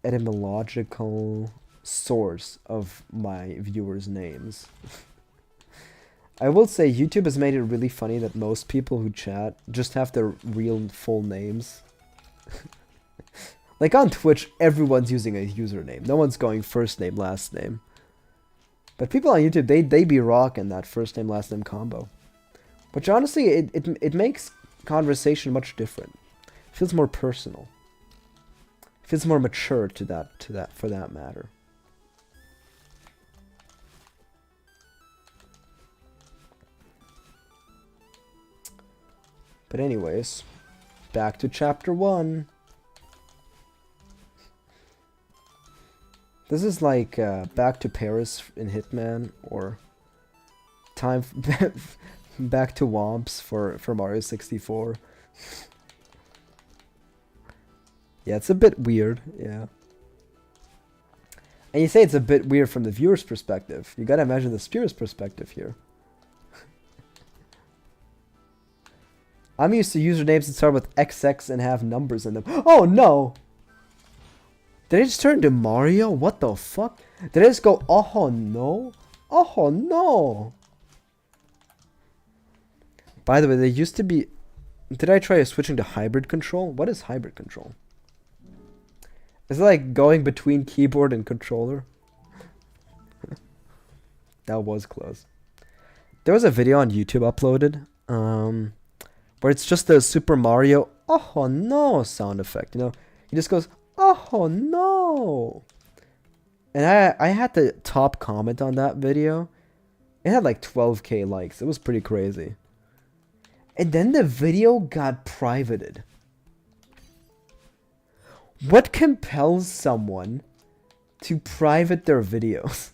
etymological source of my viewers' names. I will say YouTube has made it really funny that most people who chat just have their real full names. Like on Twitch, everyone's using a username. No one's going first name, last name. But people on YouTube, they be rocking that first name, last name combo. Which honestly, it makes conversation much different. It feels more personal. It feels more mature for that matter. But anyways, back to chapter 1. This is like Back to Paris in Hitman, or time back to Womps for Mario 64. Yeah, it's a bit weird, yeah. And you say it's a bit weird from the viewer's perspective. You gotta imagine the viewer's perspective here. I'm used to usernames that start with XX and have numbers in them. Oh no! Did I just turn into Mario? What the fuck? Did I just go, oh no? Oh no! By the way, there used to be... Did I try switching to hybrid control? What is hybrid control? Is it like going between keyboard and controller? That was close. There was a video on YouTube uploaded, where it's just the Super Mario oh no sound effect, you know? He just goes, oh no! And I had the top comment on that video. It had like 12k likes. It was pretty crazy. And then the video got privated. What compels someone to private their videos?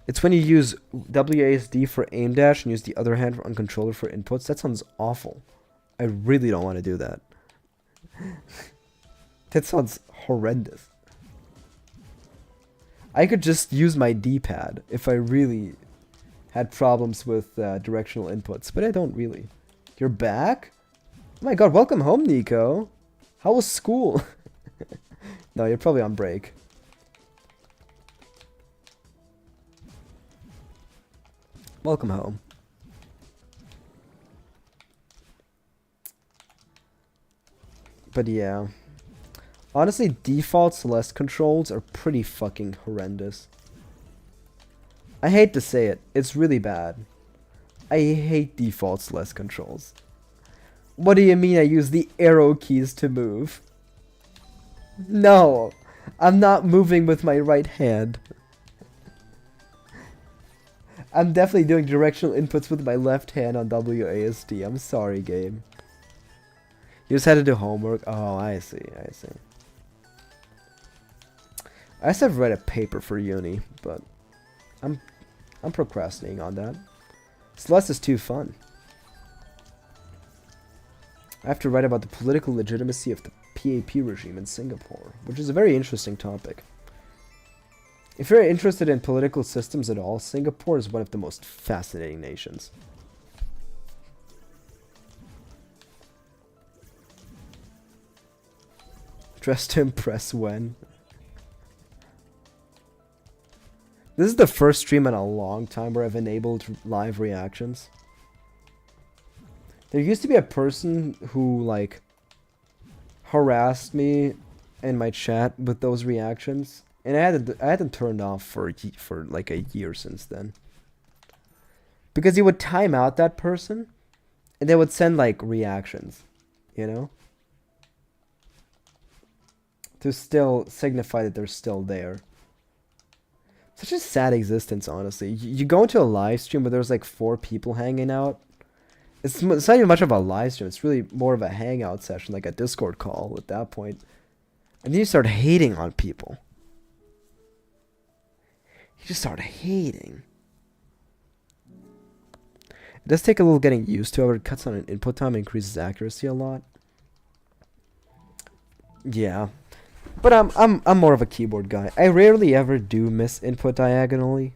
It's when you use WASD for aim dash and use the other hand on controller for inputs. That sounds awful. I really don't want to do that. That sounds horrendous. I could just use my D-pad if I really had problems with directional inputs, but I don't really. You're back? Oh my god, welcome home, Nico. How was school? No, you're probably on break. Welcome home. But yeah. Honestly, default Celeste controls are pretty fucking horrendous. I hate to say it. It's really bad. I hate default Celeste controls. What do you mean I use the arrow keys to move? No. I'm not moving with my right hand. I'm definitely doing directional inputs with my left hand on WASD. I'm sorry, game. You just had to do homework? Oh, I see, I see. I just have to write a paper for uni, but I'm procrastinating on that. Celeste is too fun. I have to write about the political legitimacy of the PAP regime in Singapore, which is a very interesting topic. If you're interested in political systems at all, Singapore is one of the most fascinating nations. Dress to impress when? This is the first stream in a long time where I've enabled live reactions. There used to be a person who, like, harassed me in my chat with those reactions. And I had them turned off for like a year since then. Because he would time out that person, and they would send like reactions, you know? To still signify that they're still there. Such a sad existence, honestly. You go into a live stream where there's like 4 people hanging out. It's not even much of a live stream. It's really more of a hangout session, like a Discord call at that point. And then you start hating on people. You just start hating. It does take a little getting used to. However, it cuts on an input time and increases accuracy a lot. Yeah. But I'm more of a keyboard guy. I rarely ever do miss input diagonally.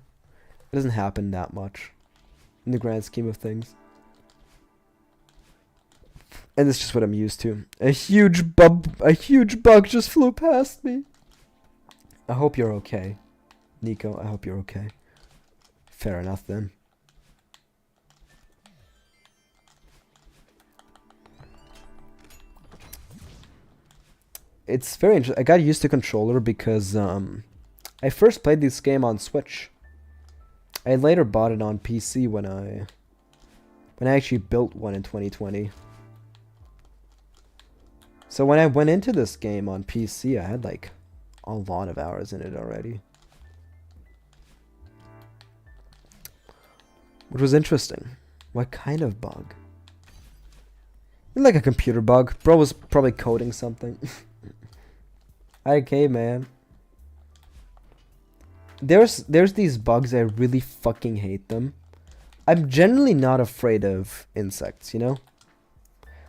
It doesn't happen that much in the grand scheme of things. And it's just what I'm used to. A huge bug just flew past me. I hope you're okay. Nico, I hope you're okay. Fair enough then. It's very interesting. I got used to controller because I first played this game on Switch. I later bought it on PC when I actually built one in 2020. So when I went into this game on PC, I had like a lot of hours in it already. Which was interesting. What kind of bug? Like a computer bug. Bro was probably coding something. Okay, man. There's these bugs, I really fucking hate them. I'm generally not afraid of insects, you know?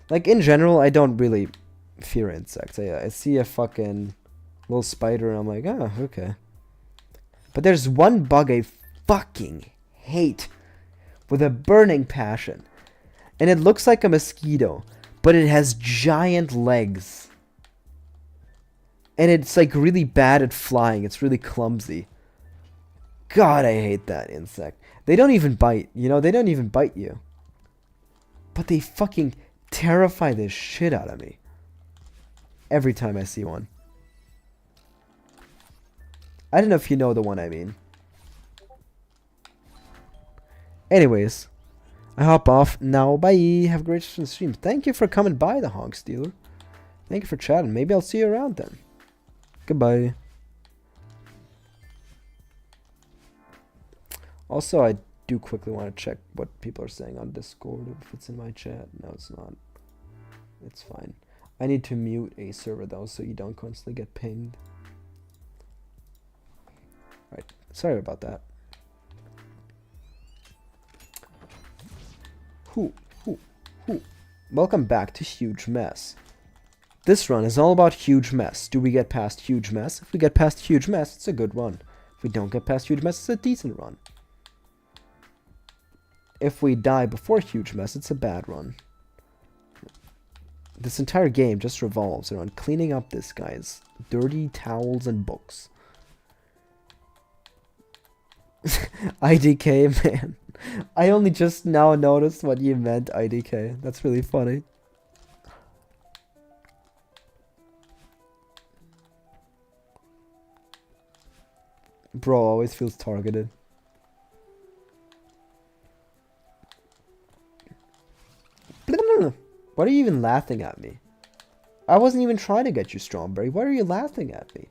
Like, in general, I don't really fear insects. I see a fucking little spider and I'm like, oh, okay. But there's one bug I fucking hate with a burning passion. And it looks like a mosquito, but it has giant legs. And it's like really bad at flying. It's really clumsy. God, I hate that insect. They don't even bite, you know? They don't even bite you. But they fucking terrify the shit out of me. Every time I see one. I don't know if you know the one I mean. Anyways, I hop off now. Bye. Have a great stream. Thank you for coming by, the Hog Stealer. Thank you for chatting. Maybe I'll see you around then. Goodbye. Also, I do quickly want to check what people are saying on Discord. If it's in my chat. No, it's not. It's fine. I need to mute a server though, so you don't constantly get pinged. Right. Sorry about that. Whoo. Welcome back to Huge Mess. This run is all about Huge Mess. Do we get past Huge Mess? If we get past Huge Mess, it's a good run. If we don't get past Huge Mess, it's a decent run. If we die before Huge Mess, it's a bad run. This entire game just revolves around cleaning up this guy's dirty towels and books. IDK, man. I only just now noticed what you meant, IDK. That's really funny. Bro always feels targeted. What are you even laughing at me? I wasn't even trying to get you, Strawberry. Why are you laughing at me?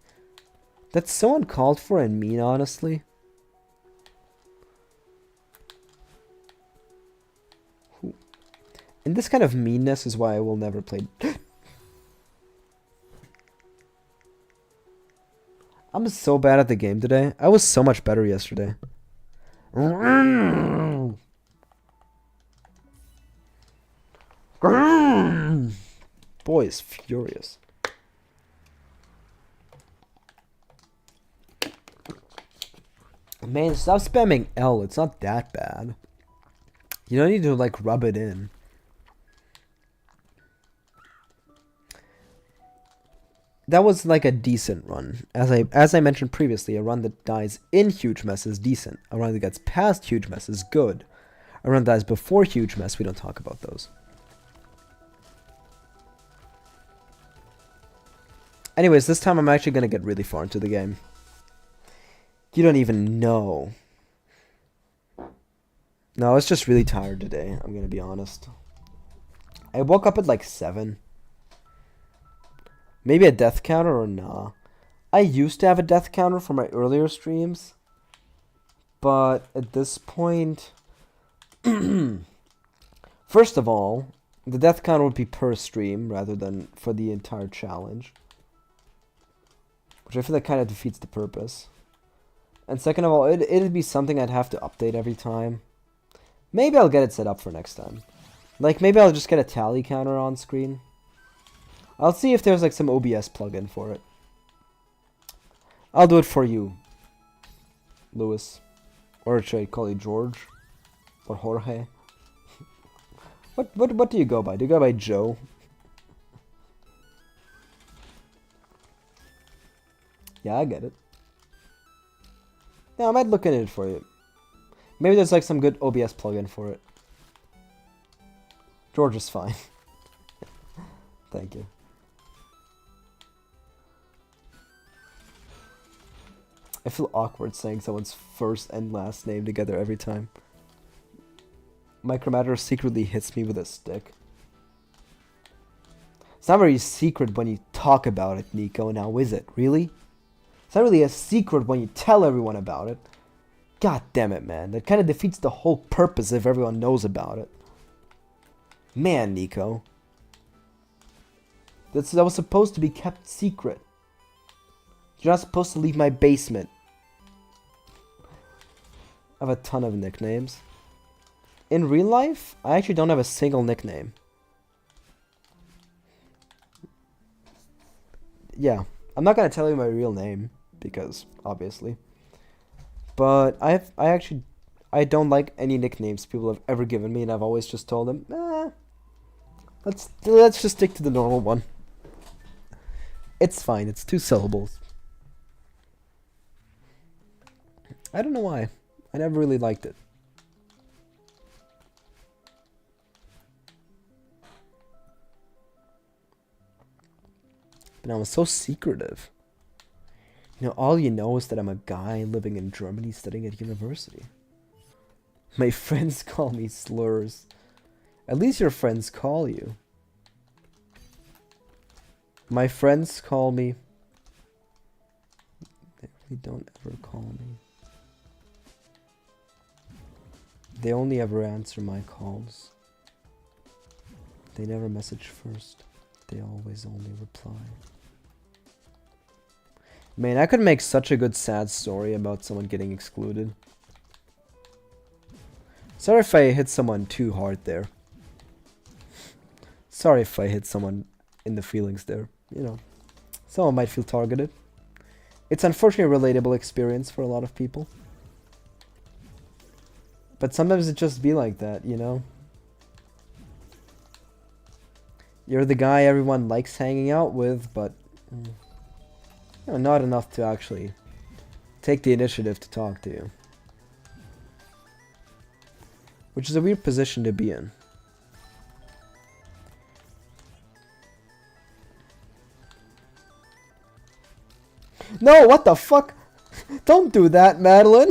That's so uncalled for and mean, honestly. And this kind of meanness is why I will never play... I'm so bad at the game today. I was so much better yesterday. Boy is furious. Man, stop spamming L. It's not that bad. You don't need to, like, rub it in. That was like a decent run. As I mentioned previously, a run that dies in Huge Mess is decent. A run that gets past Huge Mess is good. A run that dies before Huge Mess, we don't talk about those. Anyways, this time I'm actually going to get really far into the game. You don't even know. No, I was just really tired today, I'm going to be honest. I woke up at like 7. Maybe a death counter or nah. I used to have a death counter for my earlier streams. But at this point... First of all, the death counter would be per stream rather than for the entire challenge. Which I feel like kind of defeats the purpose. And second of all, it'd be something I'd have to update every time. Maybe I'll get it set up for next time. Like, maybe I'll just get a tally counter on screen. I'll see if there's like some OBS plugin for it. I'll do it for you, Lewis. Or should I call you George? Or Jorge? What do you go by? Do you go by Joe? Yeah, I get it. Yeah, I might look into it for you. Maybe there's like some good OBS plugin for it. George is fine. Thank you. I feel awkward saying someone's first and last name together every time. Mycromator secretly hits me with a stick. It's not very secret when you talk about it, Nico, now is it? Really? It's not really a secret when you tell everyone about it. God damn it, man. That kind of defeats the whole purpose if everyone knows about it. Man, Nico. That was supposed to be kept secret. You're not supposed to leave my basement. I have a ton of nicknames. In real life, I actually don't have a single nickname. Yeah, I'm not gonna tell you my real name because obviously. But I don't like any nicknames people have ever given me, and I've always just told them, let's just stick to the normal one. It's fine. It's 2 syllables. I don't know why. I never really liked it. But I was so secretive. You know, all you know is that I'm a guy living in Germany studying at university. My friends call me slurs. At least your friends call you. My friends call me... They really don't ever call me. They only ever answer my calls. They never message first. They always only reply. Man, I could make such a good sad story about someone getting excluded. Sorry if I hit someone too hard there. Sorry if I hit someone in the feelings there. You know, someone might feel targeted. It's unfortunately a relatable experience for a lot of people. But sometimes it just be like that, you know? You're the guy everyone likes hanging out with, but... you know, not enough to actually take the initiative to talk to you. Which is a weird position to be in. No, what the fuck? Don't do that, Madeline!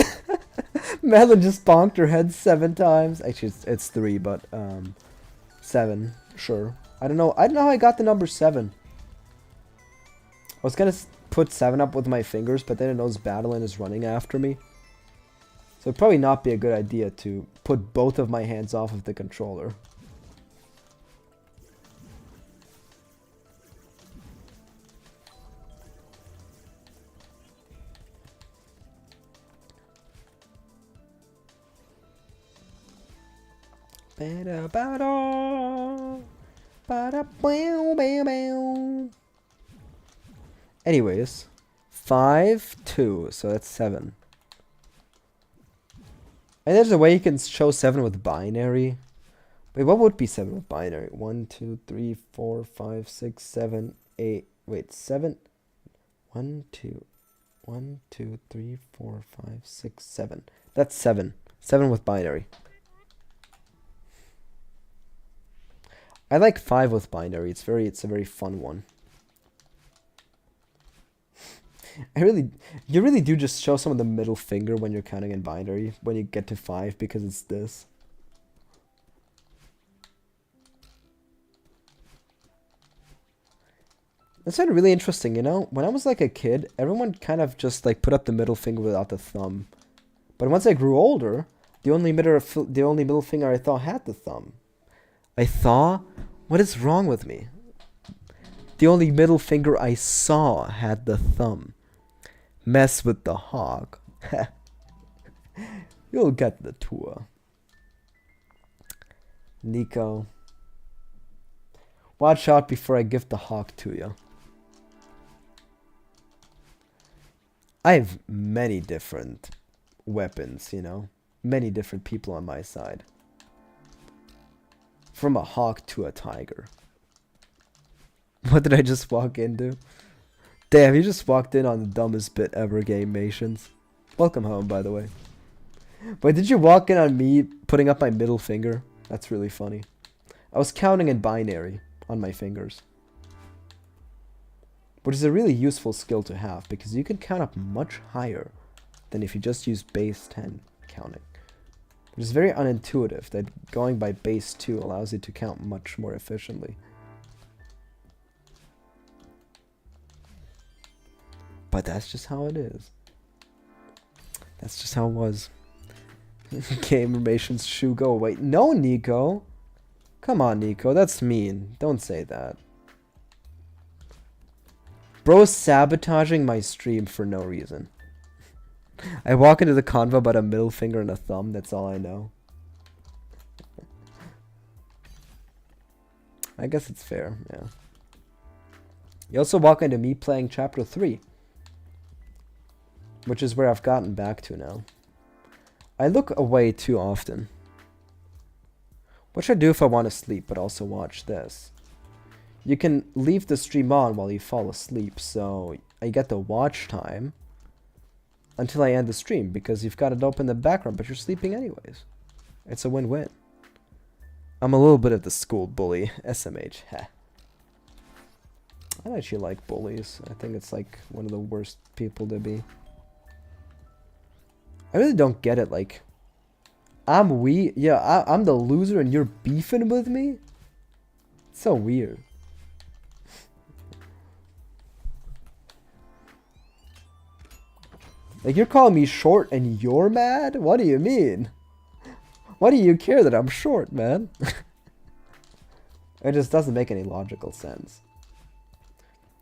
Madeline just bonked her head 7 times. Actually, it's 3, but 7, sure. I don't know how I got the number 7. I was gonna put 7 up with my fingers, but then it knows Madeline is running after me. So it'd probably not be a good idea to put both of my hands off of the controller. Anyways, 5, 2, so that's 7. And there's a way you can show 7 with binary. Wait, what would be 7 with binary? 1, 2, 3, 4, 5, 6, 7, 8. Wait, 7. 1, 2, 1, 2, 3, 4, 5, 6, 7. That's 7. 7 with binary. I like 5 with binary. It's a very fun one. You really do just show someone the middle finger when you're counting in binary when you get to 5 because it's this. That's kind of really interesting, you know? When I was like a kid, everyone kind of just like put up the middle finger without the thumb. But once I grew older, the only middle finger I thought had the thumb. I thought? What is wrong with me? The only middle finger I saw had the thumb. Mess with the hog. You'll get the tour. Nico. Watch out before I give the hog to you. I have many different weapons, you know. Many different people on my side. From a hawk to a tiger. What did I just walk into? Damn, you just walked in on the dumbest bit ever, Game Nations. Welcome home, by the way. But did you walk in on me putting up my middle finger? That's really funny. I was counting in binary on my fingers. Which is a really useful skill to have, because you can count up much higher than if you just use base 10 counting. Which is very unintuitive, that going by base 2 allows you to count much more efficiently. But that's just how it is. That's just how it was. Gameration's shoe go away. No, Nico! Come on, Nico, that's mean. Don't say that. Bro's sabotaging my stream for no reason. I walk into the convo about a middle finger and a thumb, that's all I know. I guess it's fair, yeah. You also walk into me playing chapter 3. Which is where I've gotten back to now. I look away too often. What should I do if I want to sleep but also watch this? You can leave the stream on while you fall asleep, so I get the watch time until I end the stream, because you've got it open in the background, but you're sleeping anyways. It's a win-win. I'm a little bit of the school bully, SMH. Heh. I actually like bullies. I think it's like one of the worst people to be. I really don't get it, like, I'm the loser and you're beefing with me? It's so weird. Like, you're calling me short and you're mad? What do you mean? Why do you care that I'm short, man? It just doesn't make any logical sense.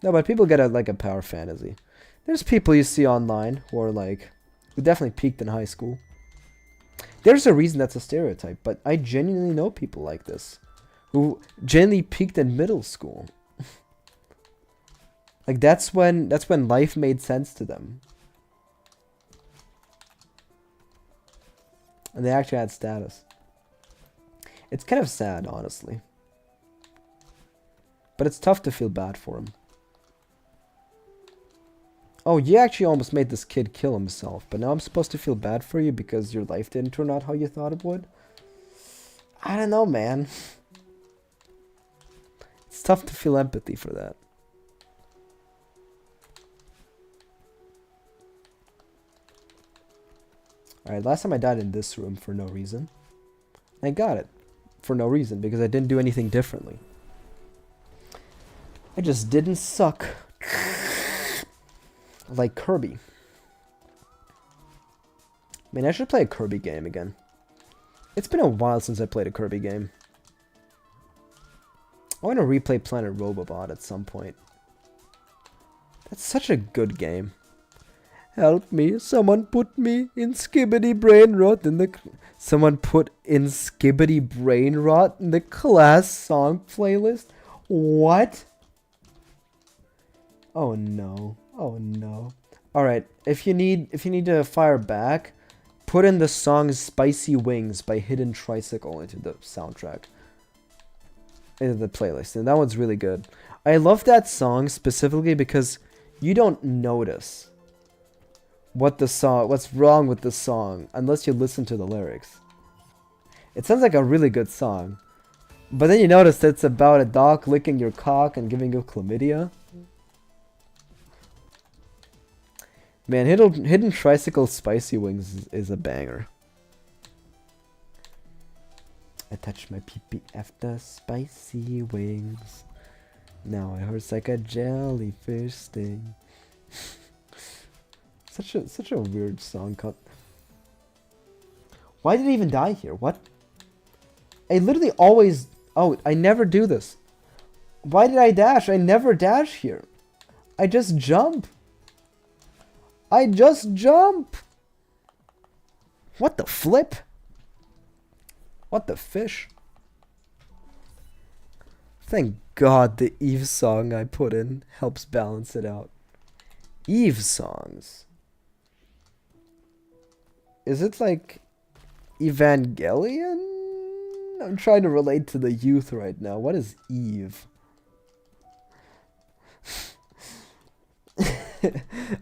No, but people get like a power fantasy. There's people you see online who are like, who definitely peaked in high school. There's a reason that's a stereotype, but I genuinely know people like this. Who genuinely peaked in middle school. Like, that's when life made sense to them. And they actually had status. It's kind of sad, honestly. But it's tough to feel bad for him. Oh, you actually almost made this kid kill himself, but now I'm supposed to feel bad for you because your life didn't turn out how you thought it would? I don't know, man. It's tough to feel empathy for that. Alright, last time I died in this room for no reason. I got it. For no reason, because I didn't do anything differently. I just didn't suck. Like Kirby. Man, I should play a Kirby game again. It's been a while since I played a Kirby game. I want to replay Planet Robobot at some point. That's such a good game. Help me, someone put me in Skibbity Brain Rot in the... Someone put in Skibbity Brain Rot in the class song playlist? What? Oh no. Oh no. Alright, if you need to fire back, put in the song Spicy Wings by Hidden Tricycle into the soundtrack. Into the playlist. And that one's really good. I love that song specifically because you don't notice what's wrong with the song unless you listen to the lyrics. It sounds like a really good song. But then you notice that it's about a dog licking your cock and giving you chlamydia. Man, Hidden Tricycle Spicy Wings is a banger. I touched my pee-pee after spicy wings. Now it hurts like a jellyfish sting. Such a weird song cut. Why did I even die here? What? I literally always... Oh, I never do this. Why did I dash? I never dash here. I just jump. I just jump. What the flip? What the fish? Thank God the Eve song I put in helps balance it out. Eve songs. Is it like Evangelion? I'm trying to relate to the youth right now. What is Eve?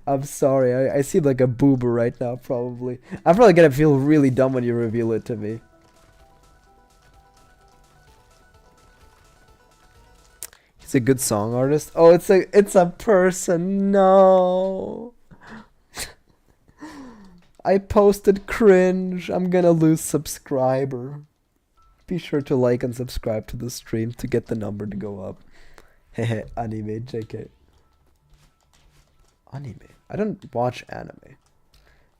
I'm sorry. I seem like a boober right now, probably. I'm probably gonna feel really dumb when you reveal it to me. He's a good song artist. Oh, it's a person. No. I posted cringe. I'm gonna lose subscriber. Be sure to like and subscribe to the stream to get the number to go up. Hehe, anime, JK. Anime. I don't watch anime.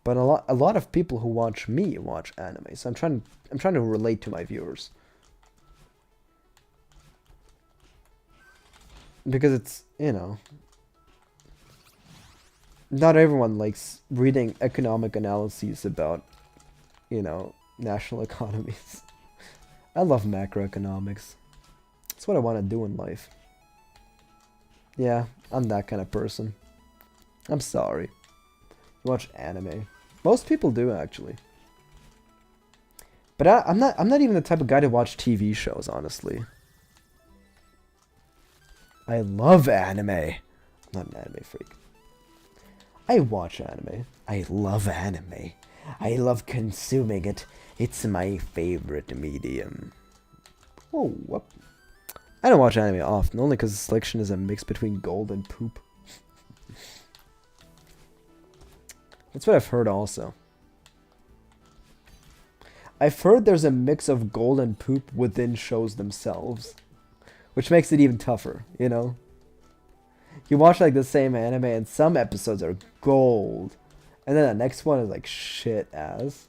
But a lot of people who watch me watch anime. So I'm trying to relate to my viewers. Because it's, you know, not everyone likes reading economic analyses about, you know, national economies. I love macroeconomics. That's what I want to do in life. Yeah, I'm that kind of person. I'm sorry. You watch anime. Most people do, actually. But I'm not even the type of guy to watch TV shows, honestly. I love anime. I'm not an anime freak. I watch anime. I love anime. I love consuming it. It's my favorite medium. Oh, what? I don't watch anime often, only because the selection is a mix between gold and poop. That's what I've heard also. I've heard there's a mix of gold and poop within shows themselves. Which makes it even tougher, you know? You watch like the same anime and some episodes are gold. And then the next one is like shit ass.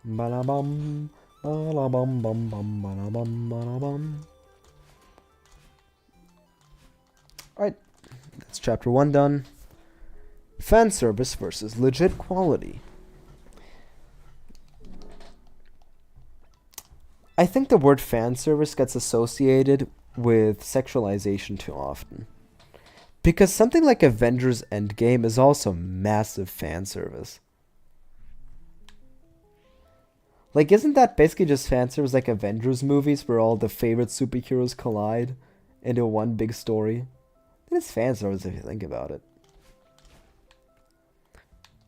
Ba-da-bum, ba-da-bum, bum, bum, ba-da-bum, ba-da-bum. Alright, that's chapter 1 done. Fan service versus legit quality. I think the word fan service gets associated with sexualization too often. Because something like Avengers Endgame is also massive fan service. Like, isn't that basically just fan service like Avengers movies where all the favorite superheroes collide into one big story? It is fan service if you think about it.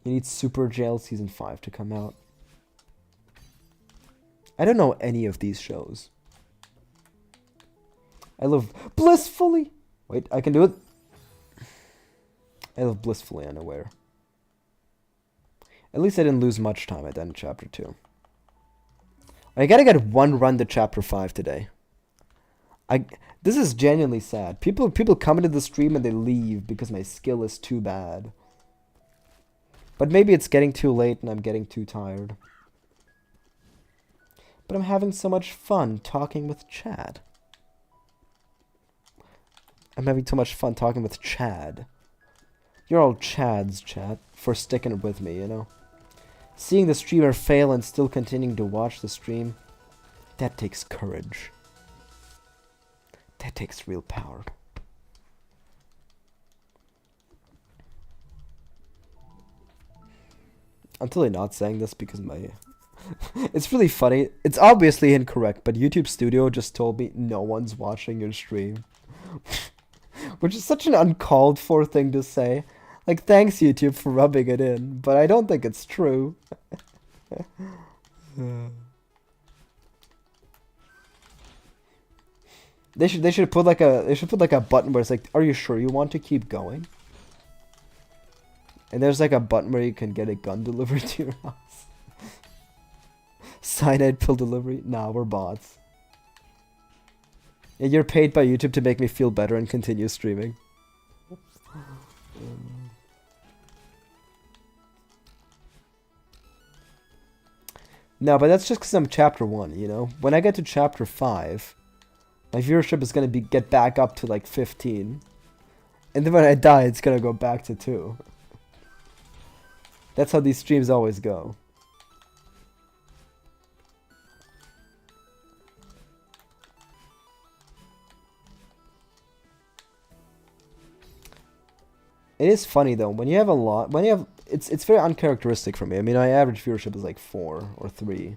You need Super Jail Season 5 to come out. I don't know any of these shows. I live blissfully... Wait, I can do it. I live blissfully unaware. At least I didn't lose much time at the end of chapter 2. I gotta get one run to chapter 5 today. This is genuinely sad. People come into the stream and they leave because my skill is too bad. But maybe it's getting too late and I'm getting too tired. But I'm having so much fun talking with Chad. I'm having too much fun talking with Chad. You're all Chads, chat, for sticking with me, you know? Seeing the streamer fail and still continuing to watch the stream, that takes courage. That takes real power. I'm totally not saying this because my... It's really funny. It's obviously incorrect, but YouTube Studio just told me no one's watching your stream. Which is such an uncalled for thing to say. Like, thanks YouTube for rubbing it in, but I don't think it's true. They should put like a button where it's like, are you sure you want to keep going? And there's like a button where you can get a gun delivered to your house. Cyanide pill delivery? Nah, we're bots. Yeah, you're paid by YouTube to make me feel better and continue streaming. No, but that's just because I'm chapter 1, you know? When I get to chapter 5, my viewership is going to get back up to like 15. And then when I die, it's going to go back to 2. That's how these streams always go. It is funny though, when you have it's very uncharacteristic for me. I mean, my average viewership is like 4 or 3,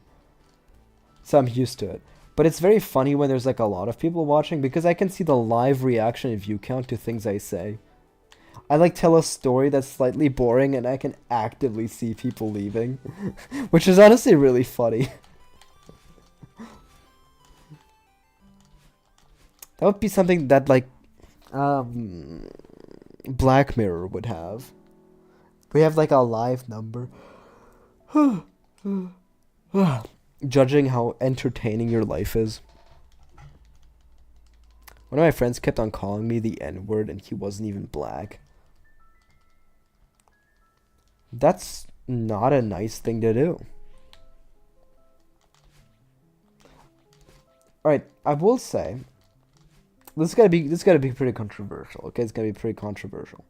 so I'm used to it. But it's very funny when there's like a lot of people watching because I can see the live reaction and view count to things I say. I like tell a story that's slightly boring and I can actively see people leaving, which is honestly really funny. That would be something that like Black Mirror would have. We have like a live number. Judging how entertaining your life is. One of my friends kept on calling me the N-word and he wasn't even black. That's not a nice thing to do. Alright, I will say this gotta be pretty controversial, okay? It's gonna be pretty controversial.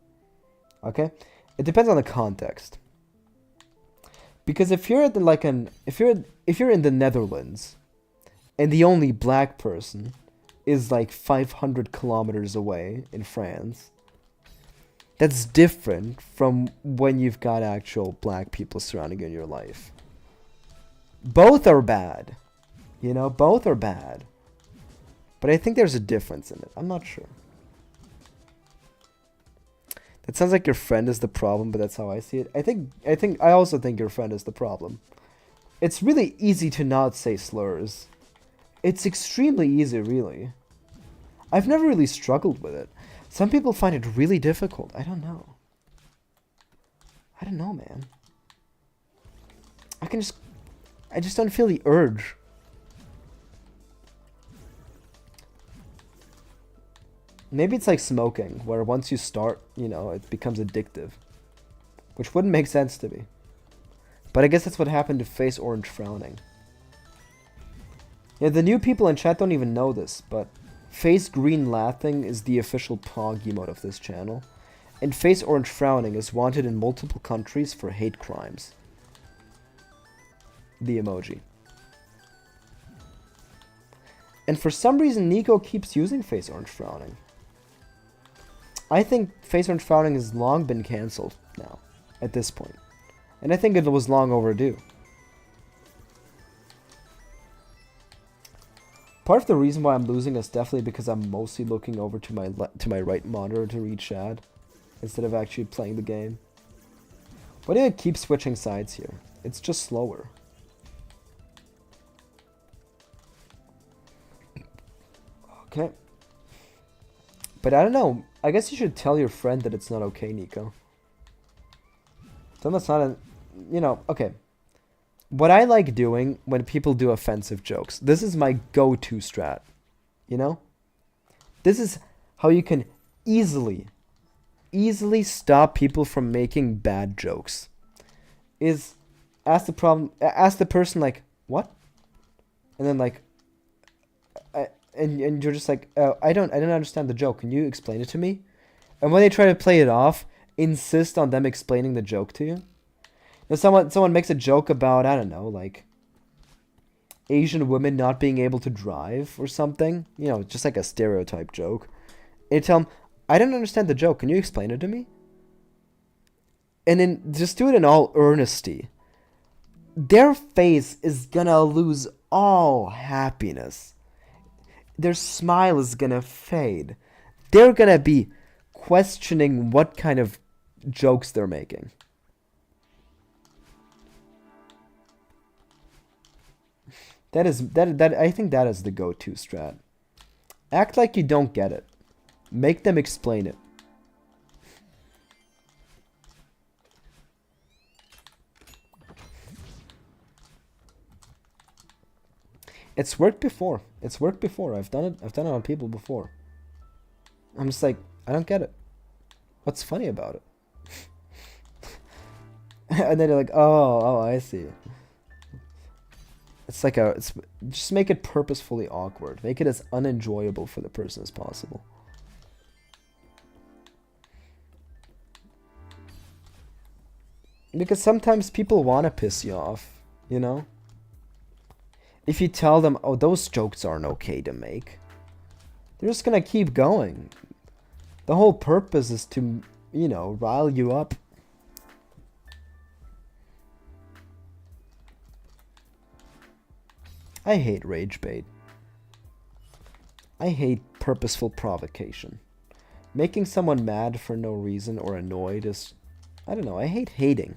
Okay? It depends on the context. Because if you're at if you're in the Netherlands and the only black person is like 500 kilometers away in France, that's different from when you've got actual black people surrounding you in your life. Both are bad. You know, both are bad. But I think there's a difference in it. I'm not sure. That sounds like your friend is the problem, but that's how I see it. I also think your friend is the problem. It's really easy to not say slurs. It's extremely easy, really. I've never really struggled with it. Some people find it really difficult. I don't know. I don't know, man. I just don't feel the urge. Maybe it's like smoking, where once you start, you know, it becomes addictive. Which wouldn't make sense to me. But I guess that's what happened to Face Orange Frowning. Yeah, the new people in chat don't even know this, but Face Green Laughing is the official POG emote of this channel. And Face Orange Frowning is wanted in multiple countries for hate crimes. The emoji. And for some reason, Nico keeps using Face Orange Frowning. I think Face Orange Frowning has long been cancelled now, at this point. And I think it was long overdue. Part of the reason why I'm losing is definitely because I'm mostly looking over to my right monitor to read chat, instead of actually playing the game. Why do I keep switching sides here? It's just slower. Okay. But I don't know. I guess you should tell your friend that it's not okay, Nico. Then that's not a... You know, okay. What I like doing when people do offensive jokes, this is my go-to strat. You know? This is how you can easily stop people from making bad jokes. Is ask the person like, what? And then like, and you're just like, I don't understand the joke. Can you explain it to me? And when they try to play it off, insist on them explaining the joke to you. Now someone makes a joke about, I don't know, like Asian women not being able to drive or something. You know, just like a stereotype joke. And you tell them, I don't understand the joke. Can you explain it to me? And then just do it in all earnesty. Their face is gonna lose all happiness. Their smile is gonna fade. They're gonna be questioning what kind of jokes they're making. That I think that is the go-to strat. Act like you don't get it. Make them explain it. It's worked before. It's worked before. I've done it on people before. I'm just like, I don't get it. What's funny about it? And then they're like, oh, I see. It's like just make it purposefully awkward. Make it as unenjoyable for the person as possible. Because sometimes people want to piss you off, you know? If you tell them, oh, those jokes aren't okay to make, they're just gonna keep going. The whole purpose is to, you know, rile you up. I hate rage bait. I hate purposeful provocation. Making someone mad for no reason or annoyed is... I don't know, I hate hating.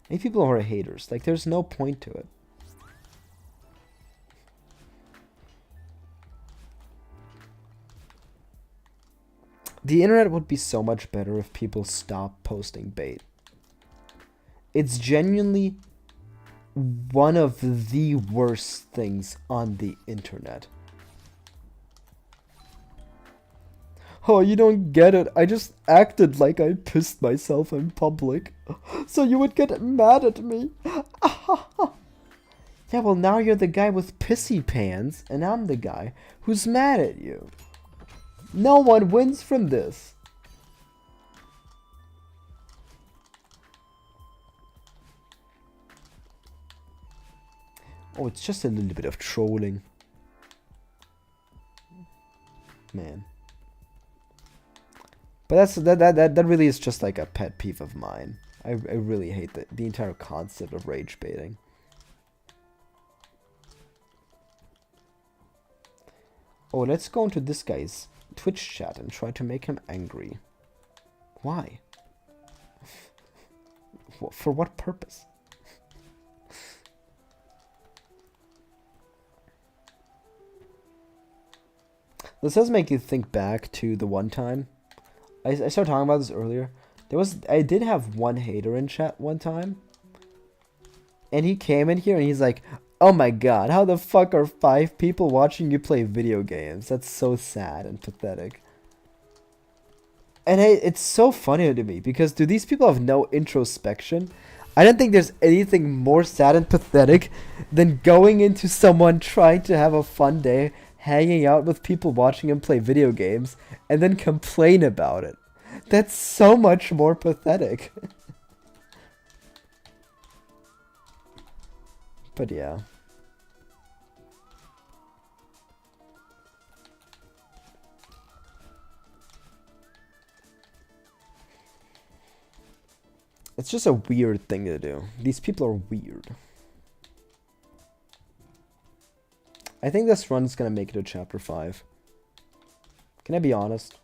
I hate people who are haters. Like, there's no point to it. The internet would be so much better if people stopped posting bait. It's genuinely one of the worst things on the internet. Oh, you don't get it. I just acted like I pissed myself in public. So you would get mad at me. Yeah, well, now you're the guy with pissy pants, and I'm the guy who's mad at you. No one wins from this. Oh, it's just a little bit of trolling. Man. But that really is just like a pet peeve of mine. I really hate the entire concept of rage baiting. Oh, let's go into this guy's Twitch chat and try to make him angry. Why? For what purpose? This does make you think back to the one time. I started talking about this earlier. I did have one hater in chat one time. And he came in here and he's like, oh my god, how the fuck are 5 people watching you play video games? That's so sad and pathetic. And it's so funny to me because do these people have no introspection? I don't think there's anything more sad and pathetic than going into someone trying to have a fun day, hanging out with people watching him play video games, and then complain about it. That's so much more pathetic. But yeah. It's just a weird thing to do. These people are weird. I think this run's gonna make it to chapter 5. Can I be honest?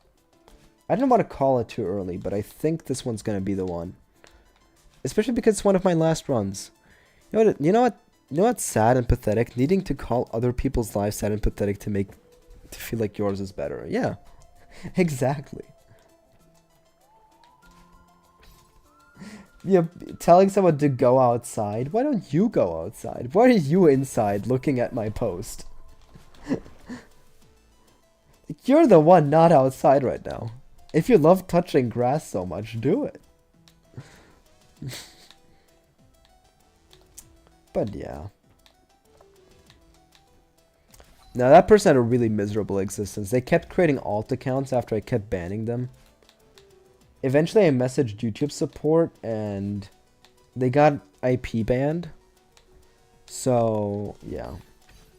I don't want to call it too early, but I think this one's gonna be the one. Especially because it's one of my last runs. You know what's sad and pathetic? Needing to call other people's lives sad and pathetic to feel like yours is better. Yeah. Exactly. Yeah, telling someone to go outside. Why don't you go outside? Why are you inside looking at my post? You're the one not outside right now. If you love touching grass so much, do it. But yeah. Now that person had a really miserable existence. They kept creating alt accounts after I kept banning them. Eventually I messaged YouTube support and they got IP banned. So, yeah.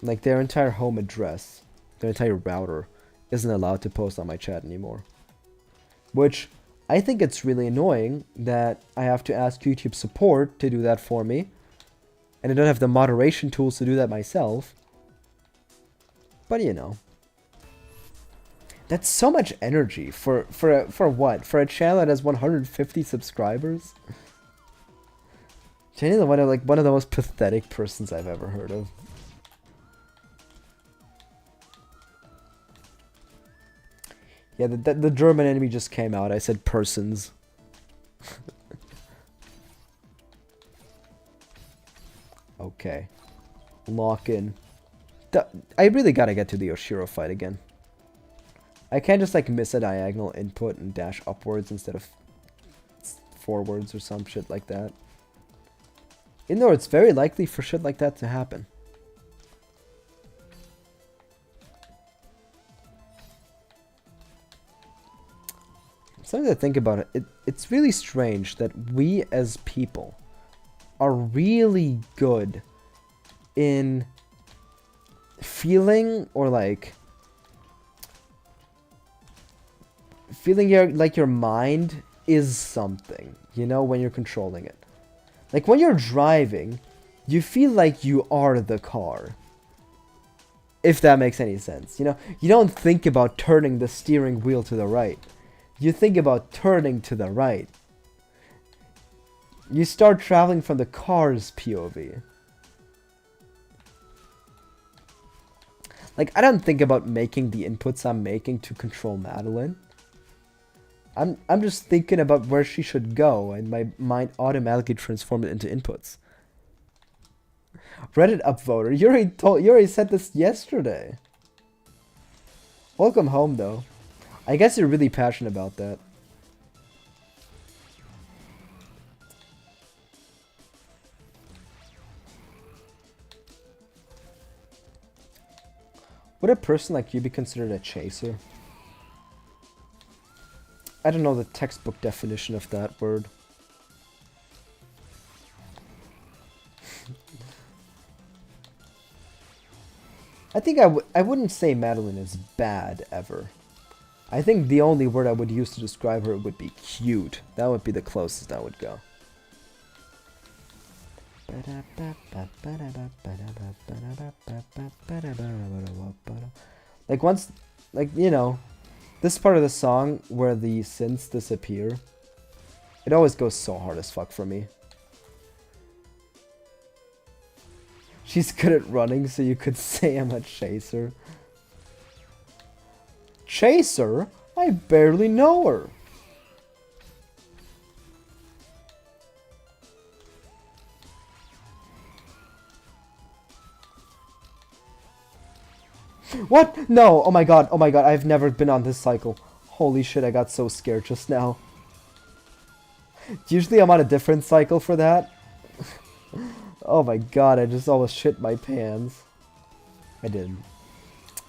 Like their entire home address, their entire router isn't allowed to post on my chat anymore. Which, I think it's really annoying that I have to ask YouTube support to do that for me. And I don't have the moderation tools to do that myself. But you know. That's so much energy for what? For a channel that has 150 subscribers? Genuinely one of the most pathetic persons I've ever heard of. Yeah, the German enemy just came out. I said persons. Okay. Lock in. I really gotta get to the Oshiro fight again. I can't just like miss a diagonal input and dash upwards instead of forwards or some shit like that. Even though it's very likely for shit like that to happen. Something to think about it. It's really strange that we as people are really good in feeling or like feeling your mind is something, you know, when you're controlling it. Like when you're driving, you feel like you are the car. If that makes any sense. You know, you don't think about turning the steering wheel to the right. You think about turning to the right. You start traveling from the car's POV. Like, I don't think about making the inputs I'm making to control Madeline. I'm just thinking about where she should go, and my mind automatically transforms it into inputs. Reddit upvoter, you already said this yesterday. Welcome home, though. I guess you're really passionate about that. Would a person like you be considered a chaser? I don't know the textbook definition of that word. I think I wouldn't say Madeline is bad, ever. I think the only word I would use to describe her would be cute. That would be the closest I would go. Like once, like, you know, this part of the song where the synths disappear, it always goes so hard as fuck for me. She's good at running, so you could say I'm a chaser. Chaser? I barely know her. What? No! Oh my god, I've never been on this cycle. Holy shit, I got so scared just now. Usually I'm on a different cycle for that. Oh my god, I just almost shit my pants. I didn't.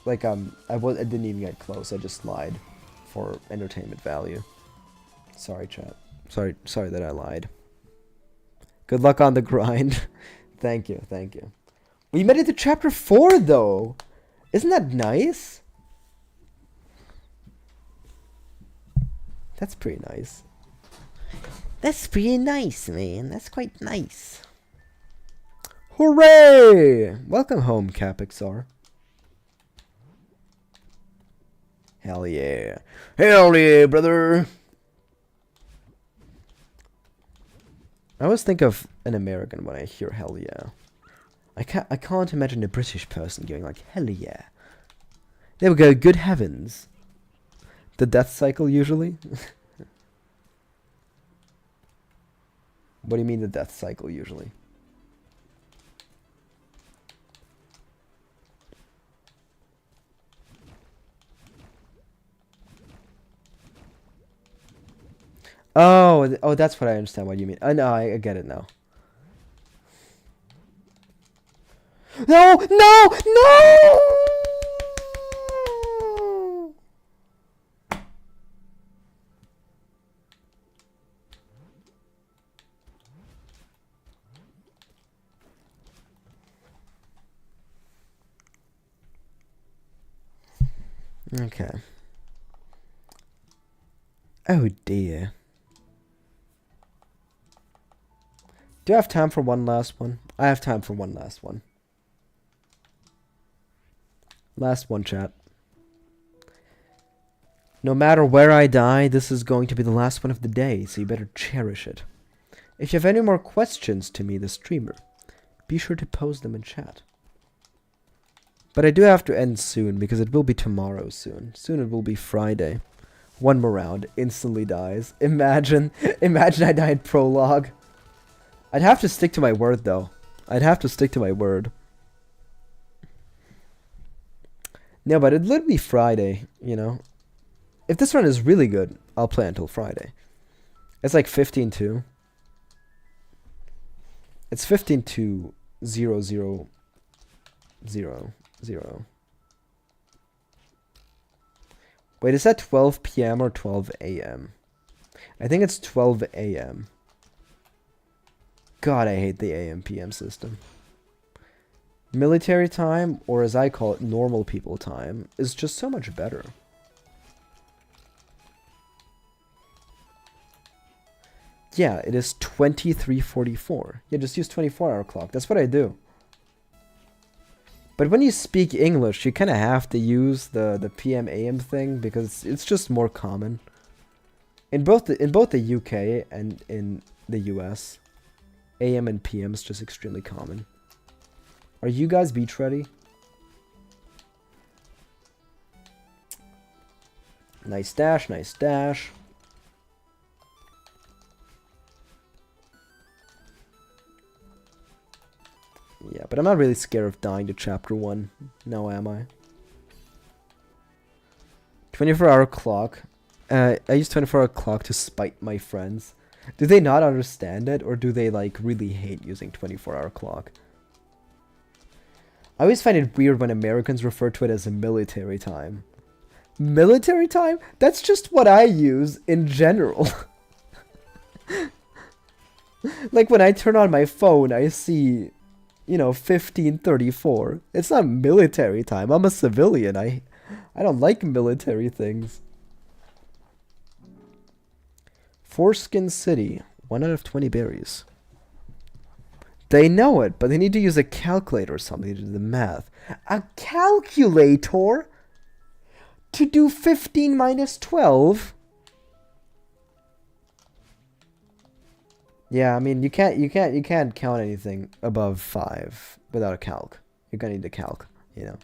Like, I didn't even get close, I just lied. For entertainment value. Sorry, chat. Sorry that I lied. Good luck on the grind. Thank you. We made it to chapter 4, though! Isn't that nice? That's pretty nice. That's pretty nice, man. That's quite nice. Hooray! Welcome home, Capixar. Hell yeah. Hell yeah, brother! I always think of an American when I hear hell yeah. I can't imagine a British person going like, hell yeah. There we go, good heavens. The death cycle, usually? What do you mean the death cycle, usually? Oh, that's what I understand what you mean. No, I get it now. No! No! No! Okay. Oh dear. Do I have time for one last one? I have time for one last one. Last one, chat. No matter where I die, this is going to be the last one of the day, so you better cherish it. If you have any more questions to me, the streamer, be sure to post them in chat. But I do have to end soon, because it will be tomorrow soon. Soon it will be Friday. One more round, instantly dies. Imagine I died prologue. I'd have to stick to my word, though. I'd have to stick to my word. No, but it'd literally be Friday, you know. If this run is really good, I'll play until Friday. It's like 15-2. It's 15-2, 0, 0, 0, 0. Wait, is that 12 p.m. or 12 a.m.? I think it's 12 a.m. God, I hate the AM PM system. Military time, or as I call it, normal people time, is just so much better. Yeah, it is 23:44. Yeah, just use 24-hour clock. That's what I do. But when you speak English, you kind of have to use the PM AM thing because it's just more common. In both the UK and in the US, AM and PM is just extremely common. Are you guys beach ready? Nice dash, nice dash. Yeah, but I'm not really scared of dying to chapter 1. No, am I? 24-hour clock. I use 24-hour clock to spite my friends. Do they not understand it, or do they, like, really hate using 24-hour clock? I always find it weird when Americans refer to it as a military time. Military time? That's just what I use in general. Like, when I turn on my phone, I see, you know, 15:34. It's not military time. I'm a civilian. I don't like military things. Foreskin City. 1 out of 20 berries. They know it, but they need to use a calculator or something to do the math. A calculator? To do 15 minus 12? Yeah, I mean, you can't count anything above 5 without a calc. You're gonna need a calc, you know.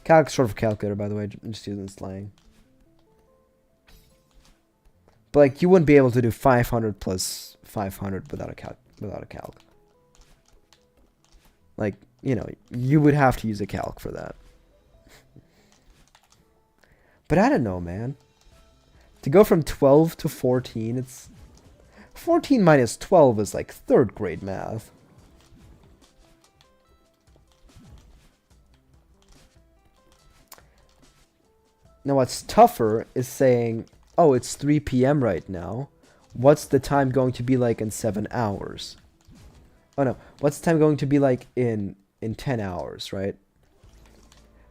Calc's short for calculator, by the way. I'm just using slang. But like, you wouldn't be able to do 500 plus 500 without a calc. Like, you know, you would have to use a calc for that. But I don't know, man. To go from 12 to 14, it's 14 minus 12 is like 3rd grade math. Now what's tougher is saying, oh, it's 3 p.m. right now. What's the time going to be like in 7 hours? Oh no, what's the time going to be like in 10 hours, right?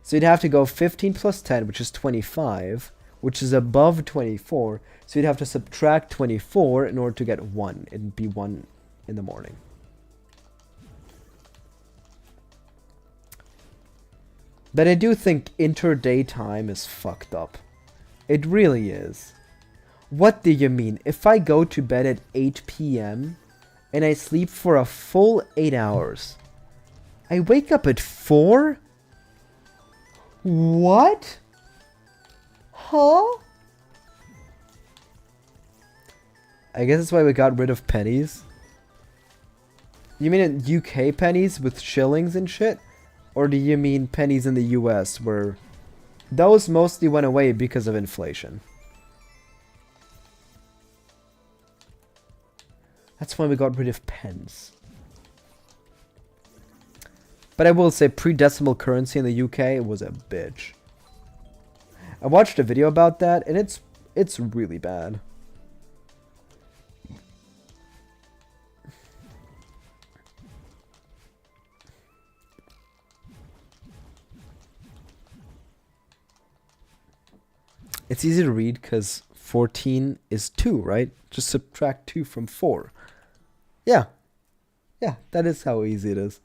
So you'd have to go 15 plus 10, which is 25, which is above 24. So you'd have to subtract 24 in order to get 1. It'd be 1 in the morning. But I do think inter-day time is fucked up. It really is. What do you mean? If I go to bed at 8 p.m. and I sleep for a full 8 hours, I wake up at 4? What? Huh? I guess that's why we got rid of pennies. You mean in UK pennies with shillings and shit? Or do you mean pennies in the US where those mostly went away because of inflation? That's why we got rid of pence. But I will say pre-decimal currency in the UK was a bitch. I watched a video about that and it's really bad. It's easy to read because 14 is 2, right? Just subtract 2 from 4. Yeah. Yeah, that is how easy it is.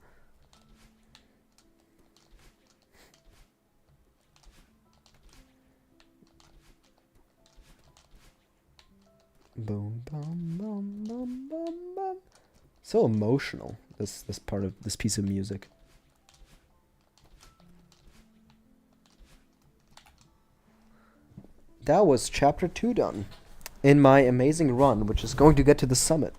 Boom, boom, boom, boom, boom, boom. So emotional, this part of this piece of music. That was chapter 2 done in my amazing run, which is going to get to the summit.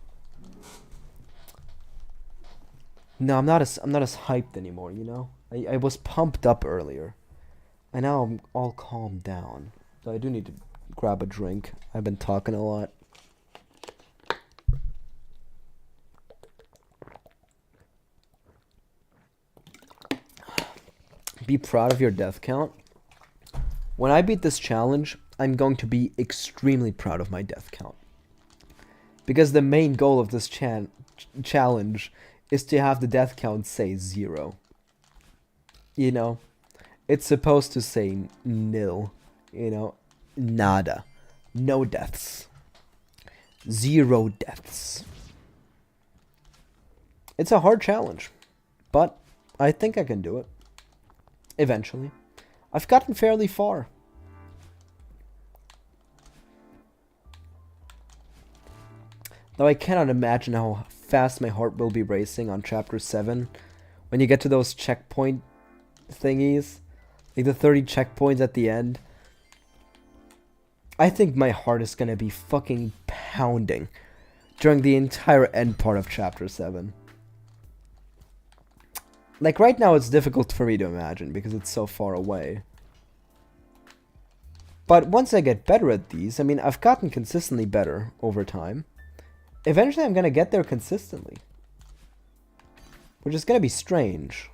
No, I'm not as hyped anymore, you know? I was pumped up earlier. And now I'm all calmed down. So I do need to grab a drink. I've been talking a lot. Be proud of your death count. When I beat this challenge, I'm going to be extremely proud of my death count. Because the main goal of this challenge is to have the death count say 0. You know? It's supposed to say nil. You know? Nada. No deaths. 0 deaths. It's a hard challenge, but I think I can do it. Eventually. I've gotten fairly far. Though I cannot imagine how fast my heart will be racing on chapter 7 when you get to those checkpoint thingies, like the 30 checkpoints at the end. I think my heart is gonna be fucking pounding during the entire end part of chapter 7. Like right now it's difficult for me to imagine because it's so far away. But once I get better at these, I mean, I've gotten consistently better over time. Eventually I'm gonna get there consistently. Which is gonna be strange.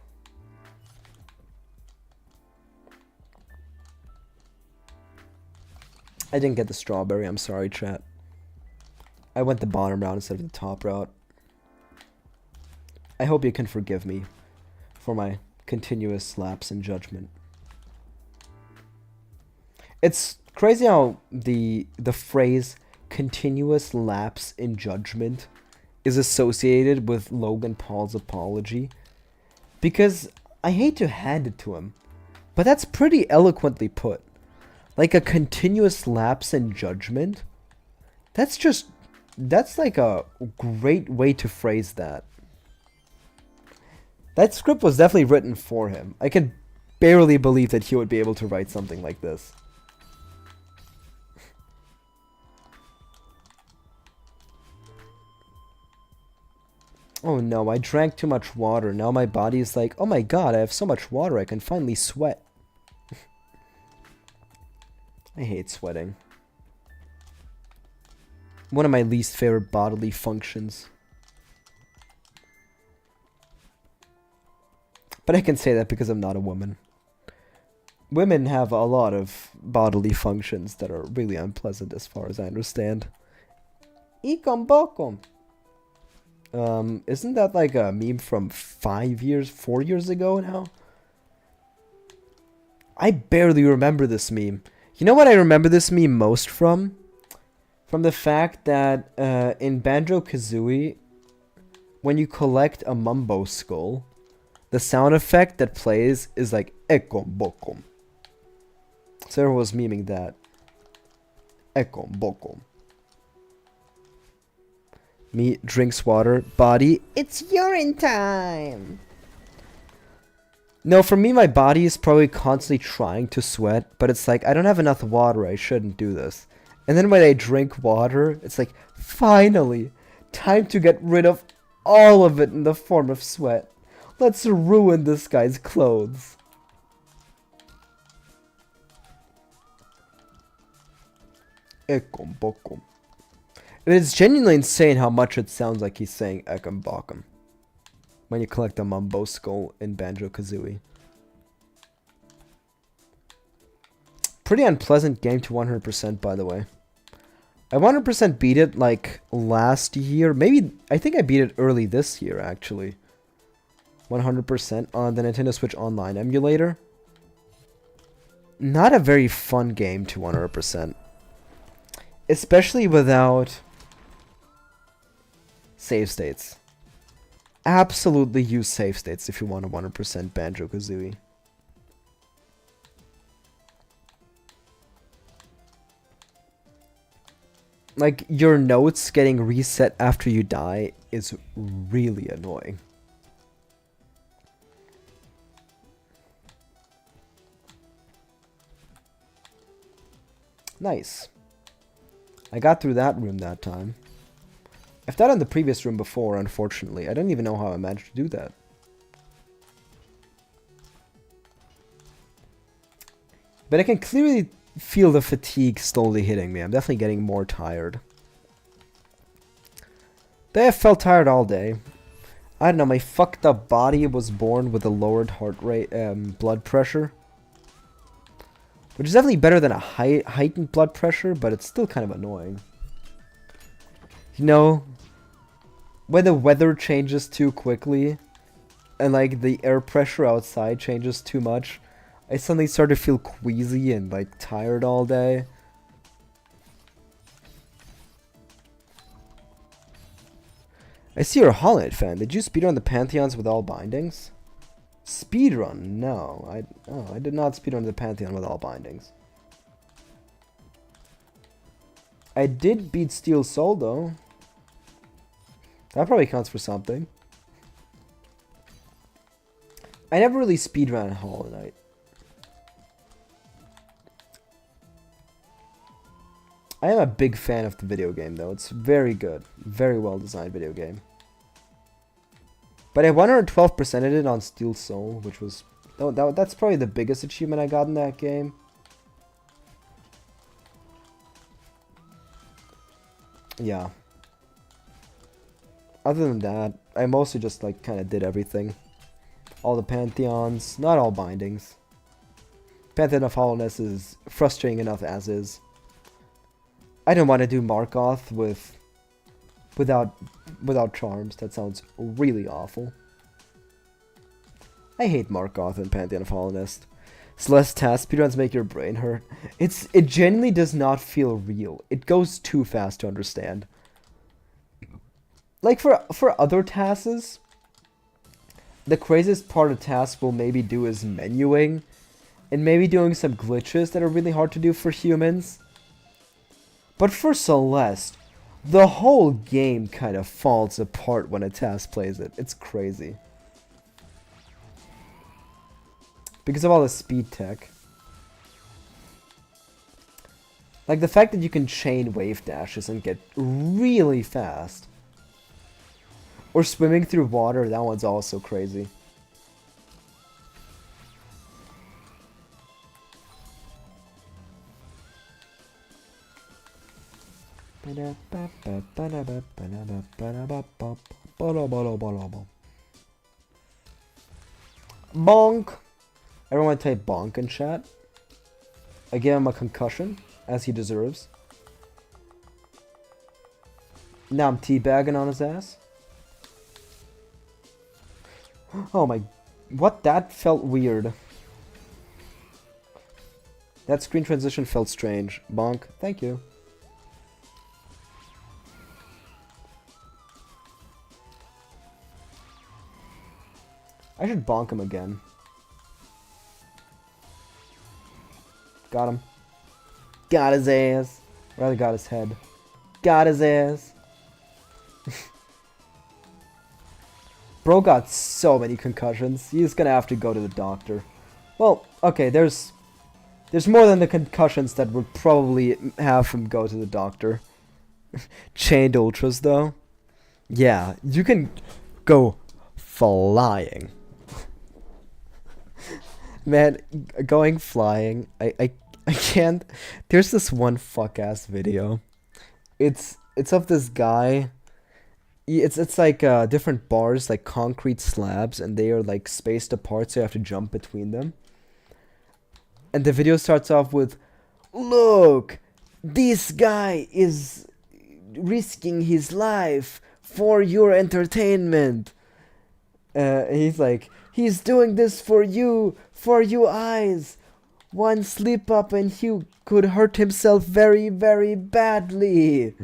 I didn't get the strawberry, I'm sorry, chat. I went the bottom route instead of the top route. I hope you can forgive me for my continuous lapse in judgment. It's crazy how the phrase continuous lapse in judgment is associated with Logan Paul's apology. Because I hate to hand it to him, but that's pretty eloquently put. Like a continuous lapse in judgment. That's like a great way to phrase that. That script was definitely written for him. I can barely believe that he would be able to write something like this. Oh no, I drank too much water. Now my body is like, oh my god, I have so much water, I can finally sweat. I hate sweating. One of my least favorite bodily functions. But I can say that because I'm not a woman. Women have a lot of bodily functions that are really unpleasant as far as I understand. Ikom bokom. Isn't that like a meme from 4 years ago now? I barely remember this meme. You know what I remember this meme most from? From the fact that in Banjo-Kazooie, when you collect a Mumbo skull, the sound effect that plays is like Ekom Bokom. So everyone was memeing that. Ekom Bokom. Me drinks water. Body, it's urine time! No, for me, my body is probably constantly trying to sweat, but it's like, I don't have enough water, I shouldn't do this. And then when I drink water, it's like, finally, time to get rid of all of it in the form of sweat. Let's ruin this guy's clothes. Ekom bokom. It's genuinely insane how much it sounds like he's saying Ekom bokom when you collect a Mumbo skull in Banjo-Kazooie. Pretty unpleasant game to 100%, by the way. I 100% beat it like last year. Maybe, I think I beat it early this year, actually. 100% on the Nintendo Switch Online emulator. Not a very fun game to 100%. Especially without save states. Absolutely use save states if you want a 100% Banjo-Kazooie. Like, your notes getting reset after you die is really annoying. Nice. I got through that room that time. I've done it in the previous room before, unfortunately. I don't even know how I managed to do that. But I can clearly feel the fatigue slowly hitting me. I'm definitely getting more tired. But I felt tired all day. I don't know, my fucked up body was born with a lowered heart rate, blood pressure. Which is definitely better than a heightened blood pressure, but it's still kind of annoying. You know, when the weather changes too quickly, and like the air pressure outside changes too much, I suddenly start to feel queasy and like tired all day. I see you're a Hollow Knight fan. Did you speedrun the Pantheons with all bindings? Speedrun? No. I did not speedrun the Pantheon with all bindings. I did beat Steel Soul, though. That probably counts for something. I never really speedran Hollow Knight. I am a big fan of the video game, though. It's very good. Very well designed video game. But I 112%ed it on Steel Soul, which was... that's probably the biggest achievement I got in that game. Yeah. Other than that, I mostly just, like, kind of did everything. All the Pantheons, not all bindings. Pantheon of Hollowness is frustrating enough as is. I don't want to do Markoth without charms. That sounds really awful. I hate Markoth in Pantheon of Hollowness. Celeste task speedruns make your brain hurt. It genuinely does not feel real. It goes too fast to understand. Like for other tasks, the craziest part of tasks we'll maybe do is menuing, and maybe doing some glitches that are really hard to do for humans. But for Celeste, the whole game kind of falls apart when a task plays it. It's crazy. Because of all the speed tech. Like the fact that you can chain wave dashes and get really fast. Or swimming through water, that one's also crazy. Bonk! Everyone type bonk in chat. I gave him a concussion, as he deserves. Now I'm teabagging on his ass. Oh my... What? That felt weird. That screen transition felt strange. Bonk. Thank you. I should bonk him again. Got him. Got his ass. Rather got his head. Got his ass. Bro got so many concussions. He's gonna have to go to the doctor. Well, okay, there's more than the concussions that would probably have him go to the doctor. Chained ultras, though. Yeah, you can go flying. Man, going flying, I can't. There's this one fuck-ass video. It's of this guy. It's like different bars, like concrete slabs, and they are like spaced apart, so you have to jump between them. And the video starts off with, "Look, this guy is risking his life for your entertainment." He's like, "He's doing this for you eyes. One slip up and he could hurt himself very, very badly."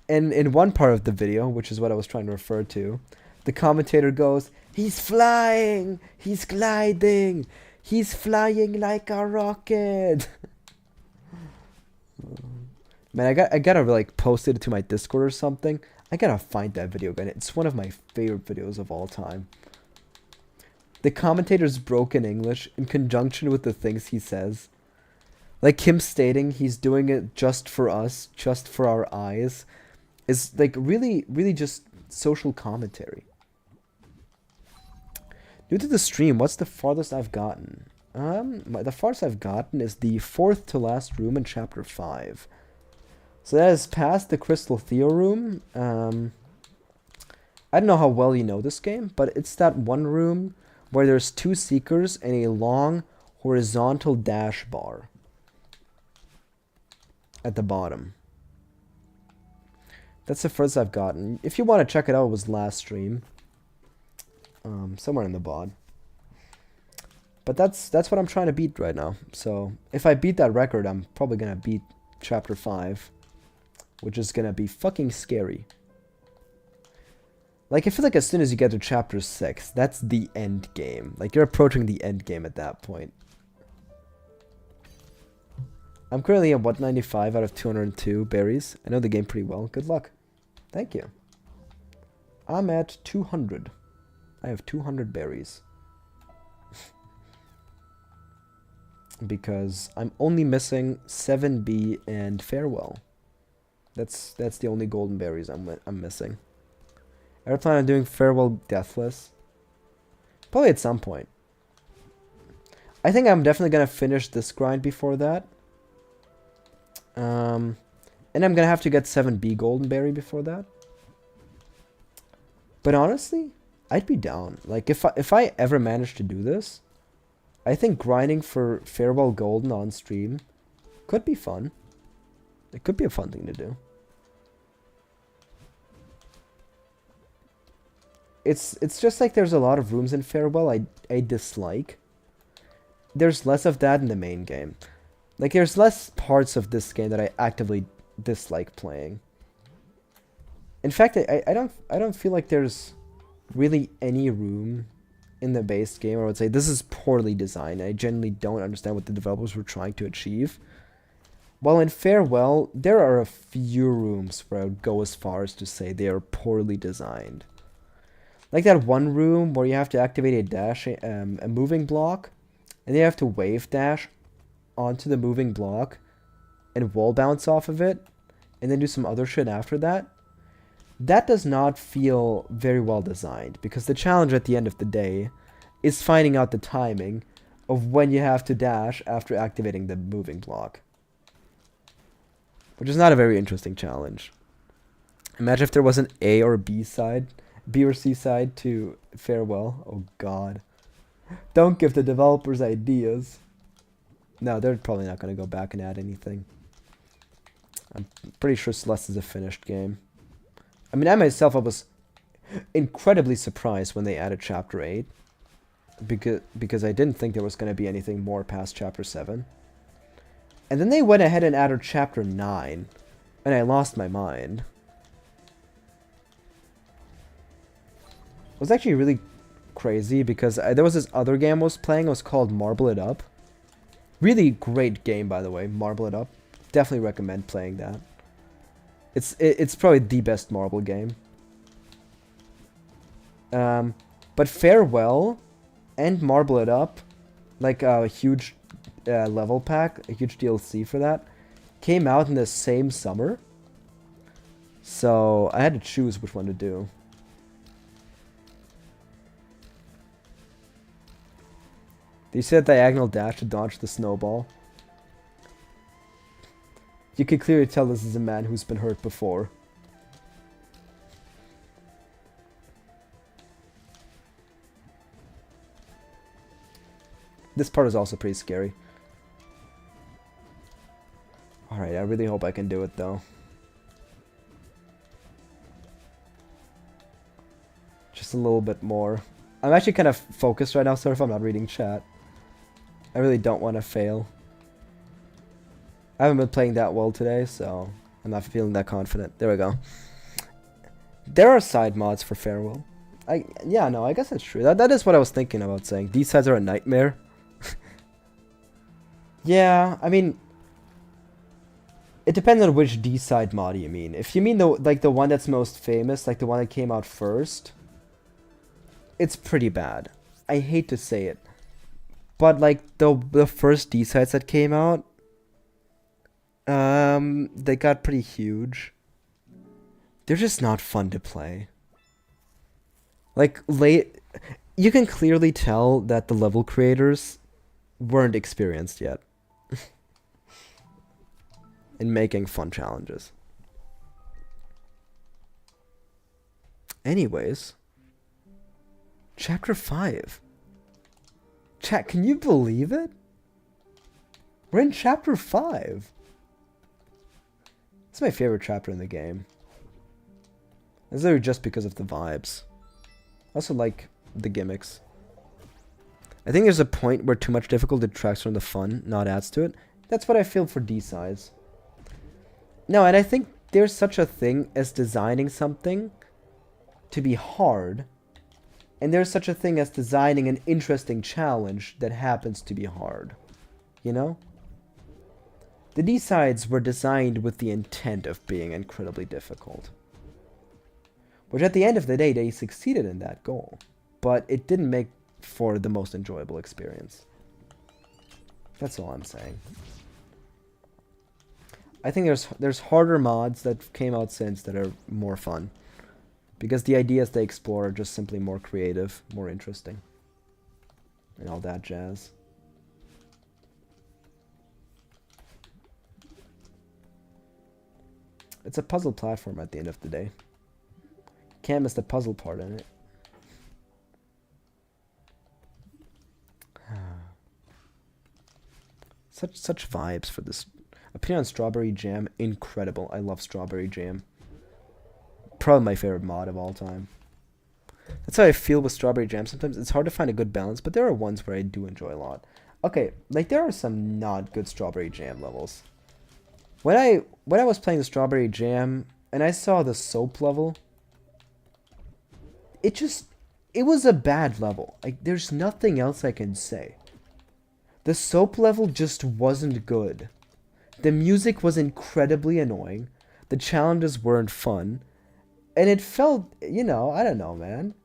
And in one part of the video, which is what I was trying to refer to, the commentator goes, "He's flying, he's gliding, he's flying like a rocket." Man, I gotta like post it to my Discord or something. I gotta find that video again. It's one of my favorite videos of all time. The commentator's broken English in conjunction with the things he says. Like him stating he's doing it just for us, just for our eyes, is like really, really just social commentary. New to the stream, what's the farthest I've gotten? The farthest I've gotten is the 4th to last room in chapter 5. So that is past the Crystal Theo room. I don't know how well you know this game, but it's that one room where there's 2 seekers and a long horizontal dash bar at the bottom. That's the first I've gotten. If you want to check it out, it was last stream. Somewhere in the bod. But that's what I'm trying to beat right now. So if I beat that record, I'm probably gonna beat chapter 5. which is gonna be fucking scary. Like, I feel like as soon as you get to chapter 6, that's the end game. Like, you're approaching the end game at that point. I'm currently at 195 out of 202 berries. I know the game pretty well. Good luck. Thank you. I'm at 200. I have 200 berries. Because I'm only missing 7B and Farewell. That's the only golden berries I'm missing. Ever plan on doing Farewell Deathless? Probably at some point. I think I'm definitely gonna finish this grind before that. And I'm gonna have to get 7B golden berry before that. But honestly, I'd be down. Like, if I ever manage to do this, I think grinding for Farewell Golden on stream could be fun. It could be a fun thing to do. It's just like there's a lot of rooms in Farewell I dislike. There's less of that in the main game. Like, there's less parts of this game that I actively dislike playing. In fact, I don't feel like there's really any room in the base game where I would say this is poorly designed. I genuinely don't understand what the developers were trying to achieve. While in Farewell, there are a few rooms where I would go as far as to say they are poorly designed. Like that one room where you have to activate a dash, a moving block, and then you have to wave dash onto the moving block and wall bounce off of it, and then do some other shit after that. That does not feel very well designed, because the challenge at the end of the day is finding out the timing of when you have to dash after activating the moving block. Which is not a very interesting challenge. Imagine if there was an A or B side, B or C side to Farewell. Oh god. Don't give the developers ideas. No, they're probably not going to go back and add anything. I'm pretty sure Celeste is a finished game. I mean, I myself, I was incredibly surprised when they added Chapter 8. Because I didn't think there was going to be anything more past Chapter 7. And then they went ahead and added Chapter 9. And I lost my mind. It was actually really crazy because there was this other game I was playing. It was called Marble It Up. Really great game, by the way. Marble It Up. Definitely recommend playing that. It's probably the best marble game. But Farewell and Marble It Up, like a huge level pack, a huge DLC for that, came out in the same summer. So I had to choose which one to do. You said diagonal dash to dodge the snowball. You can clearly tell this is a man who's been hurt before. This part is also pretty scary. Alright, I really hope I can do it though. Just a little bit more. I'm actually kind of focused right now, sorry if I'm not reading chat. I really don't want to fail. I haven't been playing that well today, so I'm not feeling that confident. There we go. There are side mods for Farewell. Yeah, no, I guess that's true. That is what I was thinking about saying. These sides are a nightmare. Yeah, I mean, it depends on which D-side mod you mean. If you mean the one that's most famous, like the one that came out first, it's pretty bad. I hate to say it. But like the first D-sides that came out, they got pretty huge. They're just not fun to play. Like you can clearly tell that the level creators weren't experienced yet in making fun challenges. Anyways, Chapter 5. Chat, can you believe it? We're in Chapter 5. It's my favorite chapter in the game. It's literally just because of the vibes. I also like the gimmicks. I think there's a point where too much difficulty detracts from the fun, not adds to it. That's what I feel for D-sides. No, and I think there's such a thing as designing something to be hard, and there's such a thing as designing an interesting challenge that happens to be hard. You know? The D-sides were designed with the intent of being incredibly difficult. Which at the end of the day, they succeeded in that goal. But it didn't make for the most enjoyable experience. That's all I'm saying. I think there's harder mods that came out since that are more fun. Because the ideas they explore are just simply more creative, more interesting. And all that jazz. It's a puzzle platform at the end of the day. Can't miss the puzzle part in it. Such vibes for this. Opinion on strawberry jam, incredible. I love strawberry jam. Probably my favorite mod of all time. That's how I feel with strawberry jam. Sometimes it's hard to find a good balance, but there are ones where I do enjoy a lot. Okay, like there are some not good strawberry jam levels. When I was playing the strawberry jam and I saw the soap level, it was a bad level. Like there's nothing else I can say. The soap level just wasn't good. The music was incredibly annoying. The challenges weren't fun. And it felt, you know, I don't know, man.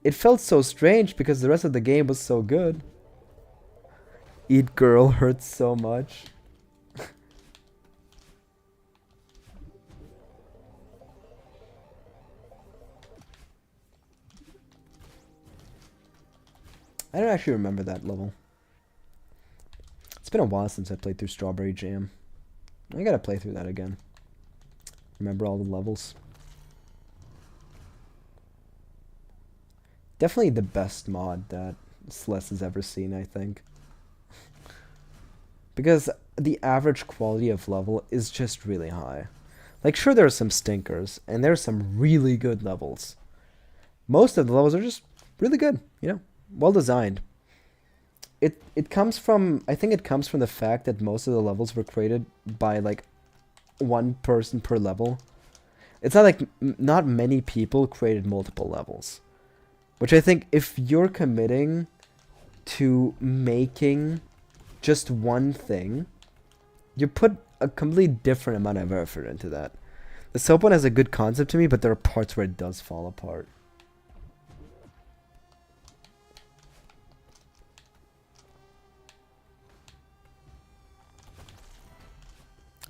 It felt so strange because the rest of the game was so good. Eat Girl hurts so much. I don't actually remember that level. It's been a while since I played through Strawberry Jam. I gotta play through that again. Remember all the levels. Definitely the best mod that Celeste has ever seen, I think. Because the average quality of level is just really high. Like, sure, there are some stinkers, and there are some really good levels. Most of the levels are just really good, you know? Well designed. It comes from, I think it comes from the fact that most of the levels were created by like one person per level. It's not like not many people created multiple levels. Which I think if you're committing to making just one thing, you put a completely different amount of effort into that. The soap one has a good concept to me, but there are parts where it does fall apart.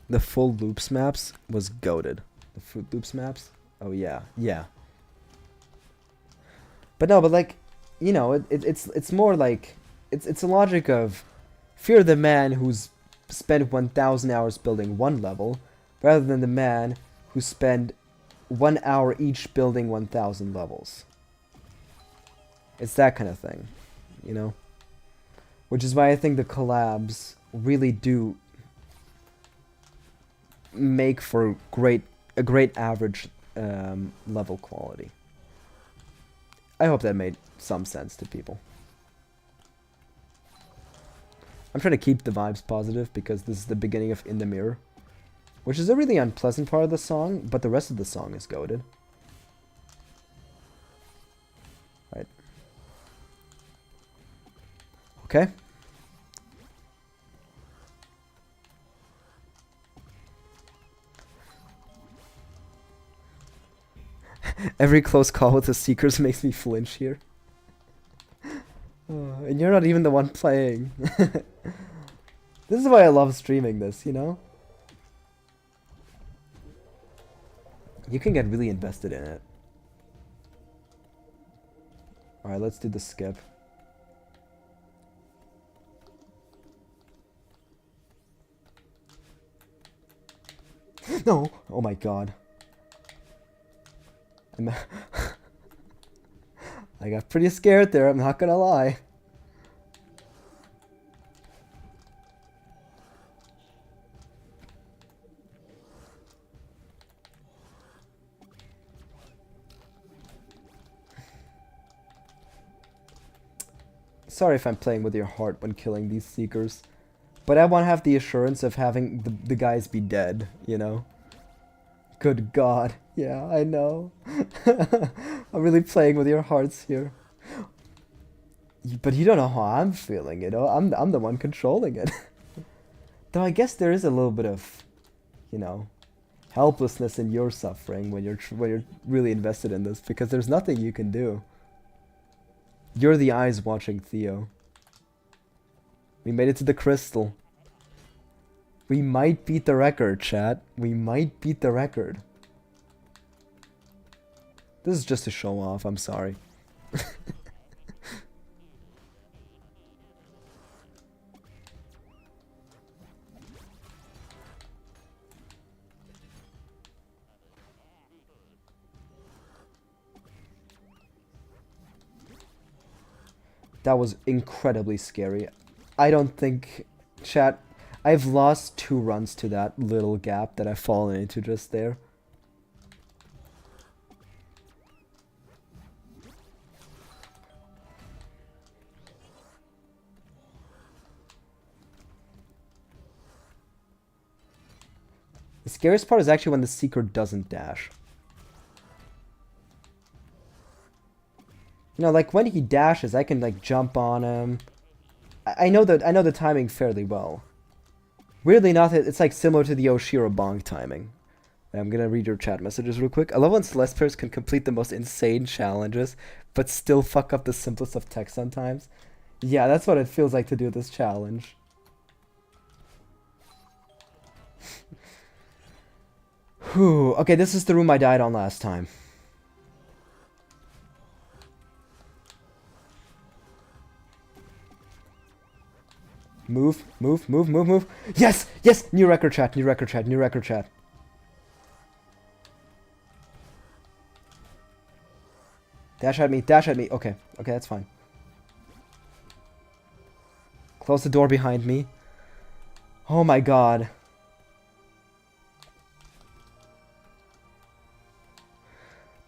The full loops maps was goated. The Fruit Loops maps? Oh yeah, yeah. But no, but like, you know, it's more like, it's a logic of fear the man who's spent 1,000 hours building one level, rather than the man who spent 1 hour each building 1,000 levels. It's that kind of thing, you know? Which is why I think the collabs really do make for a great average level quality. I hope that made some sense to people. I'm trying to keep the vibes positive because this is the beginning of In the Mirror, which is a really unpleasant part of the song, but the rest of the song is goated. Right. Okay. Every close call with the Seekers makes me flinch here. And you're not even the one playing. This is why I love streaming this, you know? You can get really invested in it. Alright, let's do the skip. No! Oh my god. I got pretty scared there, I'm not gonna lie. Sorry if I'm playing with your heart when killing these Seekers, but I want to have the assurance of having the guys be dead, you know? Good God. Yeah, I know. I'm really playing with your hearts here. But you don't know how I'm feeling, you know? I'm the one controlling it. Though I guess there is a little bit of, you know, helplessness in your suffering when you're really invested in this, because there's nothing you can do. You're the eyes watching Theo. We made it to the crystal. We might beat the record, chat. We might beat the record. This is just to show off, I'm sorry. That was incredibly scary. I don't think, chat, I've lost 2 runs to that little gap that I've fallen into just there. The scariest part is actually when the Seeker doesn't dash. You know, like when he dashes, I can like jump on him. I know the timing fairly well. Weirdly enough, it's like similar to the Oshiro Bonk timing. I'm gonna read your chat messages real quick. I love when Celeste players can complete the most insane challenges, but still fuck up the simplest of tech sometimes. Yeah, that's what it feels like to do this challenge. Whew. Okay, this is the room I died on last time. Move, move, move, move, move. Yes! Yes! New record chat, new record chat, new record chat. Dash at me, dash at me. Okay, okay, that's fine. Close the door behind me. Oh my god.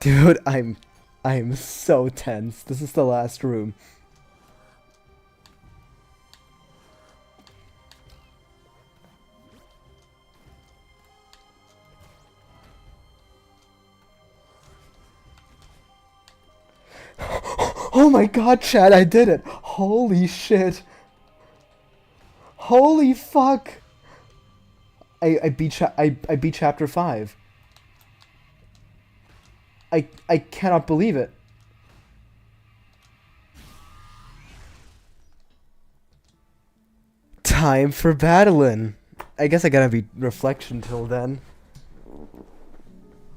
Dude, I'm so tense. This is the last room. Oh my god, Chad, I did it! Holy shit! Holy fuck! I beat chapter 5. I cannot believe it. Time for battling. I guess I gotta be reflection till then.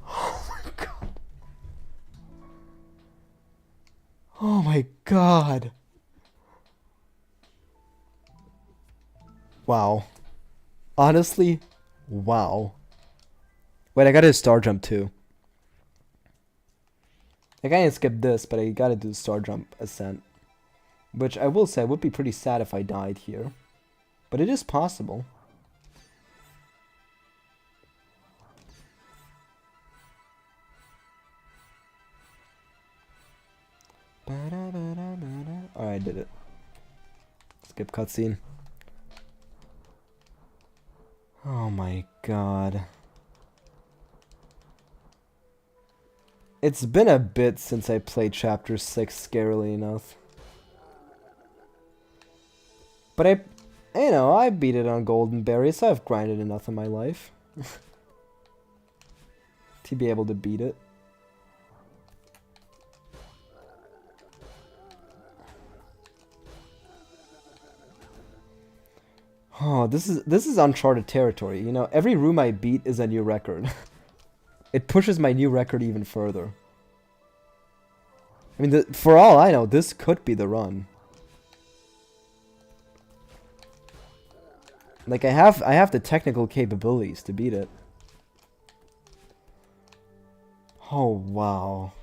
Oh my god. Oh my god. Wow. Honestly, wow. Wait, I gotta do star jump too. I can't skip this, but I gotta do the star jump ascent. Which I will say would be pretty sad if I died here. But it is possible. Alright, I did it. Skip cutscene. Oh my god. It's been a bit since I played chapter 6, scarily enough. But you know, I beat it on Golden Berry, so I've grinded enough in my life to be able to beat it. Oh, this is uncharted territory. You know, every room I beat is a new record. It pushes my new record even further. I mean, for all I know, this could be the run. Like I have the technical capabilities to beat it. Oh wow.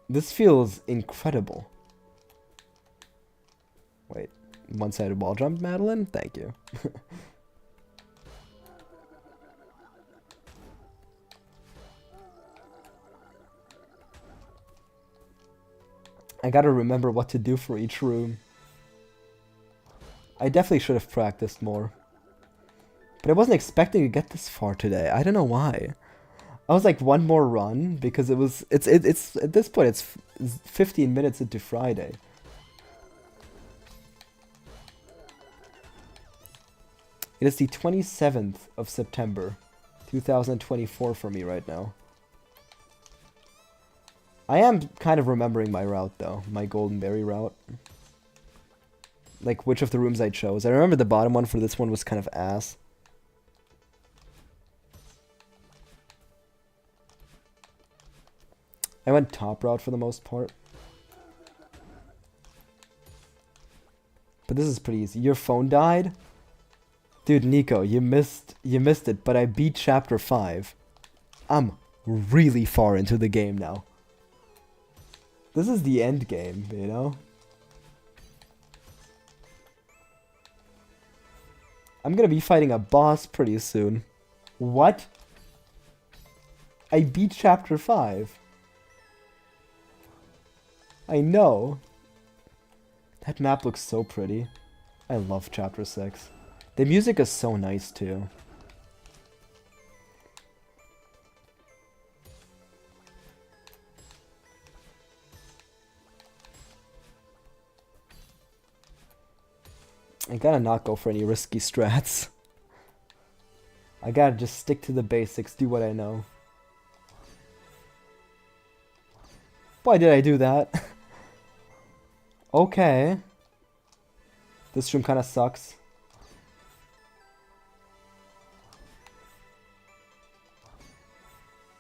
This feels incredible. Wait, one-sided wall jump, Madeline? Thank you. I gotta remember what to do for each room. I definitely should have practiced more. But I wasn't expecting to get this far today. I don't know why. I was like one more run because it's at this point it's 15 minutes into Friday. It is the 27th of September, 2024 for me right now. I am kind of remembering my route though, my Golden Berry route. Like which of the rooms I chose. I remember the bottom one for this one was kind of ass. I went top route for the most part. But this is pretty easy. Your phone died? Dude, Nico, you missed it, but I beat chapter 5. I'm really far into the game now. This is the end game, you know? I'm gonna be fighting a boss pretty soon. What? I beat chapter 5. I know. That map looks so pretty. I love chapter 6. The music is so nice too. I gotta not go for any risky strats. I gotta just stick to the basics, do what I know. Why did I do that? Okay. This room kinda sucks.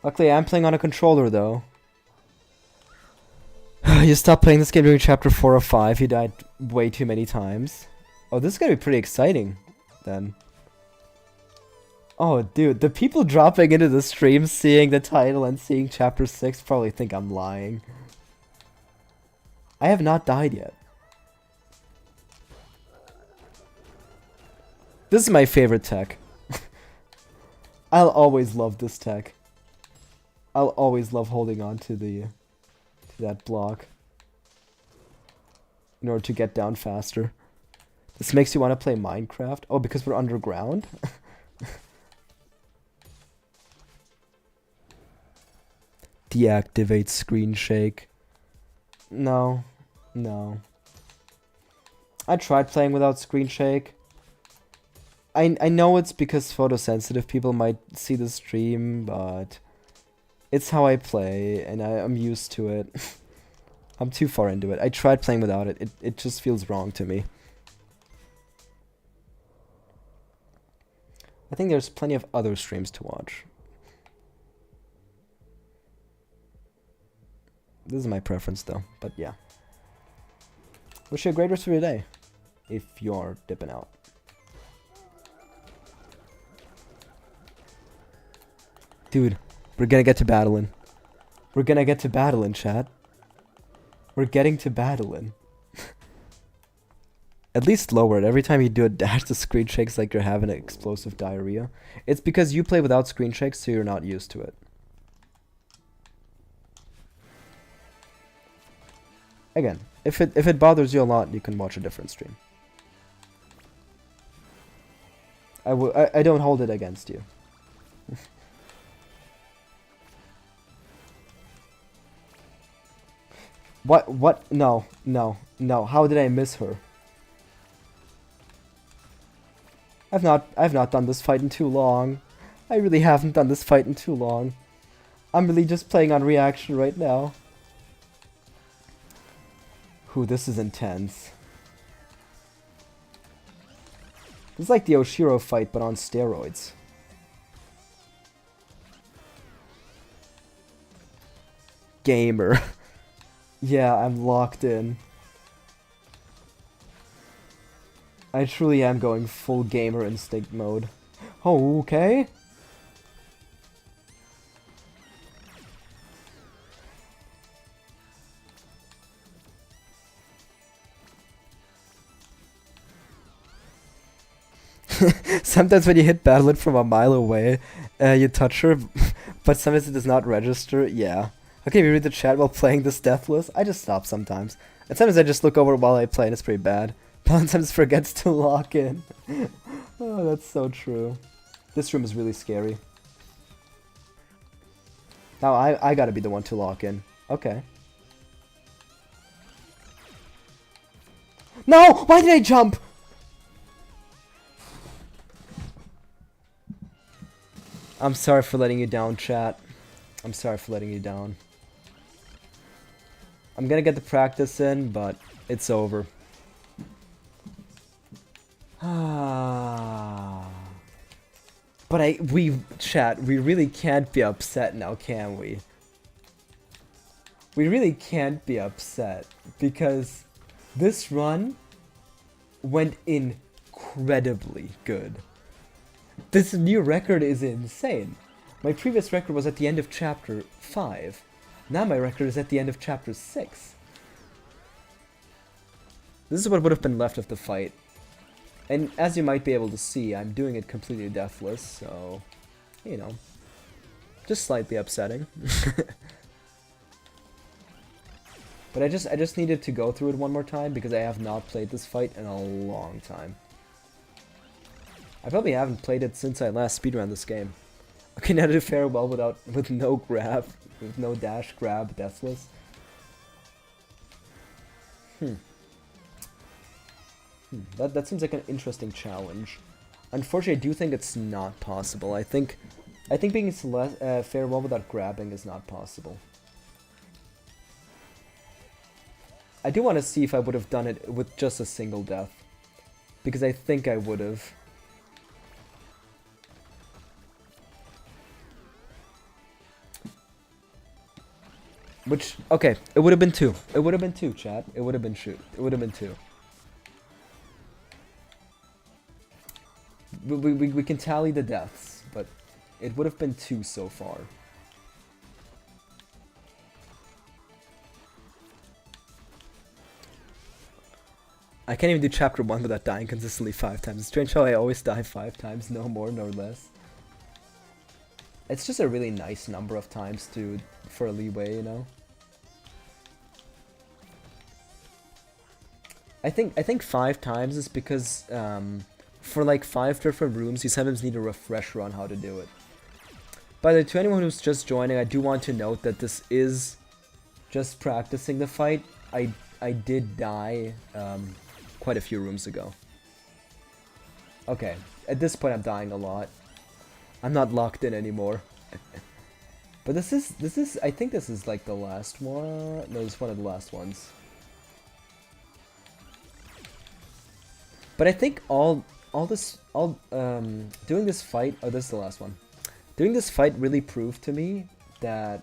Luckily, I'm playing on a controller, though. You stopped playing this game during chapter 4 or 5. You died way too many times. Oh, this is gonna be pretty exciting, then. Oh, dude, the people dropping into the stream, seeing the title and seeing chapter 6 probably think I'm lying. I have not died yet. This is my favorite tech. I'll always love this tech. I'll always love holding on to that block in order to get down faster. This makes you want to play Minecraft. Oh, because we're underground? Deactivate screen shake. No. No. I tried playing without screen shake. I know it's because photosensitive people might see the stream, but it's how I play, and I'm used to it. I'm too far into it. I tried playing without it. It just feels wrong to me. I think there's plenty of other streams to watch. This is my preference, though, but yeah. Wish you a great rest of your day, if you're dipping out. Dude, we're gonna get to battling. We're gonna get to battling, chat. We're getting to battling. At least lower it. Every time you do a dash, the screen shakes like you're having an explosive diarrhea. It's because you play without screen shakes, so you're not used to it. Again, if it bothers you a lot, you can watch a different stream. I don't hold it against you. What? No. How did I miss her? I've not done this fight in too long. I really haven't done this fight in too long. I'm really just playing on reaction right now. Ooh, this is intense. It's like the Oshiro fight, but on steroids. Gamer. Yeah, I'm locked in. I truly am going full gamer instinct mode. Oh, okay. Sometimes when you hit Battle from a mile away, you touch her, but sometimes it does not register. Yeah. Okay, we read the chat while playing this Deathless. I just stop sometimes. And sometimes I just look over while I play and it's pretty bad. Pawn sometimes forgets to lock in. Oh, that's so true. This room is really scary. Now I gotta be the one to lock in. Okay. No! Why did I jump? I'm sorry for letting you down, chat. I'm sorry for letting you down. I'm gonna get the practice in, but it's over. But chat, we really can't be upset now, can we? We really can't be upset because this run went incredibly good. This new record is insane. My previous record was at the end of chapter 5. Now my record is at the end of chapter 6. This is what would have been left of the fight. And as you might be able to see, I'm doing it completely deathless, so, you know, just slightly upsetting. But I just needed to go through it one more time because I have not played this fight in a long time. I probably haven't played it since I last speedrun this game. Okay, now to farewell with no grab, with no dash, grab, deathless. That seems like an interesting challenge. Unfortunately, I do think it's not possible. I think being farewell without grabbing is not possible. I do want to see if I would have done it with just a single death, because I think I would have. Which, okay, it would have been 2. It would have been 2, chat. It would have been shoot. It would have been 2. We can tally the deaths, but it would have been 2 so far. I can't even do chapter 1 without dying consistently 5 times. It's strange how I always die 5 times, no more, no less. It's just a really nice number of times for a leeway, you know? I think 5 times is because for like 5 different rooms, you sometimes need a refresher on how to do it. By the way, to anyone who's just joining, I do want to note that this is just practicing the fight. I did die quite a few rooms ago. Okay, at this point I'm dying a lot. I'm not locked in anymore. But this is I think this is like the last one. No, it's one of the last ones. But I think doing this fight, oh, this is the last one. Doing this fight really proved to me that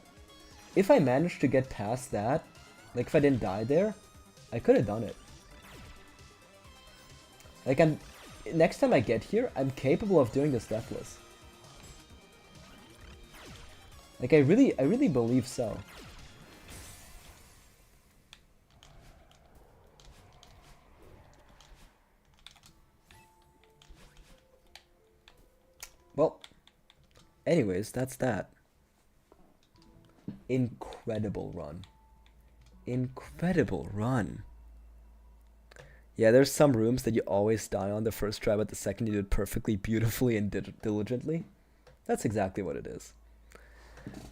if I managed to get past that, like if I didn't die there, I could have done it. Like next time I get here, I'm capable of doing this deathless. Like I really believe so. Well, anyways, that's that. Incredible run. Incredible run. Yeah, there's some rooms that you always die on the first try, but the second you do it perfectly, beautifully, and diligently. That's exactly what it is.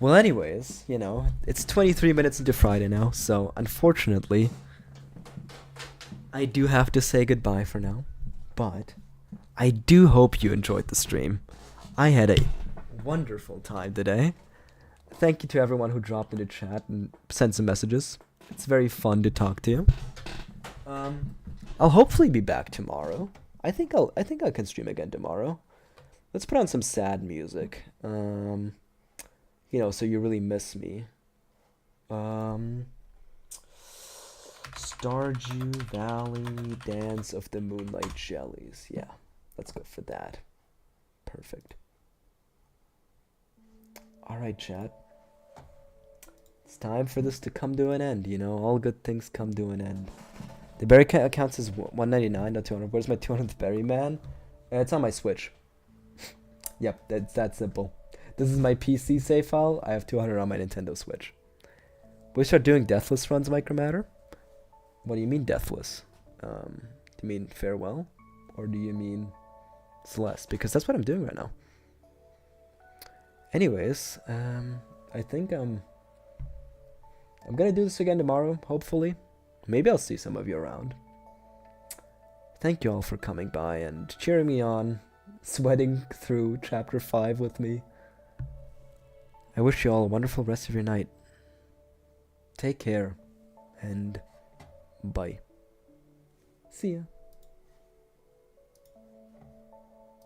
Well, anyways, you know, it's 23 minutes into Friday now, so unfortunately, I do have to say goodbye for now. But I do hope you enjoyed the stream. I had a wonderful time today. Thank you to everyone who dropped into chat and sent some messages. It's very fun to talk to you. I'll hopefully be back tomorrow. I think I can stream again tomorrow. Let's put on some sad music. You know, so you really miss me. Stardew Valley Dance of the Moonlight Jellies. Yeah, let's go for that. Perfect. Alright, chat. It's time for this to come to an end, you know? All good things come to an end. The berry counts as 199, not 200. Where's my 200th berry, man? It's on my Switch. Yep, that's that simple. This is my PC save file. I have 200 on my Nintendo Switch. We start doing deathless runs, Mycromator? What do you mean deathless? Do you mean farewell? Or do you mean Celeste? Because that's what I'm doing right now. Anyways, I think I'm gonna do this again tomorrow, hopefully. Maybe I'll see some of you around. Thank you all for coming by and cheering me on, sweating through Chapter 5 with me. I wish you all a wonderful rest of your night. Take care, and bye. See ya.